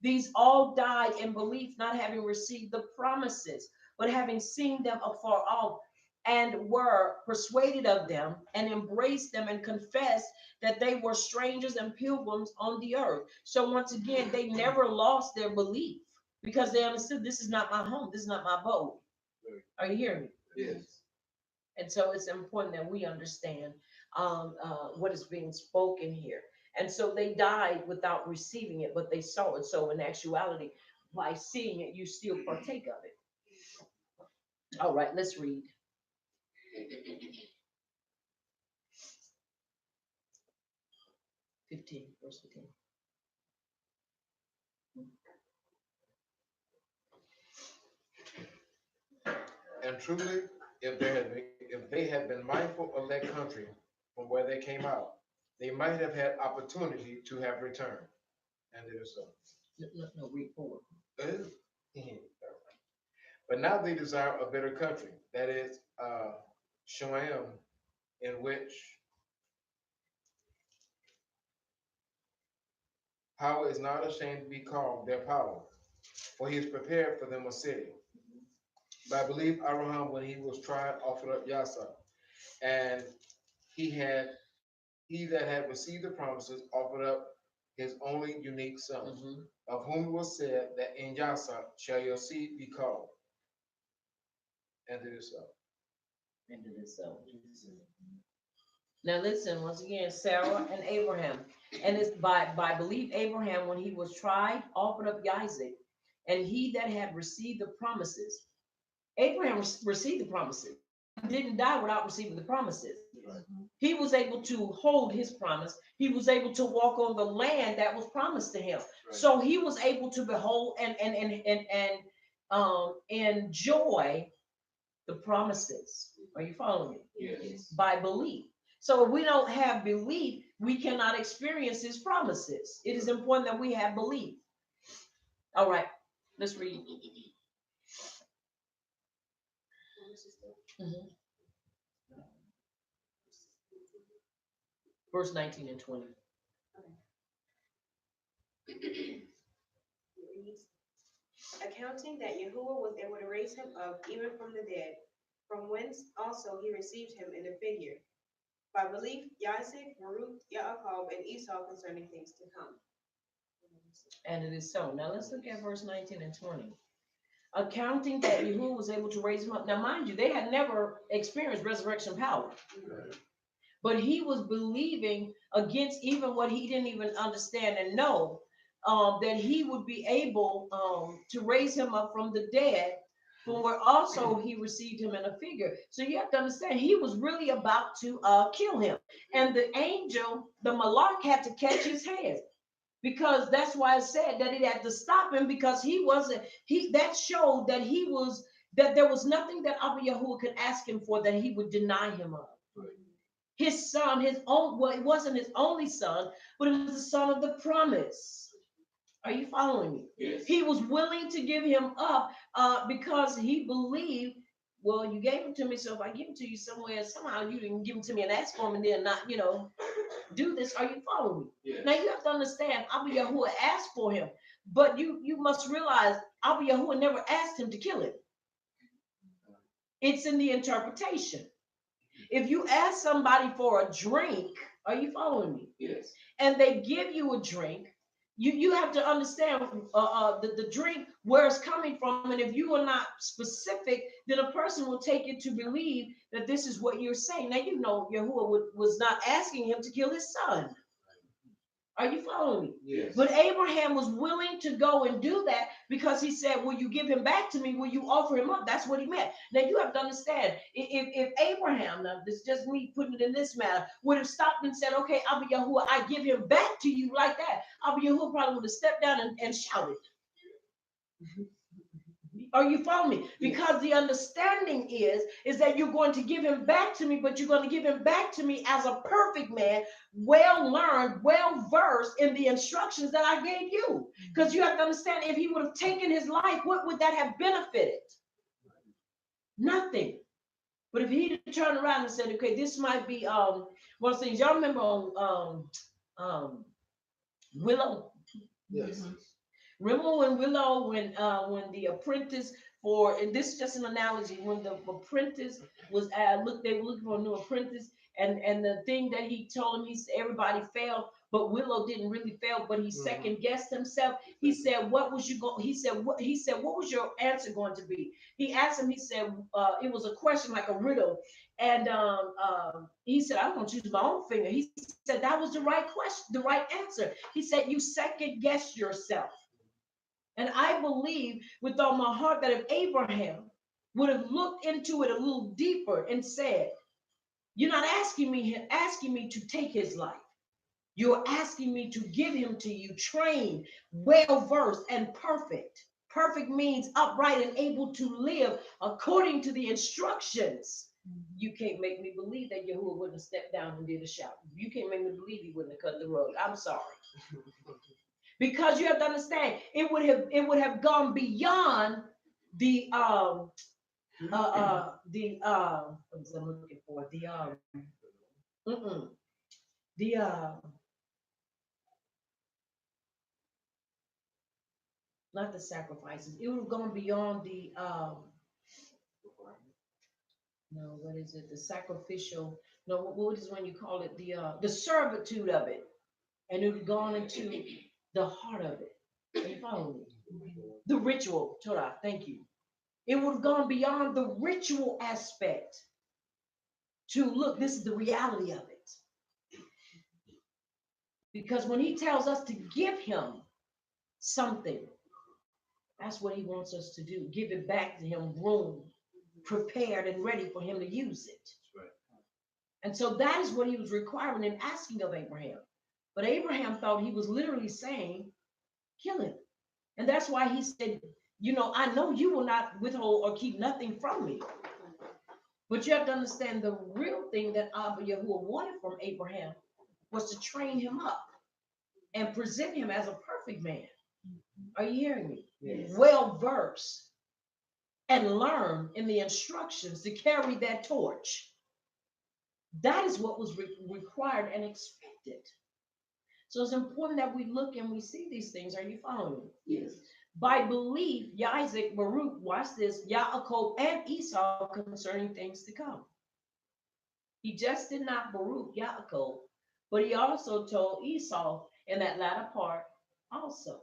These all died in belief, not having received the promises, but having seen them afar off, and were persuaded of them, and embraced them, and confessed that they were strangers and pilgrims on the earth. So once again, they never lost their belief, because they understood, this is not my home, this is not my abode. Are you hearing me? Yes. And so it's important that we understand what is being spoken here. And so they died without receiving it, but they saw it. So in actuality, by seeing it, you still partake of it. All right, let's read. 15, verse 15. And truly, if they had been mindful of that country from where they came out, they might have had opportunity to have returned. And it is so. No, read forward. But now they desire a better country, that is Shem, in which power is not ashamed to be called their power, for he has prepared for them a city. But I believe Abraham, when he was tried, offered up Yasa, and he that had received the promises offered up his only unique son, of whom it was said that in Yasa shall your seed be called. And it is so. And it is so. Now listen, once again, Sarah and Abraham. And it's by belief, Abraham, when he was tried, offered up Isaac. And he that had received the promises, Abraham received the promises. Didn't die without receiving the promises. Right. He was able to hold his promise. He was able to walk on the land that was promised to him. Right. So he was able to behold and enjoy the promises. Are you following me? Yes. By belief. So if we don't have belief, we cannot experience his promises. It is important that we have belief. All right, let's read. Mhm. Verse 19 and 20. Accounting that Yahuwah was able to raise him up even from the dead, from whence also he received him in a figure. By belief, Isaac, Ruth, Yaakov, and Esau concerning things to come. And it is so. Now let's look at verse 19 and 20. Accounting that Yahuwah was able to raise him up. Now, mind you, they had never experienced resurrection power. Right. But he was believing against even what he didn't even understand and know, that he would be able to raise him up from the dead, from where also he received him in a figure. So you have to understand, he was really about to kill him. And the angel, the Malak, had to catch his hand. Because that's why it said that it had to stop him, because that showed that that there was nothing that Abba Yahuwah could ask him for that he would deny him of. Right. His son, well, it wasn't his only son, but it was the son of the promise. Are you following me? Yes. He was willing to give him up because he believed, well, you gave him to me, so if I give him to you somewhere, somehow you didn't give him to me and ask for him and then not, do this. Are you following me? Yes. Now you have to understand, Abba Yahuwah asked for him, But you must realize Abba Yahuwah never asked him to kill him. It's in the interpretation. If you ask somebody for a drink, are you following me? Yes. And they give you a drink, you have to understand the drink, where it's coming from. And if you are not specific, then a person will take it to believe that this is what you're saying. Now, you know, Yahuwah was not asking him to kill his son. Are you following me? Yes. But Abraham was willing to go and do that because he said, will you give him back to me? Will you offer him up? That's what he meant. Now you have to understand, if Abraham, now this is just me putting it in this matter, would have stopped and said, okay, Abba Yahuwah, I give him back to you like that, Abba Yahuwah probably would have stepped down and shouted. Are you following me? Because the understanding is that you're going to give him back to me, but you're going to give him back to me as a perfect man, well learned, well versed in the instructions that I gave you. Because you have to understand, if he would have taken his life, what would that have benefited? Nothing. But if he turned around and said, okay, this might be one of the things y'all remember on Willow. Yes. Remember when Willow, when the apprentice and this is just an analogy, when the apprentice was they were looking for a new apprentice, and the thing that he told him, he said everybody failed, but Willow didn't really fail, but he second guessed himself. He said, "What was you going?" He said, "What?" He said, "What was your answer going to be?" He asked him. He said, "It was a question like a riddle," and he said, "I'm going to choose my own finger." He said, "That was the right question, the right answer." He said, "You second guessed yourself." And I believe with all my heart that if Abraham would have looked into it a little deeper and said, you're not asking me to take his life. You're asking me to give him to you, trained, well-versed, and perfect. Perfect means upright and able to live according to the instructions. You can't make me believe that Yahuwah wouldn't have stepped down and did a shout. You can't make me believe he wouldn't have cut the rug. I'm sorry. Because you have to understand, it would have gone beyond the what was I looking for? The not the sacrifices. It would have gone beyond the no, what is it? The sacrificial, no, what is when you call it the servitude of it. And it would have gone into the heart of it. Are you following me? The ritual, Torah, thank you. It would have gone beyond the ritual aspect to look, this is the reality of it. Because when he tells us to give him something, that's what he wants us to do. Give it back to him, room, prepared and ready for him to use it. Right. And so that is what he was requiring and asking of Abraham. But Abraham thought he was literally saying, kill him. And that's why he said, I know you will not withhold or keep nothing from me. But you have to understand the real thing that Abba Yahuwah wanted from Abraham was to train him up and present him as a perfect man. Are you hearing me? Yes. Well versed and learn in the instructions to carry that torch. That is what was required and expected. So it's important that we look and we see these things. Are you following me? Yes. By belief, Isaac, Baruch, watch this, Yaakov and Esau concerning things to come. He just did not Baruch Yaakov, but he also told Esau in that latter part also.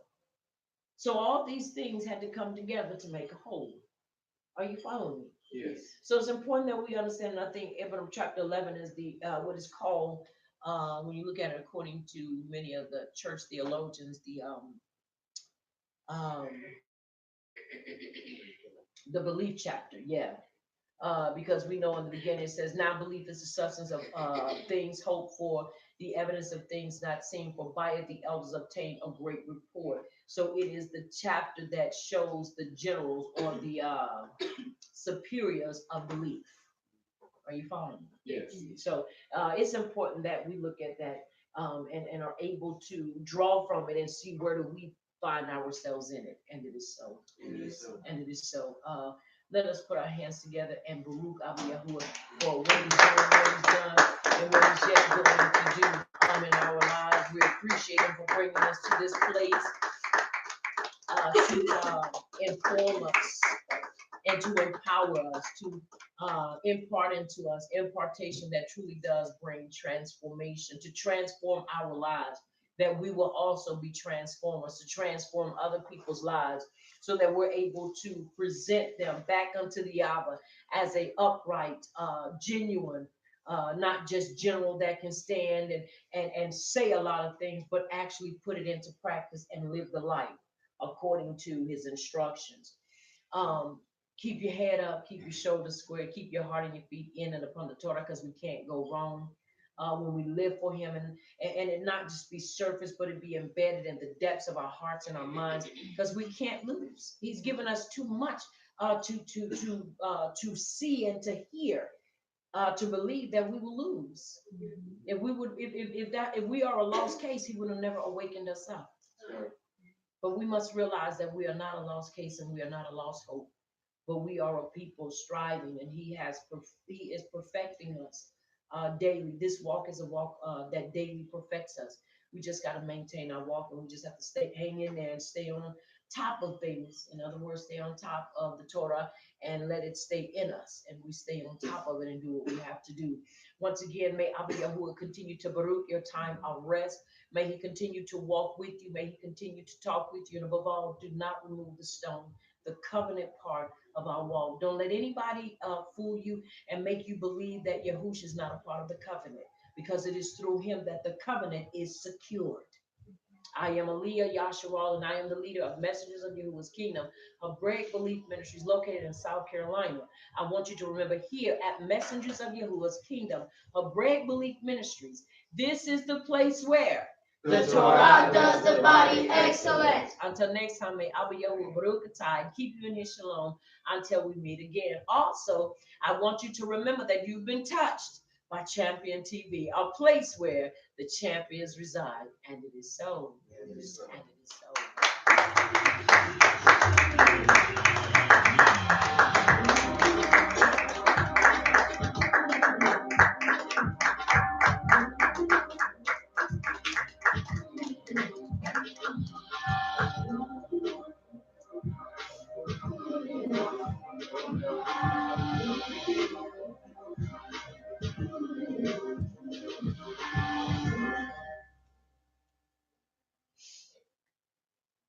So all these things had to come together to make a whole. Are you following me? Yes. So it's important that we understand. I think Abraham chapter 11 is the what is called when you look at it according to many of the church theologians, the belief chapter, yeah. Because we know in the beginning it says, now belief is the substance of things hoped for, the evidence of things not seen, for by it the elders obtained a great report. So it is the chapter that shows the generals or the superiors of belief. Are you following me? Yes. So it's important that we look at that and are able to draw from it and see where do we find ourselves in it. And it is so. And it is so. And it is so. Let us put our hands together and Baruch Abba Yahuwah for what he's doing, what he's done, and what he's yet going to do in our lives. We appreciate him for bringing us to this place. inform us and to empower us, to impart into us impartation that truly does bring transformation, to transform our lives, that we will also be transformers, to transform other people's lives, so that we're able to present them back unto the Abba as a upright, genuine, not just general that can stand and say a lot of things, but actually put it into practice and live the life according to his instructions. Um, Keep your head up, keep your shoulders square, keep your heart and your feet in and upon the Torah, because we can't go wrong when we live for him, and it not just be surface, but it be embedded in the depths of our hearts and our minds, because we can't lose. He's given us too much to see and to hear, to believe that we will lose. If we would, if we are a lost case, he would have never awakened us up. But we must realize that we are not a lost case and we are not a lost hope, but we are a people striving, and he is perfecting us daily. This walk is a walk that daily perfects us. We just got to maintain our walk, and we just have to hang in there and stay on top of things. In other words, stay on top of the Torah and let it stay in us, and we stay on top of it and do what we have to do. Once again, may Abba Yahuwah continue to baruch your time of rest. May he continue to walk with you. May he continue to talk with you. And above all, do not remove the stone, the covenant part of our walk. Don't let anybody fool you and make you believe that Yahushua is not a part of the covenant, because it is through him that the covenant is secured. I am Aliyah Yasharal, and I am the leader of Messengers of Yahuwah's Kingdom of Great Belief Ministries located in South Carolina. I want you to remember, here at Messengers of Yahuwah's Kingdom of Great Belief Ministries, this is the place where The Torah does the body excellent. Until next time, may Abba Yahuwah Baruch Atah keep you in his shalom until we meet again. Also, I want you to remember that you've been touched by Champion TV, a place where the champions reside. And it is so. And it is so.